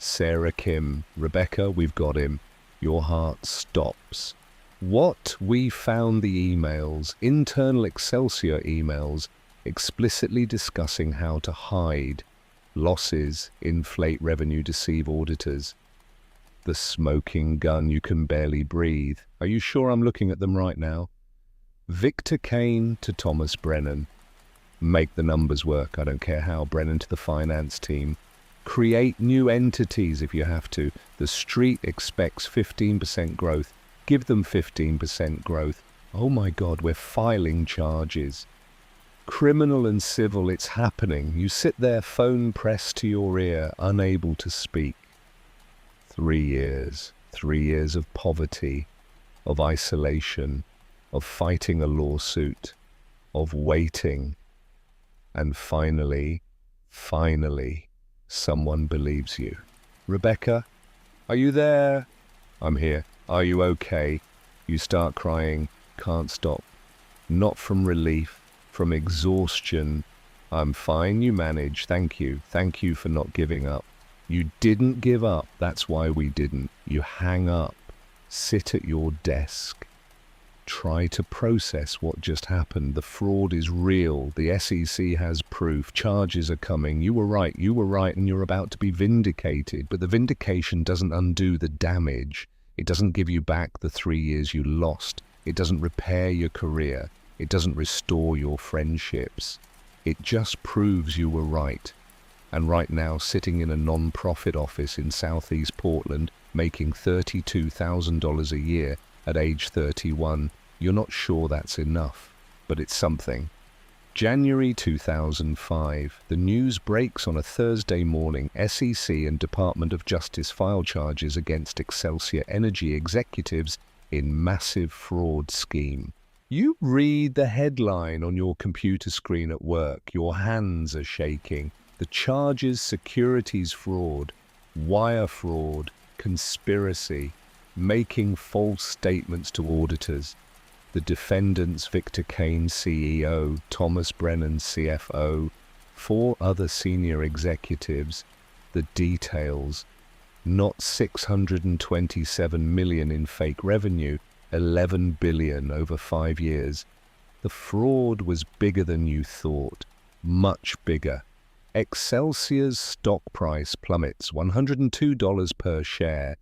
S1: Sarah Kim, Rebecca, we've got him. Your heart stops. What? We found the emails, internal Excelsior emails, explicitly discussing how to hide losses, inflate revenue, deceive auditors. The smoking gun, you can barely breathe. Are you sure I'm looking at them right now? Victor Kane to Thomas Brennan. Make the numbers work, I don't care how. Brennan to the finance team. Create new entities if you have to. The street expects 15% growth. Give them 15% growth. Oh my God, we're filing charges. Criminal and civil, it's happening. You sit there, phone pressed to your ear, unable to speak. 3 years. 3 years of poverty, of isolation, of fighting a lawsuit, of waiting. And finally, someone believes you. Rebecca, are you there? I'm here. Are you okay? You start crying. Can't stop. Not from relief, from exhaustion. I'm fine, you manage. Thank you. Thank you for not giving up. You didn't give up. That's why we didn't. You hang up. Sit at your desk. Try to process what just happened. The fraud is real. The SEC has proof. Charges are coming. You were right, and you're about to be vindicated. But the vindication doesn't undo the damage. It doesn't give you back the 3 years you lost. It doesn't repair your career. It doesn't restore your friendships. It just proves you were right. And right now, sitting in a non-profit office in Southeast Portland, making $32,000 a year at age 31, you're not sure that's enough, but it's something. January 2005, the news breaks on a Thursday morning. SEC and Department of Justice file charges against Excelsior Energy executives in massive fraud scheme. You read the headline on your computer screen at work. Your hands are shaking. The charges: securities fraud, wire fraud, conspiracy, making false statements to auditors. The defendants: Victor Kane, CEO, Thomas Brennan, CFO, 4 other senior executives. The details: not $627 million in fake revenue, $11 billion over 5 years. The fraud was bigger than you thought, much bigger. Excelsior's stock price plummets $102 per share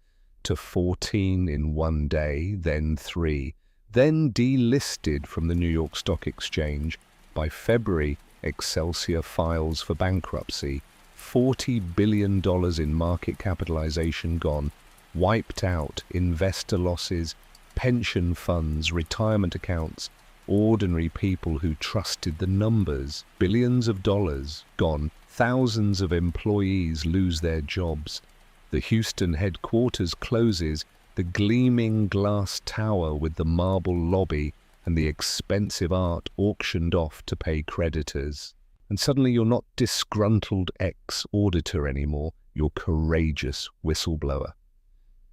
S1: to 14 in 1 day, then 3, then delisted from the New York Stock Exchange. By February, Excelsior files for bankruptcy. $40 billion in market capitalization gone. Wiped out. Investor losses, pension funds, retirement accounts. Ordinary people who trusted the numbers. Billions of dollars gone. Thousands of employees lose their jobs. The Houston headquarters closes. The gleaming glass tower with the marble lobby and the expensive art auctioned off to pay creditors. And suddenly you're not disgruntled ex-auditor anymore, you're courageous whistleblower.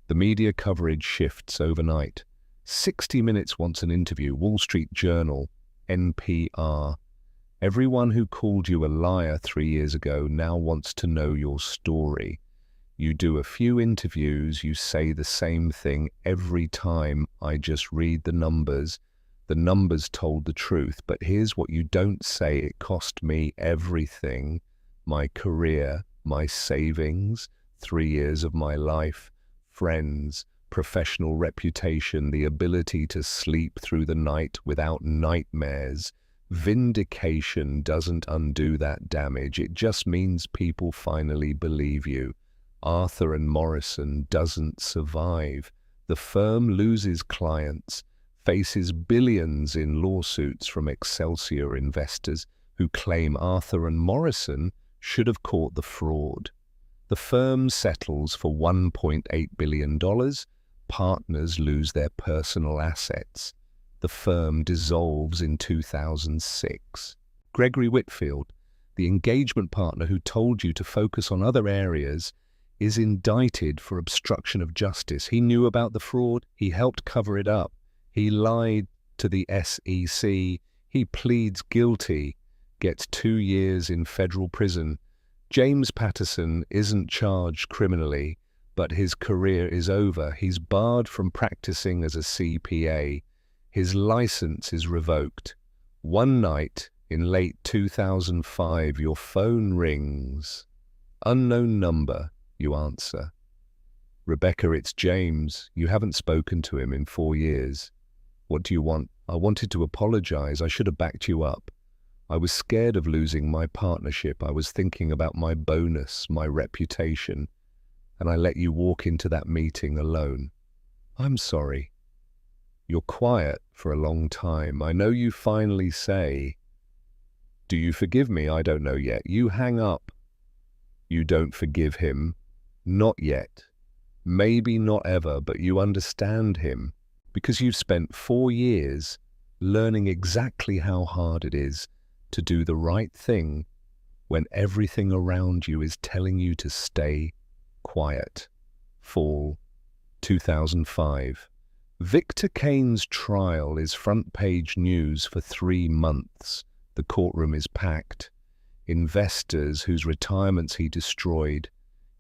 S1: The media coverage shifts overnight. 60 Minutes wants an interview, Wall Street Journal, NPR. Everyone who called you a liar 3 years ago now wants to know your story. You do a few interviews, you say the same thing every time. I just read the numbers. The numbers told the truth, but here's what you don't say. It cost me everything. My career, my savings, 3 years of my life, friends, professional reputation, the ability to sleep through the night without nightmares. Vindication doesn't undo that damage. It just means people finally believe you. Arthur and Morrison doesn't survive. The firm loses clients, faces billions in lawsuits from Excelsior investors who claim Arthur and Morrison should have caught the fraud. The firm settles for $1.8 billion. Partners lose their personal assets. The firm dissolves in 2006. Gregory Whitfield, the engagement partner who told you to focus on other areas, is indicted for obstruction of justice. He knew about the fraud. He helped cover it up. He lied to the SEC. He pleads guilty, gets 2 years in federal prison. James Patterson isn't charged criminally, but his career is over. He's barred from practicing as a CPA. His license is revoked. One night in late 2005, your phone rings. Unknown number, you answer. Rebecca, it's James. You haven't spoken to him in 4 years. What do you want? I wanted to apologize. I should have backed you up. I was scared of losing my partnership. I was thinking about my bonus, my reputation, and I let you walk into that meeting alone. I'm sorry. You're quiet for a long time. I know you finally say, "Do you forgive me?" I don't know yet. You hang up. You don't forgive him. Not yet. Maybe not ever, but you understand him because you've spent 4 years learning exactly how hard it is to do the right thing when everything around you is telling you to stay quiet. Fall 2005. Victor Kane's trial is front-page news for 3 months. The courtroom is packed. Investors whose retirements he destroyed,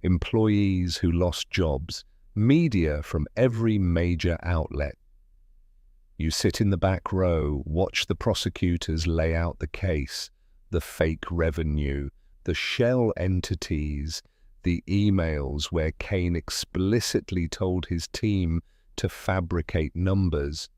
S1: employees who lost jobs, media from every major outlet. You sit in the back row, watch the prosecutors lay out the case, the fake revenue, the shell entities, the emails where Kane explicitly told his team to fabricate numbers.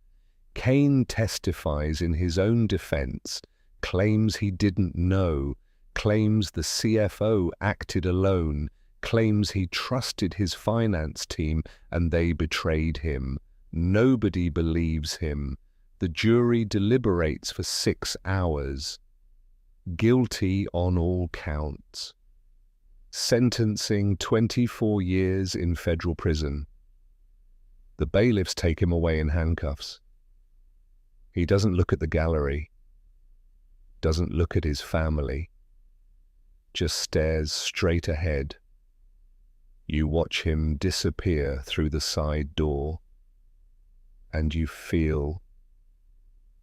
S1: Kane testifies in his own defense, claims he didn't know, claims the CFO acted alone, claims he trusted his finance team and they betrayed him. Nobody believes him. The jury deliberates for 6 hours. Guilty on all counts. Sentencing 24 years in federal prison. The bailiffs take him away in handcuffs. He doesn't look at the gallery, doesn't look at his family, just stares straight ahead. You watch him disappear through the side door, and you feel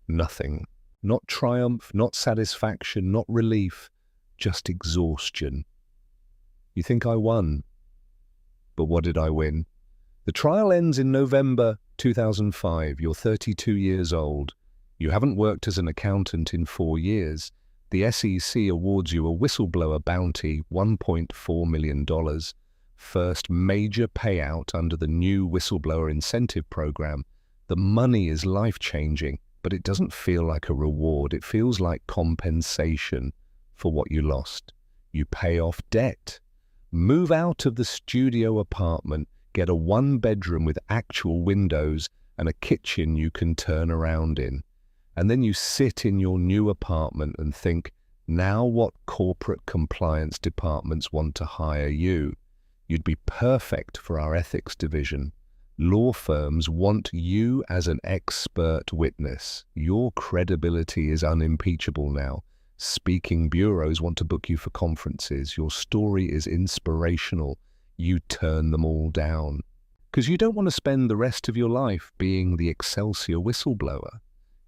S1: nothing. Not triumph, not satisfaction, not relief, just exhaustion. You think I won, but what did I win? The trial ends in November 2005. You're 32 years old. You haven't worked as an accountant in 4 years. The SEC awards you a whistleblower bounty, $1.4 million. First major payout under the new whistleblower incentive program. The money is life-changing, but it doesn't feel like a reward. It feels like compensation. for what you lost. You pay off debt. Move out of the studio apartment, get a one-bedroom with actual windows and a kitchen you can turn around in. And then you sit in your new apartment and think, now what corporate compliance departments want to hire you? You'd be perfect for our ethics division. Law firms want you as an expert witness. Your credibility is unimpeachable now. Speaking bureaus want to book you for conferences. Your story is inspirational. You turn them all down. Because you don't want to spend the rest of your life being the Excelsior whistleblower.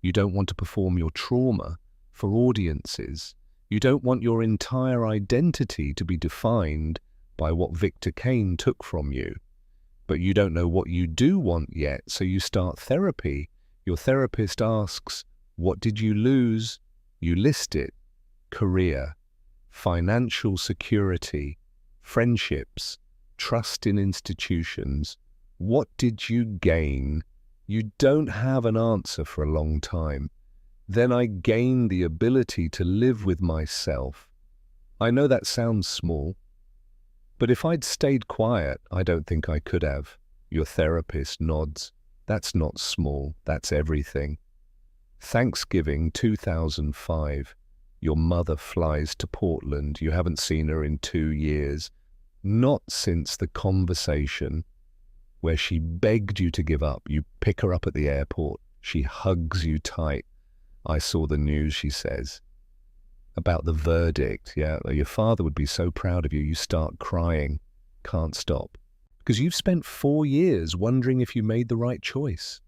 S1: You don't want to perform your trauma for audiences. You don't want your entire identity to be defined by what Victor Kane took from you. But you don't know what you do want yet, so you start therapy. Your therapist asks, what did you lose? You list it. Career, financial security, friendships, trust in institutions. What did you gain? You don't have an answer for a long time. Then I gained the ability to live with myself. I know that sounds small, but if I'd stayed quiet, I don't think I could have. Your therapist nods. That's not small, that's everything. Thanksgiving 2005. Your mother flies to Portland. You haven't seen her in 2 years. Not since the conversation where she begged you to give up. You pick her up at the airport. She hugs you tight. I saw the news, she says, about the verdict. Yeah, your father would be so proud of you. You start crying. Can't stop. Because you've spent 4 years wondering if you made the right choice.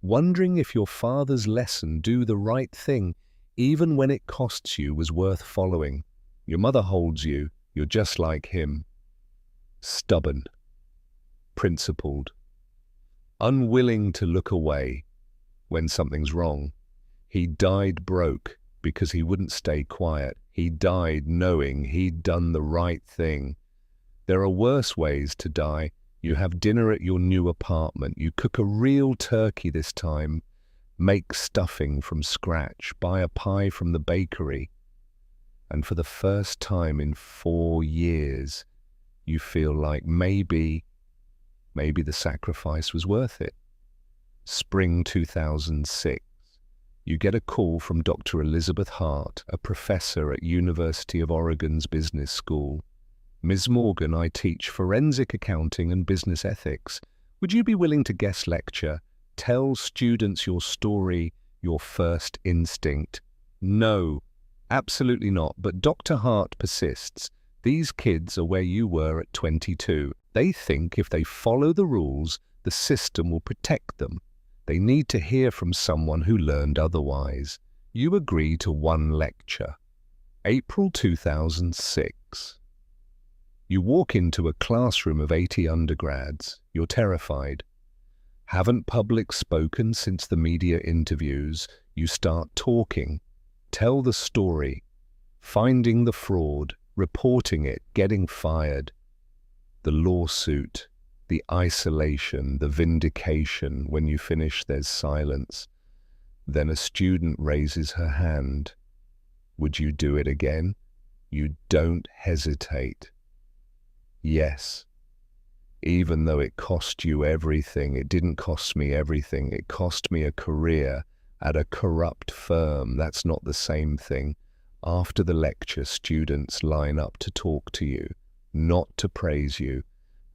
S1: Wondering if your father's lesson, do the right thing, even when it costs you, was worth following. Your mother holds you. You're just like him. Stubborn. Principled. Unwilling to look away when something's wrong. He died broke because he wouldn't stay quiet. He died knowing he'd done the right thing. There are worse ways to die. You have dinner at your new apartment. You cook a real turkey this time. Make stuffing from scratch. Buy a pie from the bakery. And for the first time in 4 years, you feel like maybe the sacrifice was worth it. Spring 2006. You get a call from Dr. Elizabeth Hart, a professor at University of Oregon's Business School. Ms. Morgan, I teach forensic accounting and business ethics. Would you be willing to guest lecture? Tell students your story, your first instinct. No, absolutely not. But Dr. Hart persists. These kids are where you were at 22. They think if they follow the rules, the system will protect them. They need to hear from someone who learned otherwise. You agree to 1 lecture. April 2006. You walk into a classroom of 80 undergrads. You're terrified. Haven't public spoken since the media interviews. You start talking. Tell the story. Finding the fraud. Reporting it. Getting fired. The lawsuit. The isolation, the vindication. When you finish, there's silence. Then a student raises her hand. Would you do it again? You don't hesitate. Yes. Even though it cost you everything, it didn't cost me everything. It cost me a career at a corrupt firm. That's not the same thing. After the lecture, students line up to talk to you, not to praise you,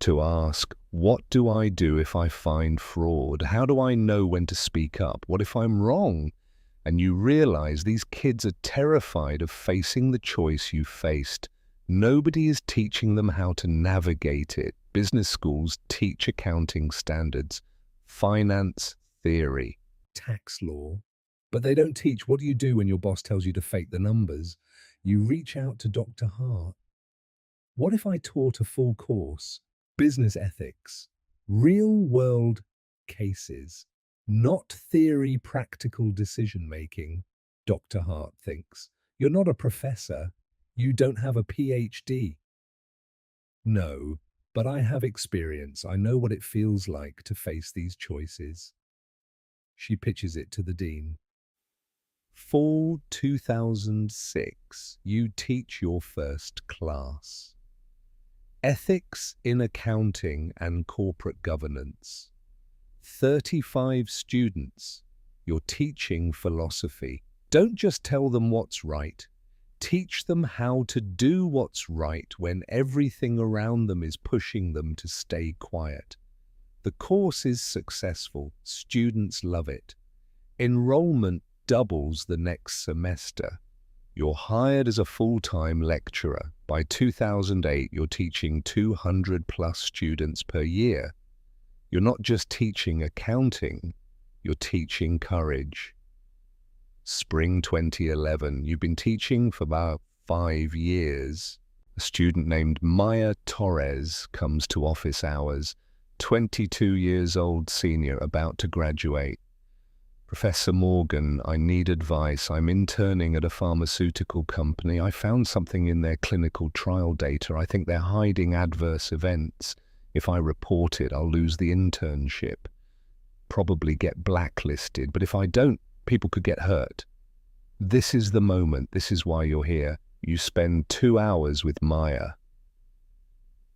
S1: to ask, what do I do if I find fraud? How do I know when to speak up? What if I'm wrong? And you realize these kids are terrified of facing the choice you faced. Nobody is teaching them how to navigate it. Business schools teach accounting standards, finance theory,
S2: tax law, but they don't teach what do you do when your boss tells you to fake the numbers. You reach out to Dr. Hart. What if I taught a full course? Business ethics, real-world cases, not theory, practical decision-making, Dr. Hart thinks. You're not a professor. You don't have a PhD. No, but I have experience. I know what it feels like to face these choices. She pitches it to the dean.
S1: Fall 2006, you teach your first class. Ethics in Accounting and Corporate Governance. 35 students. You're teaching philosophy. Don't just tell them what's right. Teach them how to do what's right when everything around them is pushing them to stay quiet. The course is successful. Students love it. Enrollment doubles the next semester. You're hired as a full-time lecturer. By 2008, you're teaching 200 plus students per year. You're not just teaching accounting, you're teaching courage. Spring 2011, you've been teaching for about 5 years. A student named Maya Torres comes to office hours, 22 years old senior about to graduate. Professor Morgan, I need advice. I'm interning at a pharmaceutical company. I found something in their clinical trial data. I think they're hiding adverse events. If I report it, I'll lose the internship. Probably get blacklisted, but if I don't, people could get hurt. This is the moment. This is why you're here. You spend 2 hours with Maya,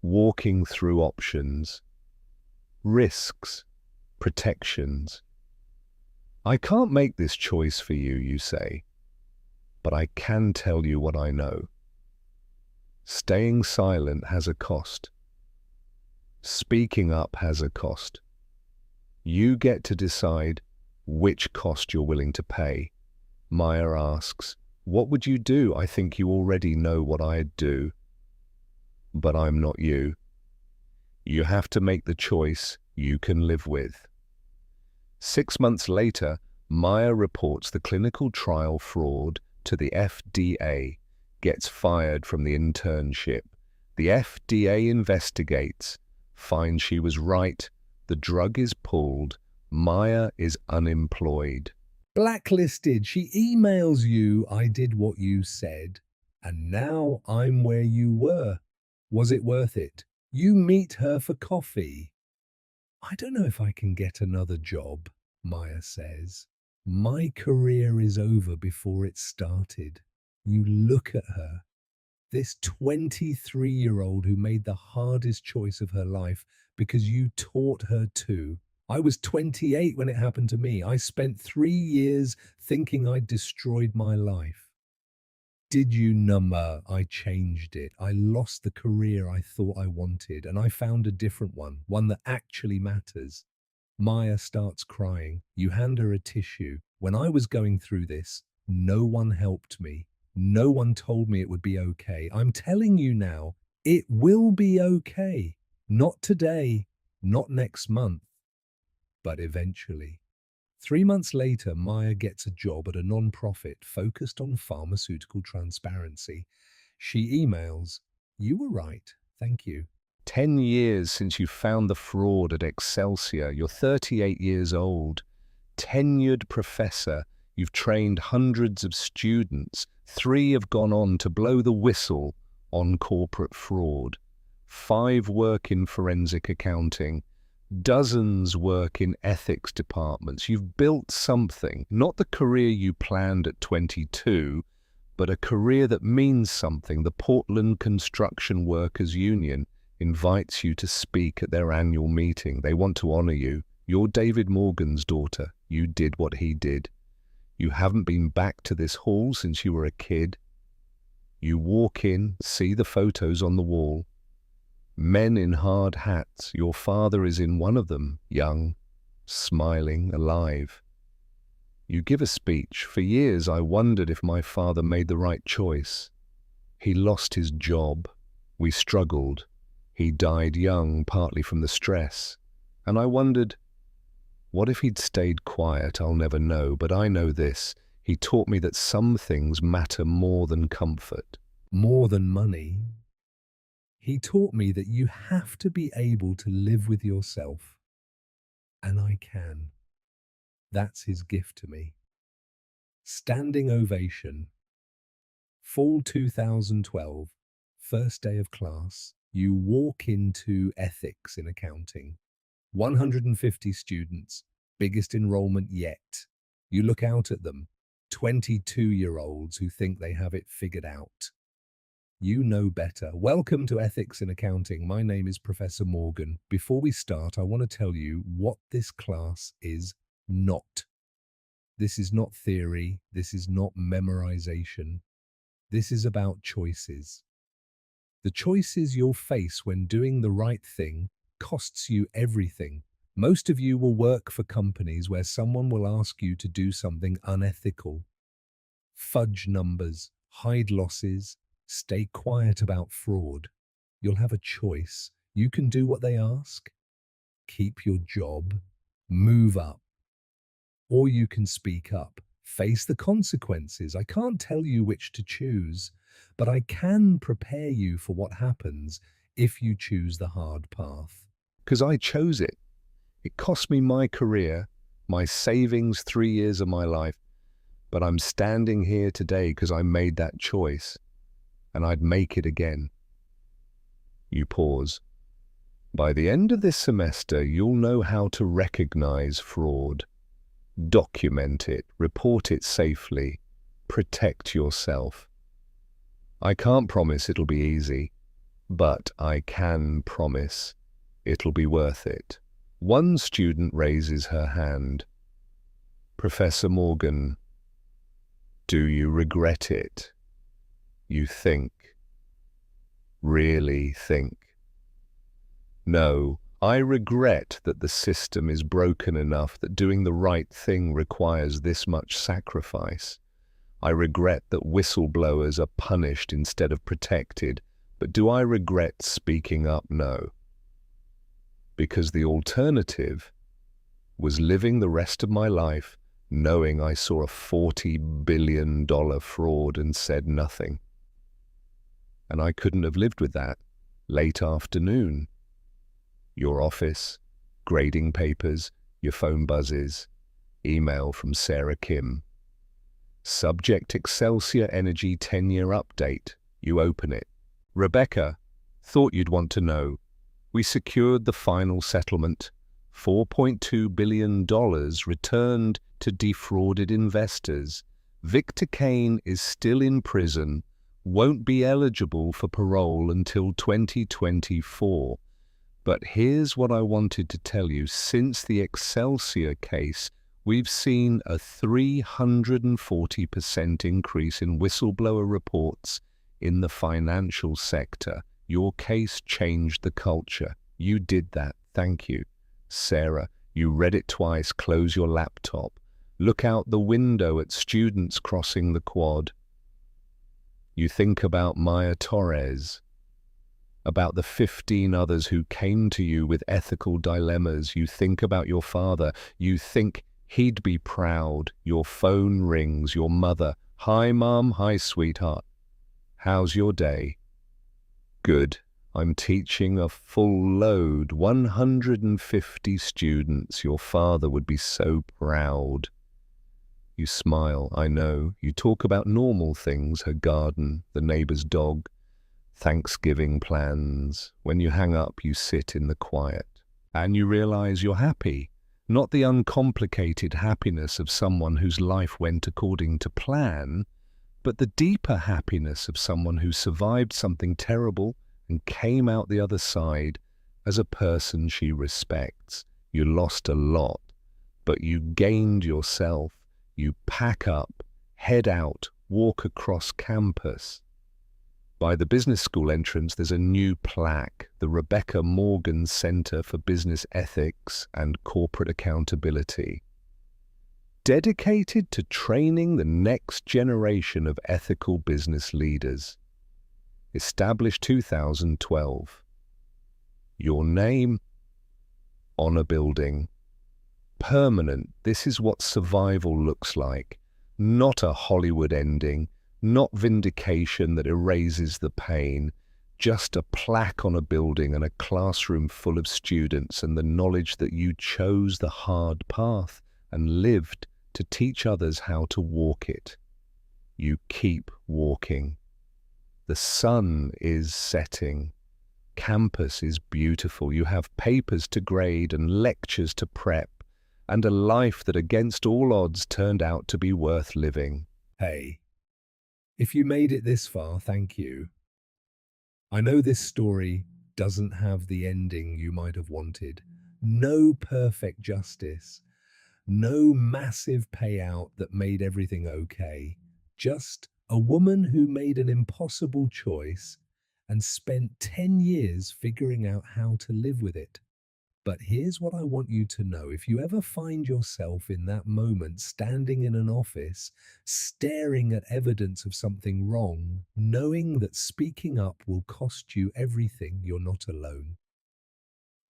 S1: walking through options, risks, protections. I can't make this choice for you, you say, but I can tell you what I know. Staying silent has a cost. Speaking up has a cost. You get to decide which cost you're willing to pay. Maya asks, what would you do? I think you already know what I'd do. But I'm not you. You have to make the choice you can live with. 6 months later, Maya reports the clinical trial fraud to the FDA, gets fired from the internship. The FDA investigates, finds she was right, the drug is pulled, Maya is unemployed.
S2: Blacklisted. She emails you, I did what you said, and now I'm where you were. Was it worth it? You meet her for coffee. I don't know if I can get another job, Maya says. My career is over before it started. You look at her, this 23-year-old who made the hardest choice of her life because you taught her to. I was 28 when it happened to me. I spent 3 years thinking I'd destroyed my life. Did you number? I changed it. I lost the career I thought I wanted, and I found a different one that actually matters. Maya starts crying. You hand her a tissue. When I was going through this, no one helped me. No one told me it would be okay. I'm telling you now, it will be okay. Not today, not next month, but eventually. 3 months later, Maya gets a job at a non-profit focused on pharmaceutical transparency. She emails, you were right, thank you.
S1: 10 years since you found the fraud at Excelsior. You're 38 years old. Tenured professor. You've trained hundreds of students. 3 have gone on to blow the whistle on corporate fraud. 5 work in forensic accounting. Dozens work in ethics departments. You've built something, not the career you planned at 22, but a career that means something. The Portland Construction Workers Union invites you to speak at their annual meeting. They want to honor you. You're David Morgan's daughter. You did what he did. You haven't been back to this hall since you were a kid. You walk in, see the photos on the wall. Men in hard hats. Your father is in one of them, young, smiling, alive. You give a speech. For years I wondered if my father made the right choice. He lost his job. We struggled. He died young, partly from the stress. And I wondered, what if he'd stayed quiet? I'll never know, but I know this. He taught me that some things matter more than comfort.
S2: More than money. He taught me that you have to be able to live with yourself. And I can. That's his gift to me. Standing ovation. Fall 2012, first day of class. You walk into ethics in accounting. 150 students, biggest enrollment yet. You look out at them. 22-year-olds who think they have it figured out. You know better. Welcome to Ethics in Accounting. My name is Professor Morgan. Before we start, I want to tell you what this class is not. This is not theory. This is not memorization. This is about choices. The choices you'll face when doing the right thing costs you everything. Most of you will work for companies where someone will ask you to do something unethical. Fudge numbers, hide losses, stay quiet about fraud. You'll have a choice. You can do what they ask, keep your job, move up, or you can speak up, face the consequences. I can't tell you which to choose, but I can prepare you for what happens if you choose the hard path.
S1: Because I chose it. It cost me my career, my savings, 3 years of my life, but I'm standing here today because I made that choice, and I'd make it again. You pause. By the end of this semester, you'll know how to recognize fraud, document it, report it safely, protect yourself. I can't promise it'll be easy, but I can promise it'll be worth it. One student raises her hand. Professor Morgan, do you regret it? You think. Really think. No, I regret that the system is broken enough that doing the right thing requires this much sacrifice. I regret that whistleblowers are punished instead of protected, but do I regret speaking up? No. Because the alternative was living the rest of my life knowing I saw a $40 billion fraud and said nothing. And I couldn't have lived with that. Late afternoon. Your office, grading papers, your phone buzzes, email from Sarah Kim. Subject Excelsior Energy 10-year update. You open it. Rebecca, thought you'd want to know. We secured the final settlement. $4.2 billion returned to defrauded investors. Victor Kane is still in prison, won't be eligible for parole until 2024. But here's what I wanted to tell you. Since the Excelsior case, we've seen a 340% increase in whistleblower reports in the financial sector. Your case changed the culture. You did that. Thank you. Sarah, you read it twice. Close your laptop. Look out the window at students crossing the quad. You think about Maya Torres, about the 15 others who came to you with ethical dilemmas. You think about your father. You think he'd be proud. Your phone rings. Your mother. Hi, Mom. Hi, sweetheart. How's your day? Good. I'm teaching a full load, 150 students. Your father would be so proud. You smile, I know. You talk about normal things, her garden, the neighbor's dog, Thanksgiving plans. When you hang up, you sit in the quiet. And you realize you're happy. Not the uncomplicated happiness of someone whose life went according to plan, but the deeper happiness of someone who survived something terrible and came out the other side as a person she respects. You lost a lot, but you gained yourself. You pack up, head out, walk across campus. By the business school entrance, there's a new plaque, the Rebecca Morgan Center for Business Ethics and Corporate Accountability, dedicated to training the next generation of ethical business leaders. Established 2012. Your name? Honor building. Permanent. This is what survival looks like. Not a Hollywood ending. Not vindication that erases the pain. Just a plaque on a building and a classroom full of students and the knowledge that you chose the hard path and lived to teach others how to walk it. You keep walking. The sun is setting. Campus is beautiful. You have papers to grade and lectures to prep. and a life that against all odds turned out to be worth living.
S2: Hey, if you made it this far, thank you. I know this story doesn't have the ending you might have wanted. No perfect justice, no massive payout that made everything okay. Just a woman who made an impossible choice and spent 10 years figuring out how to live with it. But here's what I want you to know. If you ever find yourself in that moment standing in an office, staring at evidence of something wrong, knowing that speaking up will cost you everything, you're not alone.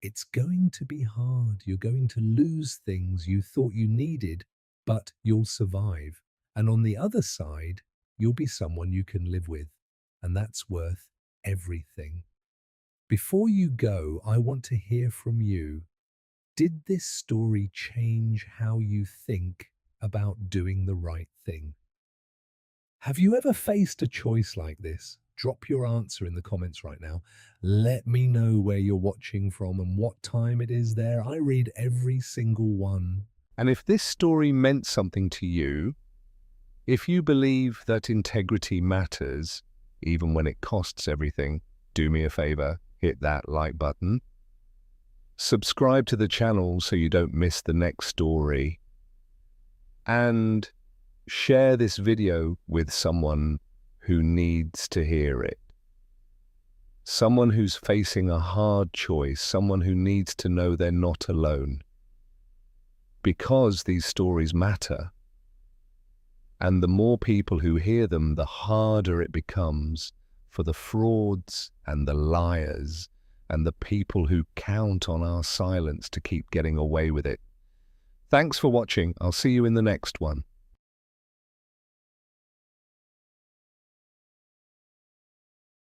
S2: It's going to be hard. You're going to lose things you thought you needed, but you'll survive. And on the other side, you'll be someone you can live with. And that's worth everything. Before you go, I want to hear from you. Did this story change how you think about doing the right thing? Have you ever faced a choice like this? Drop your answer in the comments right now. Let me know where you're watching from and what time it is there. I read every single one.
S1: And if this story meant something to you, if you believe that integrity matters, even when it costs everything, do me a favor, hit that like button. Subscribe to the channel so you don't miss the next story. And share this video with someone who needs to hear it. Someone who's facing a hard choice, someone who needs to know they're not alone. Because these stories matter. And the more people who hear them, the harder it becomes for the frauds and the liars and the people who count on our silence to keep getting away with it. Thanks for watching. I'll see you in the next one.